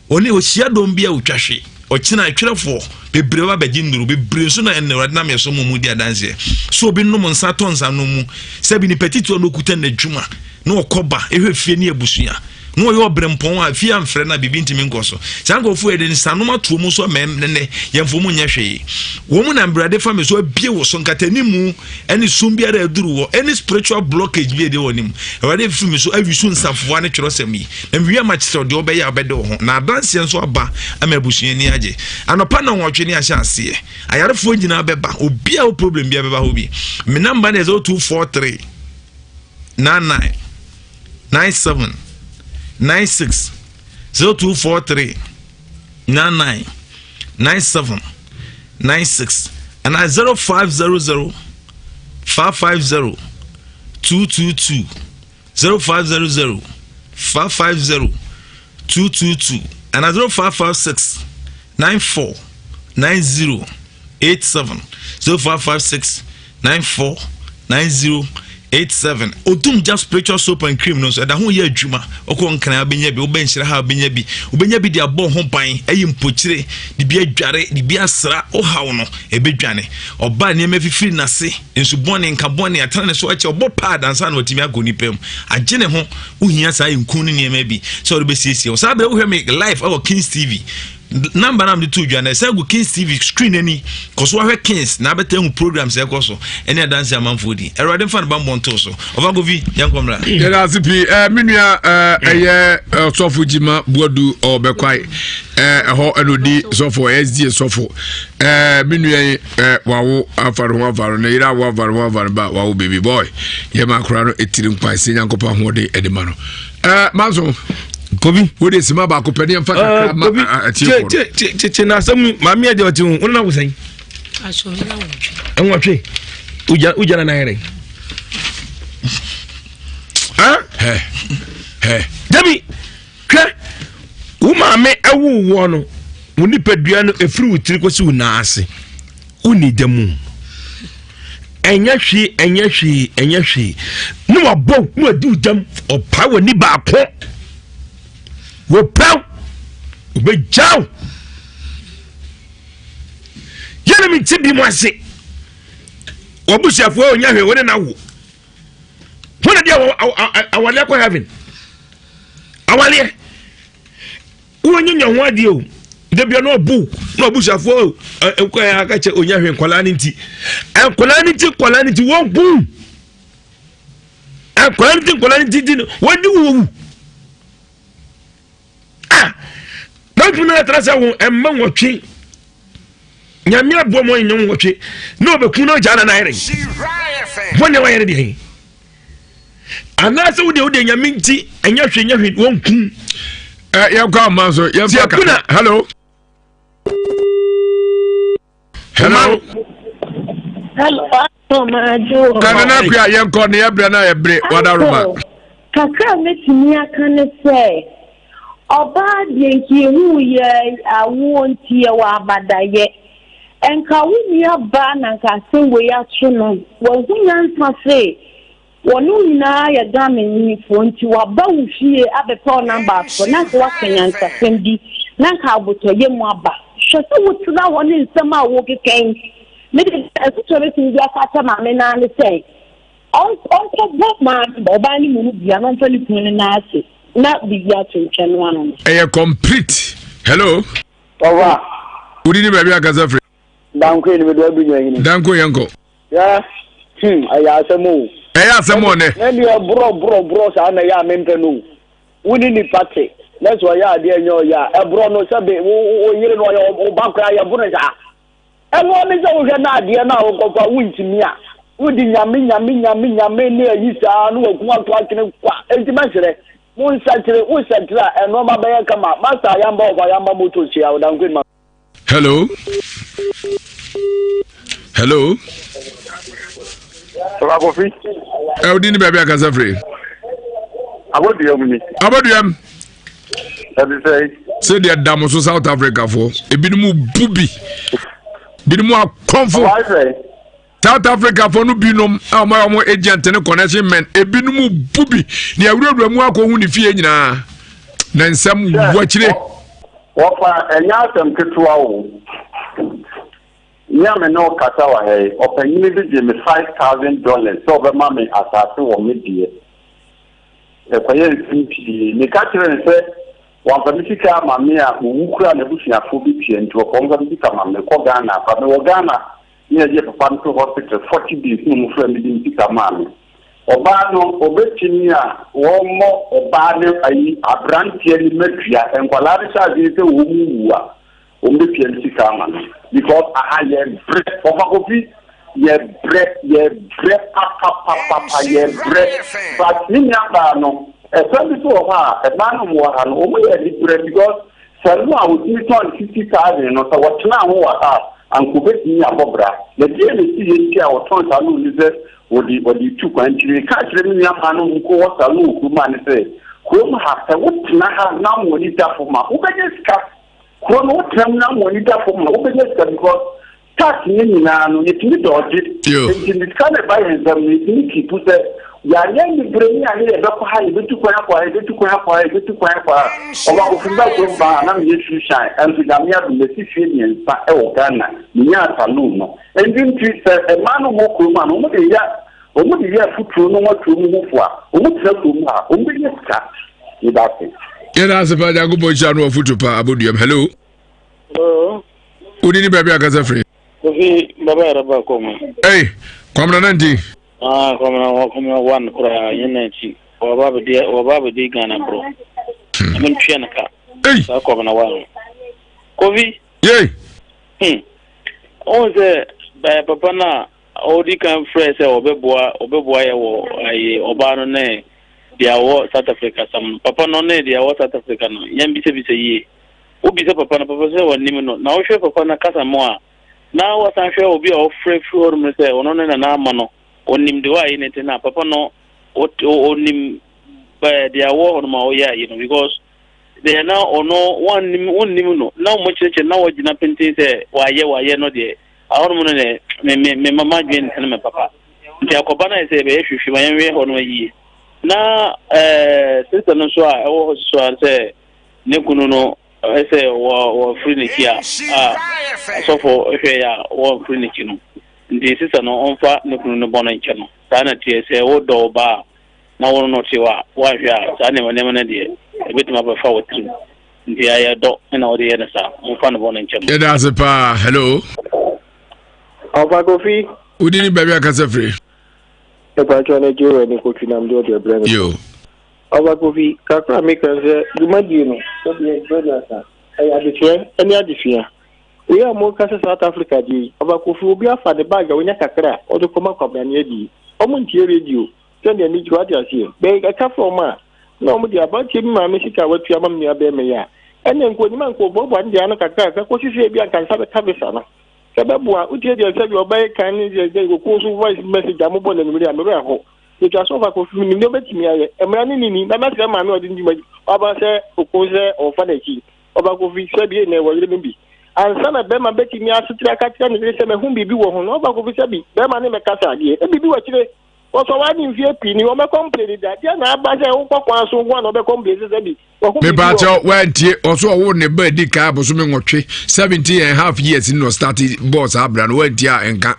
Oni o hia dom bia otwahwe. Okina etwerefo bebre wa baginduru bebre so na erade nam yeso mu di adanse. So obi no nsa to nsa no mu. Sebi ni petito no kuta na dwuma. No okoba ehwe fie ni abusua. No yo brempon a fia mfre na bibi ntimi nkoso sango fu ede nsanoma to mu so mem ne yemfo mu nya hwe wo mu na mbrade fam so abie wo so nkatanimu ene sumbiara aduru wo any spiritual blockage bi ede wonim ewade fim so awisu nsafo ane twirosem yi na wiya ma chise de obeya obede ho na adanse nso aba ama abusuani ni age anopa na nwotwe ni ahya ase ayarefo nyina beba obia o problem bia beba ho bi me number na 0243 99 97 96 0243 99 97 96 and 0500 550 222 0500 550 222 and 0556 94 90 87 0556 94 90 87 odum just spiritual soap and cream no so da ho ye adwuma okon kan abenya bi obenhyira ha abenya bi de abon ho ban ayi mpokyire de bi adware de bi asra o hawo no ebedwane oba ne mafifiri nase ensu bone nka bone atana ne so ache obo pa dansa na otimi agoni pem agene ho ohia sa yinkun ne ma bi so do be siesie o sa be wo me live our Kings TV number nam de to dwane say go Kings TV screen ani koso wa Kings na beta hu programs e koso ene dance amanfodi erode fan ba monto so ovagovi yankomra ya asipi menua sofo jima bodu obekwai ho enodi sofo SD sofo menua wawo afaro na ira wawo ba wawo baby boy ye makura no etirim kwa se yankopa hode edema no manzo Kobi wode sima ba ko pede mfa kakra ma che na sam mami ade oti hu na wusan aso mi na wotwe enwotwe uja na yere Demi kwe umame ewu wo no woni padua no efiri wutiri kosi una ase uni demu enya hwi no wabo no adi udam opa woni ba ko wo pau be jaw yele mi tibi mo ase obusiafo onya hwe woni na wo wona dia awale ko heaven awale wonyinya ho ade o de bia no bu no obusiafo enko ya aka che onya hwe nkola ni nti wo bu nkola ni nti wodi wo Don't know that I am watching. Yamia Bomo in young watching. No, but Kuno Jana Nairing. When they were ready. And that's what they would in Yaminti and Yashi won't come. You come, Master. Hello. Hello, my Joe. Canapia, young Cornea Brana, what are Kaka met me, I can say. Oba de hu ye awon tie wa abadaye enka wuni aba na nka se we atwe no wo hunya nsa se wonu nyina ya gamen fo nti wa ba wu fie abeto number fo na ko wakanya nsa sembi na nka aboto ye mu aba hwe se wutuna woni nsema a wo keken me de asutore tin dia ka ma me na ne se on ko bo ma oba ni mu bia no mfa ni kun na ase na bibia twenchen one complete. Hello. Over. Who didn't baby Agazafre? Danko ni do bi nyin. Danko yanko. Yeah. Ewiase mu. Ewiase mu ne. Na dia bro sa na ya mempe no. Wuni ni party. Let's why ya de enyo ya. E bro no sabe wo yire no ya o bankra ya bu na ja. E no ni se wo hwe na de na wo kokwa wuntimi a. Wudi nyame ne ayisa no waku ato akene kwa. Entima sere. Mun satire eno ma be kama. Master yamba moto chia o Danko ma. Hello. Hello. Hello, Kofi. How did you baby Agazafre? Abodiam. Say they are damn so South Africa for a bit more booby. Bit more comfort. South Africa for no binum, our agent and a connection man, a bit more booby. The Aurora Mwako who the fear na. Then some watch it. What and Yasam Ketuao. Nyame no kasa wa hey opanyin bi give me $5,000 so be mama asase wo medie e kwaye nti ni ka kire ne se wa pamifika mama a wukura na busuafo bi pie nti wo konga bi ka mama ko Ghana fa me wo Ghana ni je papa to hospital 40 days no mu fra me di ka mama oba no obetini a wo mo oba ne ayi abrantie ni matua enkwalare sha bi se wo mu wa ombe PLC kama because I am bread of a coffee ye bread papa ye bread but ninya no e so bi so ha e ma no mo ha no o mo ye bread because selu a wo ti ton 50,000 no so what na ho wa ha an ko beti nya bobra le die le ti ye ti a wo ton sa no ni ze odi 2 kwantiri ka kire mi nya ma no ko wo sa no ku ma ni se ko ma ha se wo tina ha na mo ni da fo ma wo be ska Kono tramna monitor for my business because tax ni na no yetimi dodge nti kana buy them ni people say ya yen ni bremi ani e beko ha betu kwa oba ofunda ko ba na me yesu shine and the gamia do the fie ni nsa e wo Ghana ni ata no endin ti se e manu mo ko ma no mo de ya futuro no watro mu hofo a o mo tra ko mu a o mo de ska ni da se. Yena se pa jago bo chanu ofutu pa abodiam. Hello. Hello. Udini baby Agazafre. Kofi baba araba ko mo. Hey, komna nanti. Komna wan kura yenanchi. Wa baba de Ghana bro. Amen piana ka. Hey. Sa komna wan. Kofi. Yey. Onze ba papa na odi kan fresh e obeboa ye wo ayi obano ne dia wo South Africa sam papa no ne dia wo South Africa no yam bi se yi obi se papa se woni no na wo hwe papa na kasa mo a na wo san hwe obi a wo free or me se ono ne na ama no onim de wa yi ne te na papa no onim ba dia wo ono ma o ya you know because they are now ono one nim no na mo cheche na wo gina penti se wa ye no de awon mo ne me mama gwen ne me papa nti akoba na se be hwehwe ma yen we ono yi na sister no so a wo so say ne kunu no say wo free ne kia so for hwe ya wo free ne kinu ndi sister no onfa ne kunu no bono nche no sa na tie say wo do ba na wo no ti wa hwe a sa ne na de ebetima ba fa wo trim ndi ya do na wo de ye na sa onfa no bono nche no Yeda se pa. Hello. Oba Kofi. Udini baby Agazafre. Epacho na jiwe ni ko tunamdo de brand. Yo. Oba Kofi kakra make say dumadi no so be brother sa ay adifia any adifia we are more kasa South Africa di Oba Kofi obi afa de bag wonya kakra o de koma kwabra na edi omo ntie radio send ya ni jwa dia sie be ka from a na omo dia ba tie mi ma me sika watu ama me aba me ya ene nko nyima nko bobo ande ano kakra ka ko sisi bi anka nsa be kabisa na sebabua utie dia se bi oba kan ni je ko so voice message amobo na numeri amere aho it was over Kofi ni no betimi aye emra ni na message ma me odi ndima oba se okunze ofa na ki Oba Kofi se bi na wo yire bi ansa na be ma betimi asitira ka tira ni se me hu bibi wo ho no Oba Kofi se bi be ma ne me kasa ade e bibi wo kire wo so wa ni mfie pi ni wo me complain da dia na aba se wo kwakwan so wo na be complain se bi me ba cho wantie oso wo ne ba di ka bo so me nwotwe 17.5 years no started boss abra no wantie a enka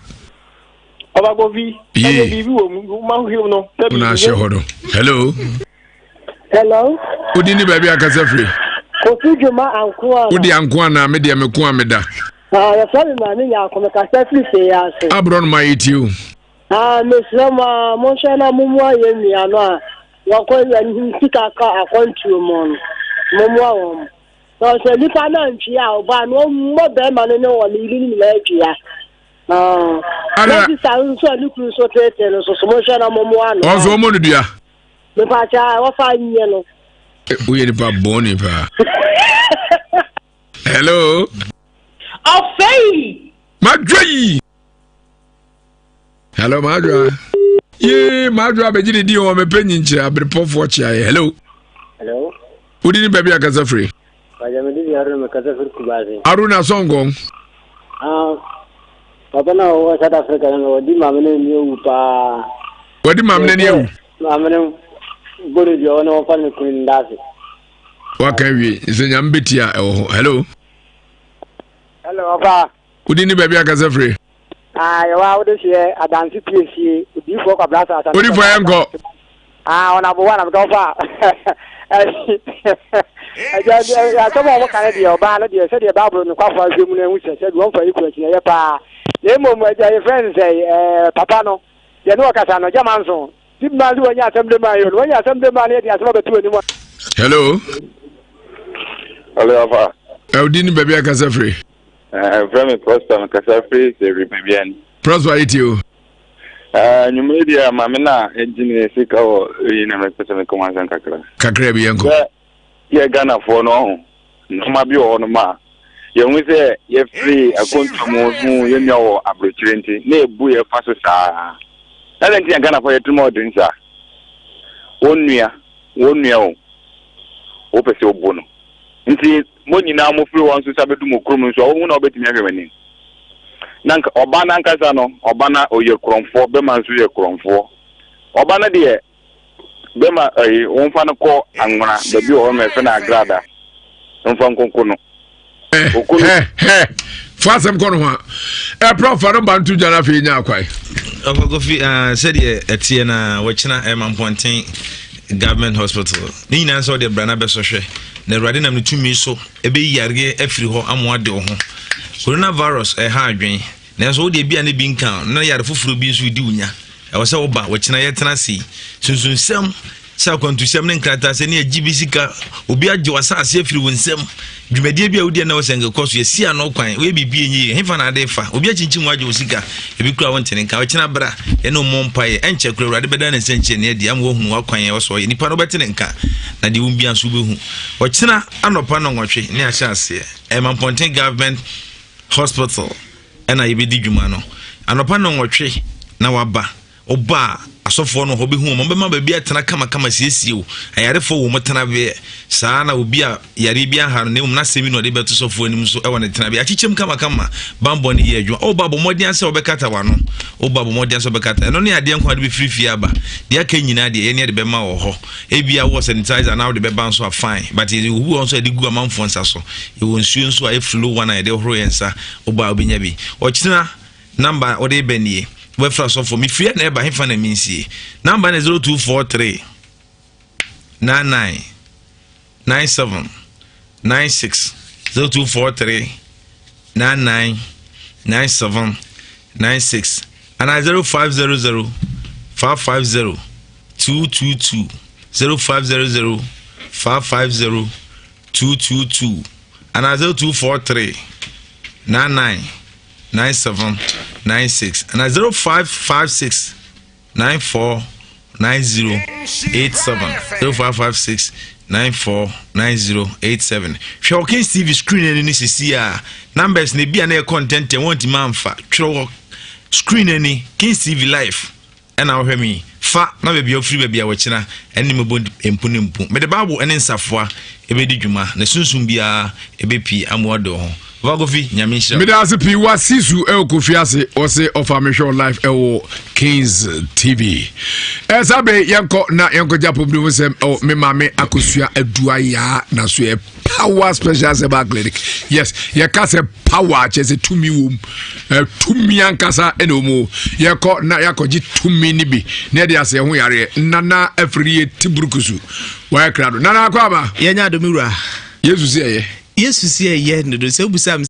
Oba Kofi bibi wo ma hu no na she hodo. Hello. Hello. Udi ni baby akasa free. Kofi Juma Ankoa. Udi Ankoa na me dia me ko ameda. Ya sorry ma ni ya ko me kasa free say ya so. Abron ma yitiu. Me slama mo shana mumu aye mi ano a. Wa ko ya ni sika ka akwantu mo no. Mumu awon. So ni pa na ntwi a oba no mo be ma no wo ni ni la atwi ya. Ana ti sa so ni kru so tete no so mo shana mumu ano. Ozo mo nudua. Me pa cha wa fa nye no. Uye ni pa boni pa. Hello. Ofei. Madrai. Hello Madra. Ye Madra be jini di o me penyi nche abrepofo chia. Hello. Hello. Udi ni baby akasa free. Wajamedi Aruna me kasa free kubazi. Aruna Songo. Papa na o South Africa no di mamene ni o pa. Wadi mamene ni ewu. Mamene bori di ona o fa ni kun ndase. Waka wi zenya mbetia hello. Hello papa. Udi ni baby akasa free. Yawa wo de sie adansi piesie odi fo kwa blasa ata. Odi fo yanko. Ona bo wana mdo fa. Ya to mo kan de oba no de se de bible no kwa fa zwemu na hu se se do fa iku akine ye pa. Le mo mo ja ye friend say papa no. Ye no kasa no jama nso. Tip ma zo nya assembly man yo. Nya assembly man ye de asema betu ani mo. Hello. Hello papa. Odi ni baby akasa free. Vraiment Prosper Makasafri c'est Républicain. Prosper it you. Numedia mamena engine sika o ina me pesa me commencer kakra. Kakra bi yanko. Ye Ghana for no. No ma bi o no ma. Ye hu se ye free akontomo hu ye nya o abrochirenti na ebu ye fa so saa. Na den ti Ghana for ye tumo odin sa. Wonua o. O pese obo no. Nti mo nyina mo free won so sabedu mo krom so wo na obetimi ahwemani nanka oba na nkasa no oba na oye kromfo be man so ye kromfo oba na de be ma won fa no ko anwara da bi o me fe na agrada won fa nkonko no fasem ko no ha prof no bantu jana fe nya akwai ofagofi said etie na wachina Mamponten government hospital ni nyina so de brana be so hwe na rade nam tumi so ebe yare afiri ho amwade ho coronavirus ha adwen na so de bia ne bi nkan na yare foforo bi so di unya e wo se wo ba wachina yetena si sunsunsem sa kwantusem ne nkrata se ne agibisika obi agye wasase afiri wonsem dwumadie bia wodi na wosenga koso ye sia no kwan we bibie nyi hefa na ade fa obi achinchin waje osika ebi kura wontene nka wachina bra ye no mompae enche kura rade beda na senche ne dia amwo hunu wakwan ye woso ye nipa no betene nka na de wumbi anso behu wachina anopa no nwotwe ne ahya ase Mamponten government hospital ena yebedi dwuma no anopa no nwotwe na waba oba asofo no hobi hu mo be ma ba bia tena kama siesieo ayarefo wo motena be saa na obi a yare bia ha no na semi no de beto sofo anim so e wona tena be achichem kama bambo ne ye adwo obabo modin ase obekata wano obabo modin ase obekata no ne ade nkwa de be free aba de aka nyina de ye ne de be ma wo ho e bia wo sanitizer na wo de be ban so fine but who also de gu amanfo nsa so e won suo nso a e flow wana e de horo yensa oba obinya bi o china number o de benie we fra so for me free na eba hefa na minsie number na 0243 99 97 96 0243 99 97 96 and 0500 550 222 0500 550 222 and 0243 99 97 96 and 0556 94 9087 0556 94 9087. Showcase TV screen any CCA numbers ne bia na content e want manfa tro screen any Kings TV live and now hear me fa na be bia free bia wo kina eni mebo empu me de bible ene nsafoa ebe di dwuma na sunsun bia ebe pi amodo ho Vagofi Nyamisha. Medasi Ewiase Su Kofiase ose ofamation life Kings TV. Esabe yanko na yanko japo Mu Nsem me mame akosua adua ya na so power special seba clinic. Yes, ye ka se power chese tumi wom. Tumi ankasa enomo. Ye ko na yakoji tumi ni bi. Ne de ase ho yare nana afriye tibrukusu. Wa krado. Nana akwa ba. Yenya domura. Yesu sie ye. Yesu sie ye no do se obusam